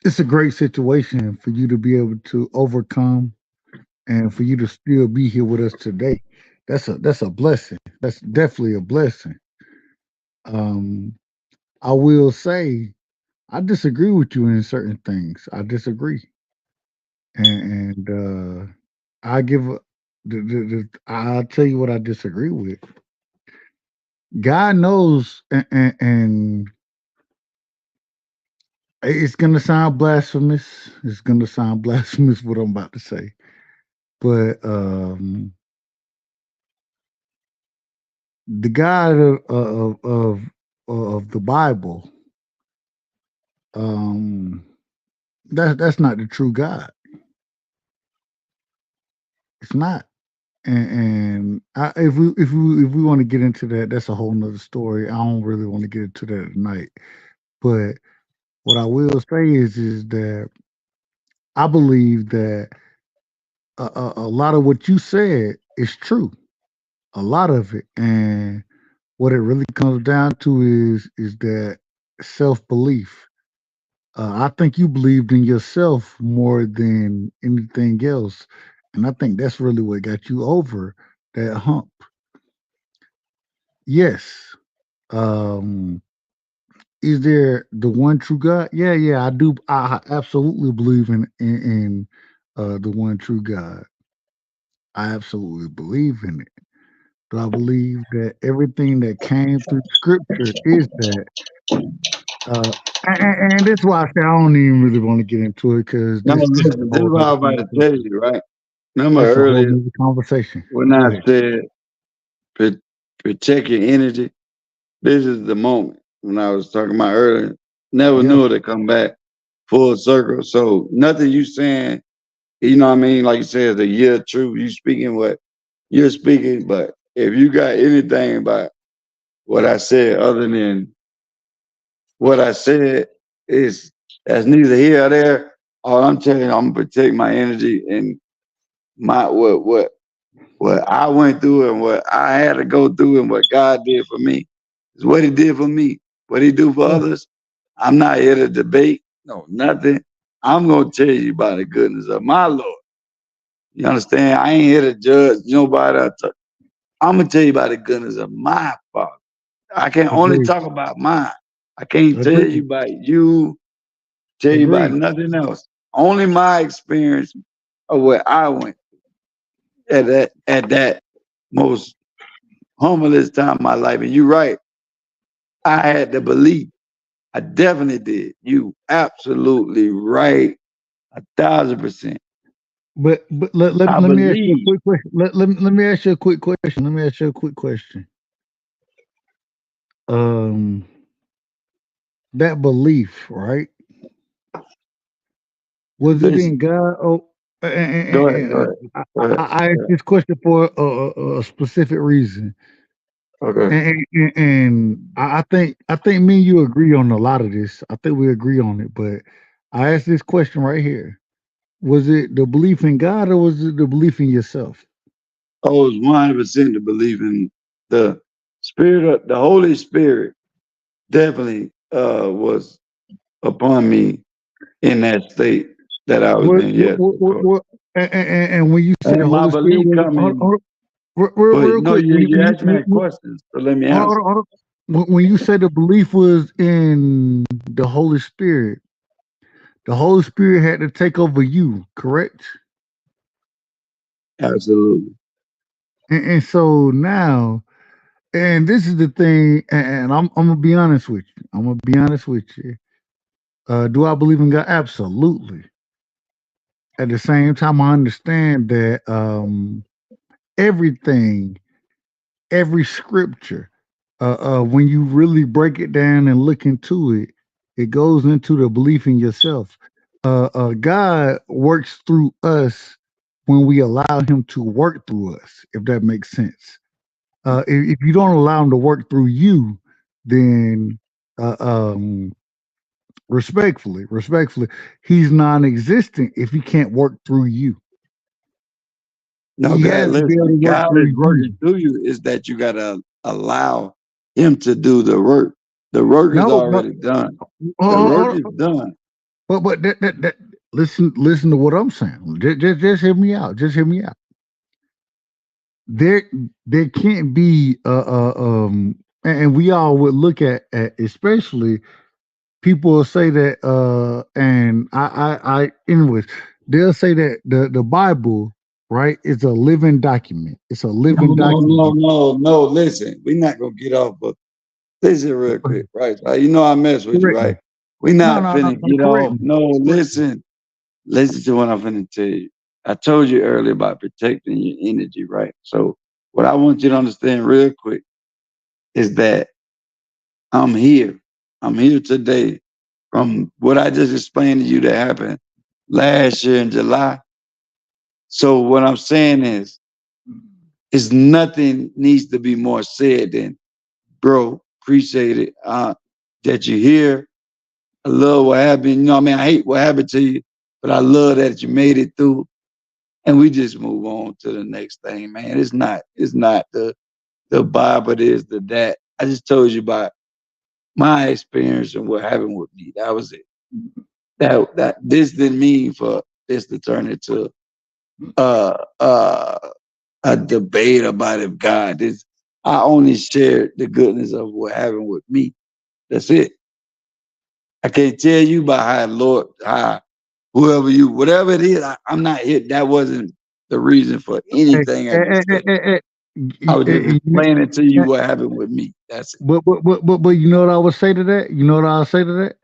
it's a great situation for you to be able to overcome and for you to still be here with us today. That's a blessing. That's definitely a blessing. Um, I will say I disagree with you in certain things. I disagree, and I give I'll tell you what I disagree with. God knows, and it's gonna sound blasphemous. It's gonna sound blasphemous what I'm about to say, but the God of the Bible, um, that's not the true God. It's not. And if we want to get into that, that's a whole nother story. I don't really want to get into that tonight. But what I will say is that I believe that a lot of what you said is true. A lot of it, and what it really comes down to is that self belief. I think you believed in yourself more than anything else, and I think that's really what got you over that hump. Yes. Um, is there the one true God? Yeah, yeah, I do. I absolutely believe in the one true God. I absolutely believe in it. Do I believe that everything that came through Scripture is that? Uh, and that's why I say I don't even really want to get into it because No, this is a listen, this is whole what I other was about to tell conversation. you, right? Remember That's a whole earlier other conversation. when Go I ahead. said protect your energy? This is the moment when I was talking about earlier. Never Yeah, knew it to come back full circle. So nothing you saying, you know what I mean? Like you said, the year truth. You speaking what you're speaking, but if you got anything about what I said other than what I said, is that's neither here or there. All I'm telling you, I'm gonna protect my energy and my what I went through and what I had to go through and what God did for me is what He did for me. What He do for yeah, others, I'm not here to debate, no nothing. I'm gonna tell you about the goodness of my Lord. You understand? I ain't here to judge nobody. I'm gonna tell you about the goodness of my Father. I can only agreed, talk about mine. I can't tell you agreed, about you. Tell you about agreed. nothing else. Only my experience of what I went at that most humblest time of my life. And you're right. I had to believe. I definitely did. You absolutely right. 1,000%. But I let me ask you a believe. quick question. Let me ask you a quick question. Let me ask you a quick question. Um, that belief, right? Was it in Listen, God? Oh, go ahead, go ahead. Go ahead. I asked this question for a specific reason, Okay. and I think me and you agree on a lot of this. I think we agree on it, but I asked this question right here: was it the belief in God or was it the belief in yourself? I was 100% to believe in the Spirit of the Holy Spirit definitely was upon me in that state that I was in. Yes, of course. And when you say the And my Holy Spirit belief was, coming, but real no, quick, you asked me a question, so let me answer. when you say the belief was in the Holy Spirit had to take over you, correct? Absolutely. And so now, and this is the thing, and I'm gonna be honest with you. I'm gonna be honest with you. Do I believe in God? Absolutely. At the same time, I understand that everything, every scripture, when you really break it down and look into it, it goes into the belief in yourself. God works through us when we allow Him to work through us, if that makes sense. If you don't allow Him to work through you, then uh, um, respectfully, He's non-existent if He can't work through you. No, He God, has to be able listen, to work God is through working you. through you, is that you gotta allow him to do the work. The work is No, no, already done. The work is hold on. done. But listen to what I'm saying. Just hear me out. Just hear me out. There there can't be and we all would look at especially people will say that and I anyways they'll say that the Bible, right, is a living document. It's a No, living no, no, document. no, no. Listen, we're not gonna get off, but listen real quick, right? You know I mess with you, Correct right? me. We No, not no, no, finna no, get correct off. me. No, Correct me. listen. Listen to what I'm finna tell you. I told you earlier about protecting your energy, right? So what I want you to understand real quick is that I'm here. I'm here today from what I just explained to you that happened last year in July. So what I'm saying is nothing needs to be more said than, bro, appreciate it. That you're here. I love what happened. You know what I mean? I hate what happened to you, but I love that you made it through. And we just move on to the next thing, man. It's not the Bible, it is the that. I just told you about my experience and what happened with me. That was it. That this didn't mean for this to turn into uh uh a debate about if God is. I only shared the goodness of what happened with me. That's it. I can't tell you about how Lord, how whoever you, whatever it is, I'm not here. That wasn't the reason for Hey, anything I just said. I was just explaining to you eh, what happened with me. That's it. but you know what I would say to that? You know what I'll say to that?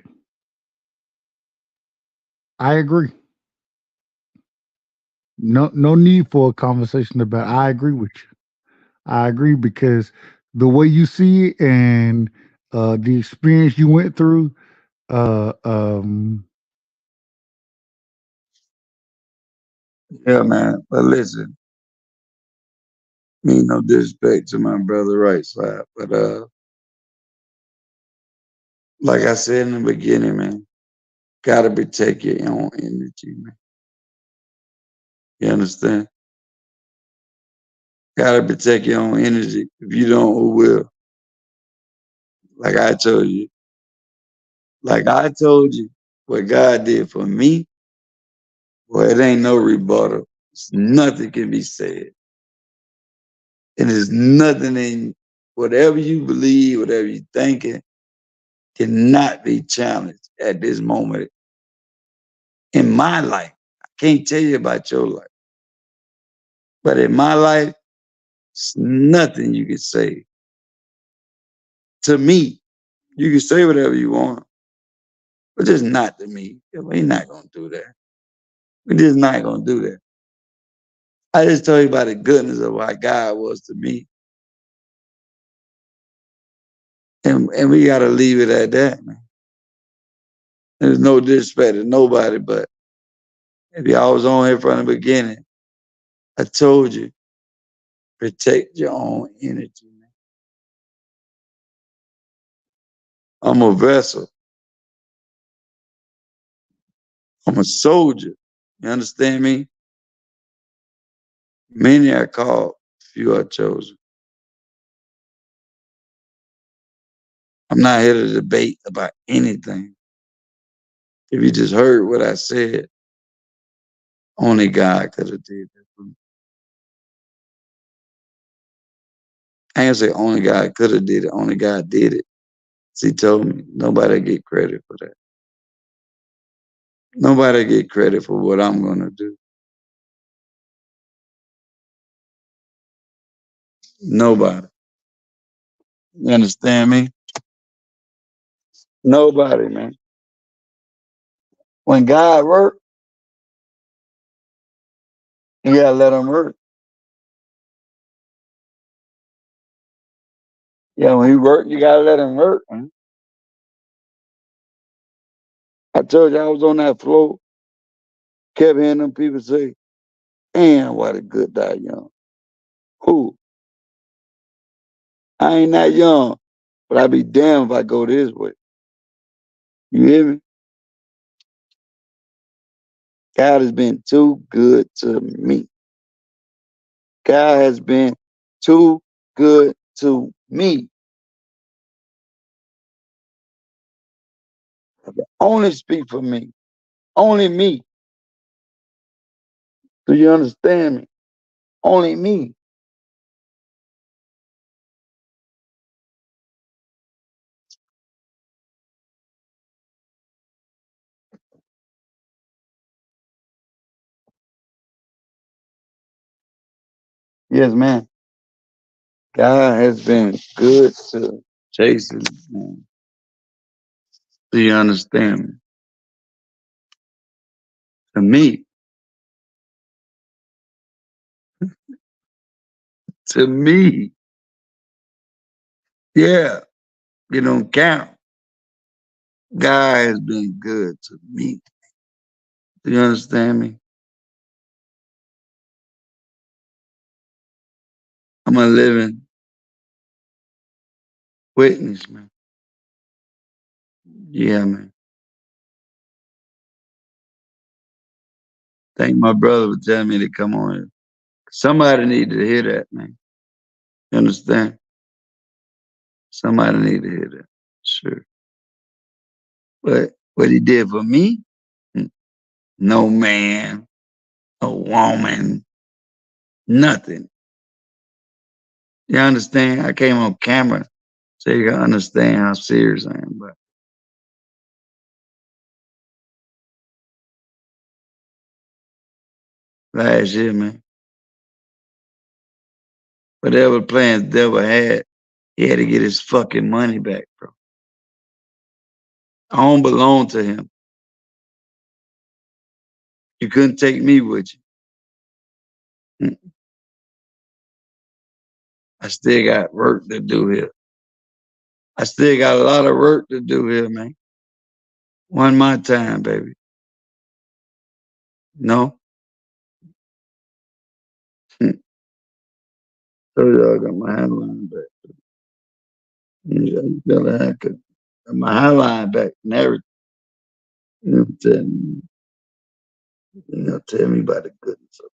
I agree. No need for a conversation about. I agree with you. I agree because the way you see it and the experience you went through, uh, um, Yeah, man. But listen, me no disrespect to my brother right side. But like I said in the beginning, man, gotta protect your own energy, man. You understand? Gotta protect your own energy. If you don't, who will? Like I told you. Like I told you, what God did for me, well, it ain't no rebuttal. It's nothing can be said. And there's nothing in whatever you believe, whatever you're thinking, cannot be challenged at this moment in my life. I can't tell you about your life, but in my life, it's nothing you can say to me. You can say whatever you want, but just not to me. We're not gonna do that. We're just not gonna do that. I just told you about the goodness of what God was to me, and we gotta leave it at that, man. There's no disrespect to nobody, but if y'all was on here from the beginning, I told you, protect your own energy, man. I'm a vessel. I'm a soldier. You understand me? Many are called, few are chosen. I'm not here to debate about anything. If you just heard what I said, only God could have did that for me. I ain't gonna say only God could have did it. Only God did it. He told me nobody get credit for that. Nobody get credit for what I'm gonna do. Nobody. You understand me? Nobody, man. When God work, you gotta let him work. Yeah, when he work, you gotta let him work, man. I told you I was on that floor, kept hearing them people say, "Damn, what a good die young." Who? I ain't that young, but I'd be damned if I go this way. You hear me? God has been too good to me. God has been too good to me. I can only speak for me. Only me. Do you understand me? Only me. Yes, man. God has been good to Jason, man. Do you understand me? To me. To me. Yeah. You don't count. God has been good to me. Do you understand me? I'm a living witness, man. Yeah, man. Thank my brother for telling me to come on here. Somebody need to hear that, man. You understand? Somebody need to hear that. Sure. But what he did for me, no man, no woman, nothing. You understand? I came on camera so you can understand how serious I am. But last year, man, whatever plans devil had, he had to get his fucking money back, bro. I don't belong to him. You couldn't take me with you. I still got work to do here. I still got a lot of work to do here, man. One more time, baby. No? So y'all got my hairline back. You got a haircut. Got my hairline back and everything. Tell me about the goodness of it.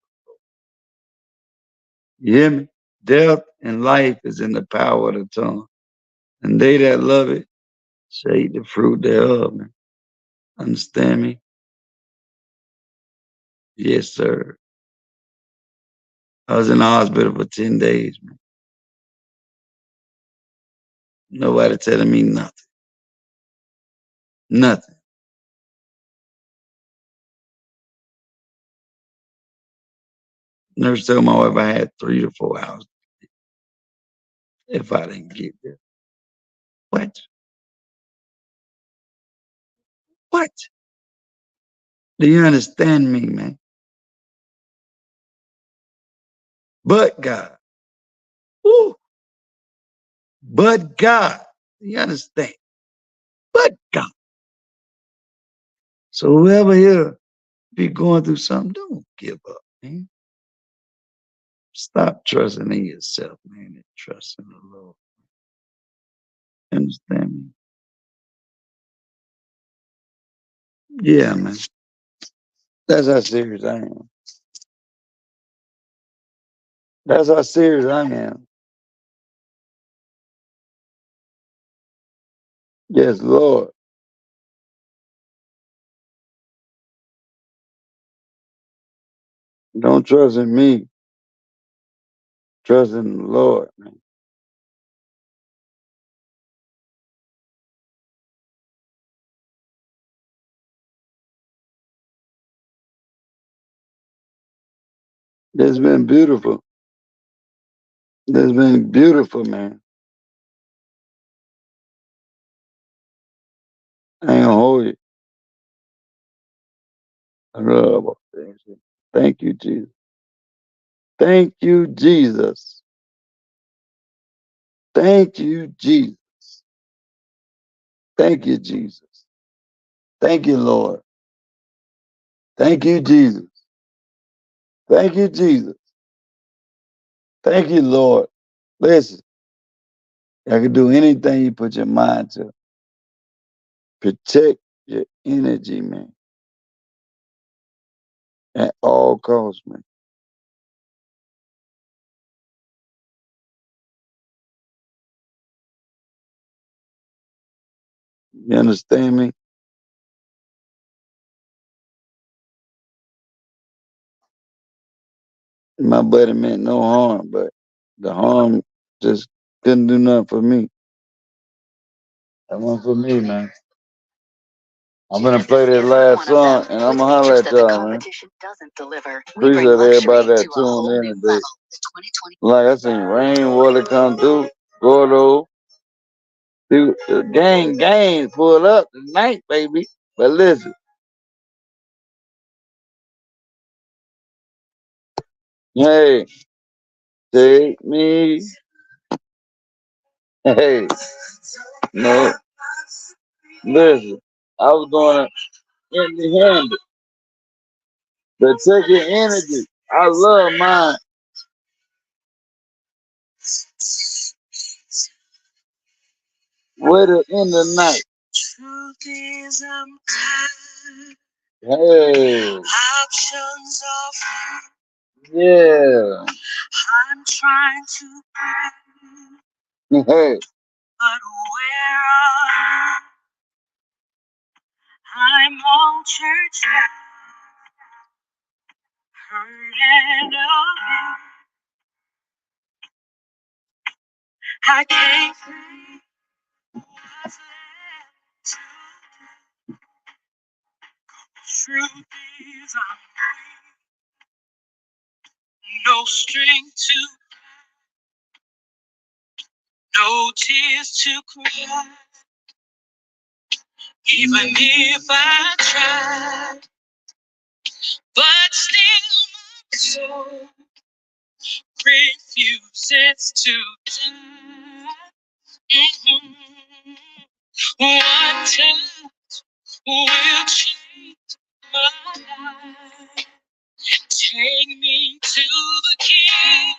You hear me? Death and life is in the power of the tongue. And they that love it shall eat the fruit thereof, man. Understand me? Yes, sir. I was in the hospital for 10 days, man. Nobody telling me nothing. Nothing. Nurse told my wife I had 3 to 4 hours if I didn't get there. What? What? Do you understand me, man? But God. Woo! But God. Do you understand? But God. So whoever here be going through something, don't give up, man. Stop trusting in yourself, man, and trust in the Lord. Understand me? Yeah, man. That's how serious I am. That's how serious I am. Yes, Lord. Don't trust in me. Trust in the Lord, man. It's been beautiful. It's been beautiful, man. I ain't gonna hold you. I love things. Thank you, Jesus. Thank you, Jesus. Thank you, Jesus. Thank you, Jesus. Thank you, Lord. Thank you, Jesus. Thank you, Jesus. Thank you, Lord. Listen, I can do anything you put your mind to. Protect your energy, man, at all costs, man. You understand me? My buddy meant no harm, but the harm just couldn't do nothing for me. That one for me, man. I'm gonna play that last song, and I'm gonna holler at y'all, man. Appreciate everybody that tuned in today. Like I seen rainwater come through, Gordo. Dude, the gang pulled up tonight, baby. But listen, hey, take me, hey, no, listen. I was going to empty handed, but take your energy. I love mine. With it in the night. Truth is, I'm tired. Hey. Options of yeah. I'm trying to pray. Hey. But where are I'm all church hurt and alone. I can't think what's left. Truth is, I'm weak. No strength to, no tears to cry. Even if I try, but still my soul refuses to die. Mhm. One touch will change my life. Take me to the King.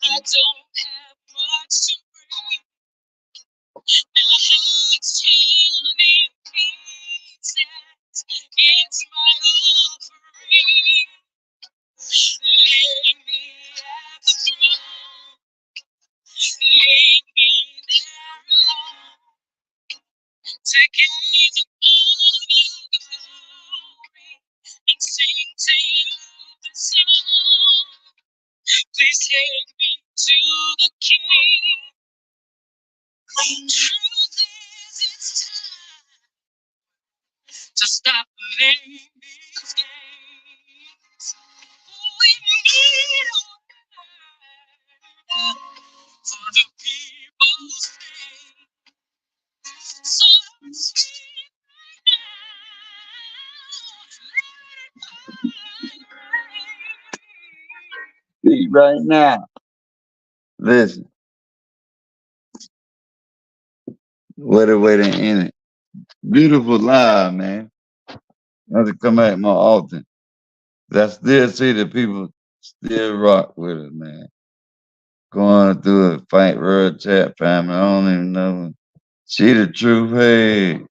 I don't have much to bring. My heart's torn in pieces. It's my offering. Lay me at the throne. Lay me there alone. To gaze upon your glory and sing to you this song. Please take me to the King. Truth is, it's time to stop playing these games. We need a word for the people's pain. So let's speak now. Speak right now. Listen, what a way to end it. Beautiful live, man. I have to come back more often. I still see the people still rock with it, man. Going through a fight world chat family. I don't even know. See the truth, hey.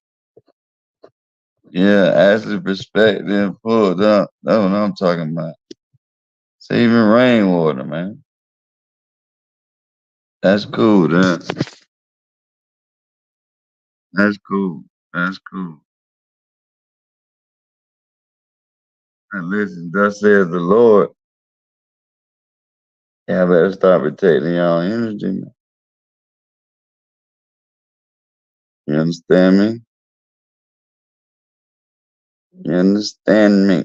Yeah, actually respect them pulled up. That's what I'm talking about. Saving rainwater, man. That's cool, man. That's cool. That's cool. And listen, thus says the Lord. Yeah, better start protecting y'all energy, man. You understand me? You understand me?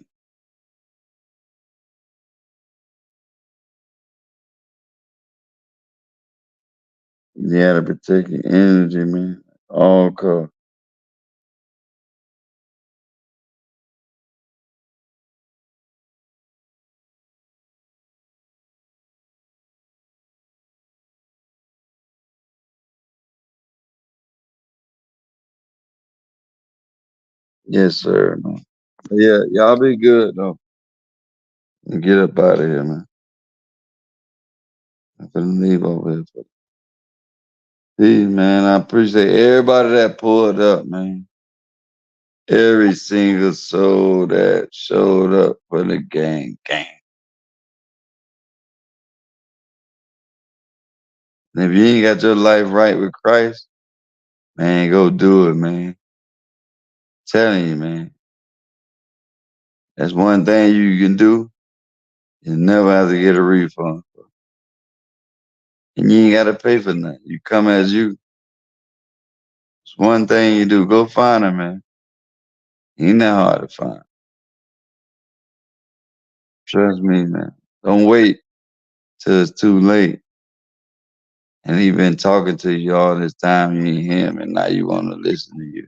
You gotta protect your energy, man. All cost. Yes, sir, man. Yeah, y'all be good though. And get up out of here, man. I'm gonna leave over here. Peace, man. I appreciate everybody that pulled up, man. Every single soul that showed up for the gang. And if you ain't got your life right with Christ, man, go do it, man. Telling you, man. That's one thing you can do. You never have to get a refund. And you ain't gotta pay for nothing. You come as you. It's one thing you do. Go find him, man. He ain't that hard to find. Trust me, man. Don't wait till it's too late. And he been talking to you all this time, you ain't him, and now you want to listen to you.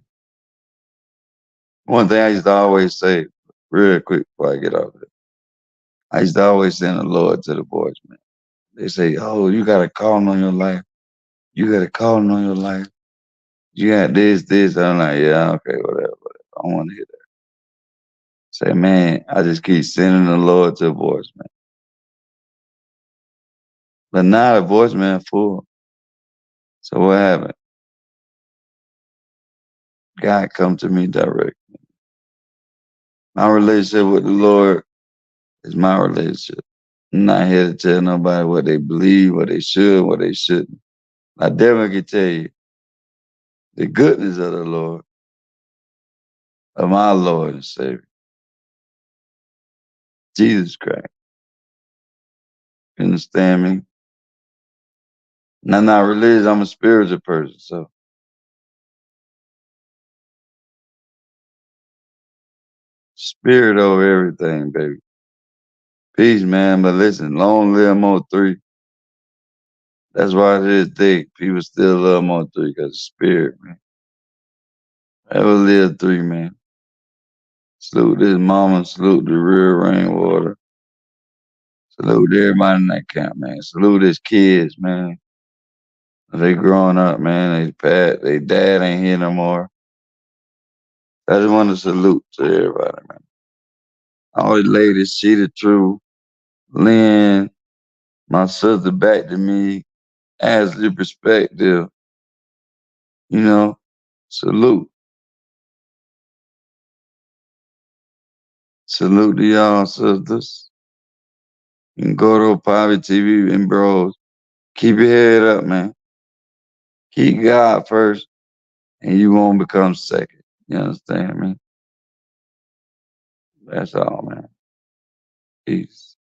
One thing I used to always say, real quick before I get off it, I used to always send the Lord to the boys, man. They say, oh, you got a calling on your life. You got a calling on your life. You got this. I'm like, yeah, okay, whatever. I don't want to hear that. Say, man, I just keep sending the Lord to the boys, man. But now the voice man full. So what happened? God come to me direct. My relationship with the Lord is my relationship. I'm not here to tell nobody what they believe, what they should, what they shouldn't. I definitely can tell you the goodness of the Lord, of my Lord and Savior, Jesus Christ. You understand me? And I'm not religious, I'm a spiritual person. So spirit over everything, baby. Peace, man. But listen, long live MO3. That's why to this day, people still love MO3 because of spirit, man. Ever live 3, man. Salute this mama, salute the real rainwater. Salute everybody in that camp, man. Salute his kids, man. They growing up, man. They dad ain't here no more. I just want to salute to everybody, man. All the ladies, she the truth. Lynn, my sister back to me, Ashley perspective, you know, salute. Salute to y'all sisters. You can go to Private TV and bros. Keep your head up, man. Keep God first, and you won't become second. You understand me? That's all, man. Peace.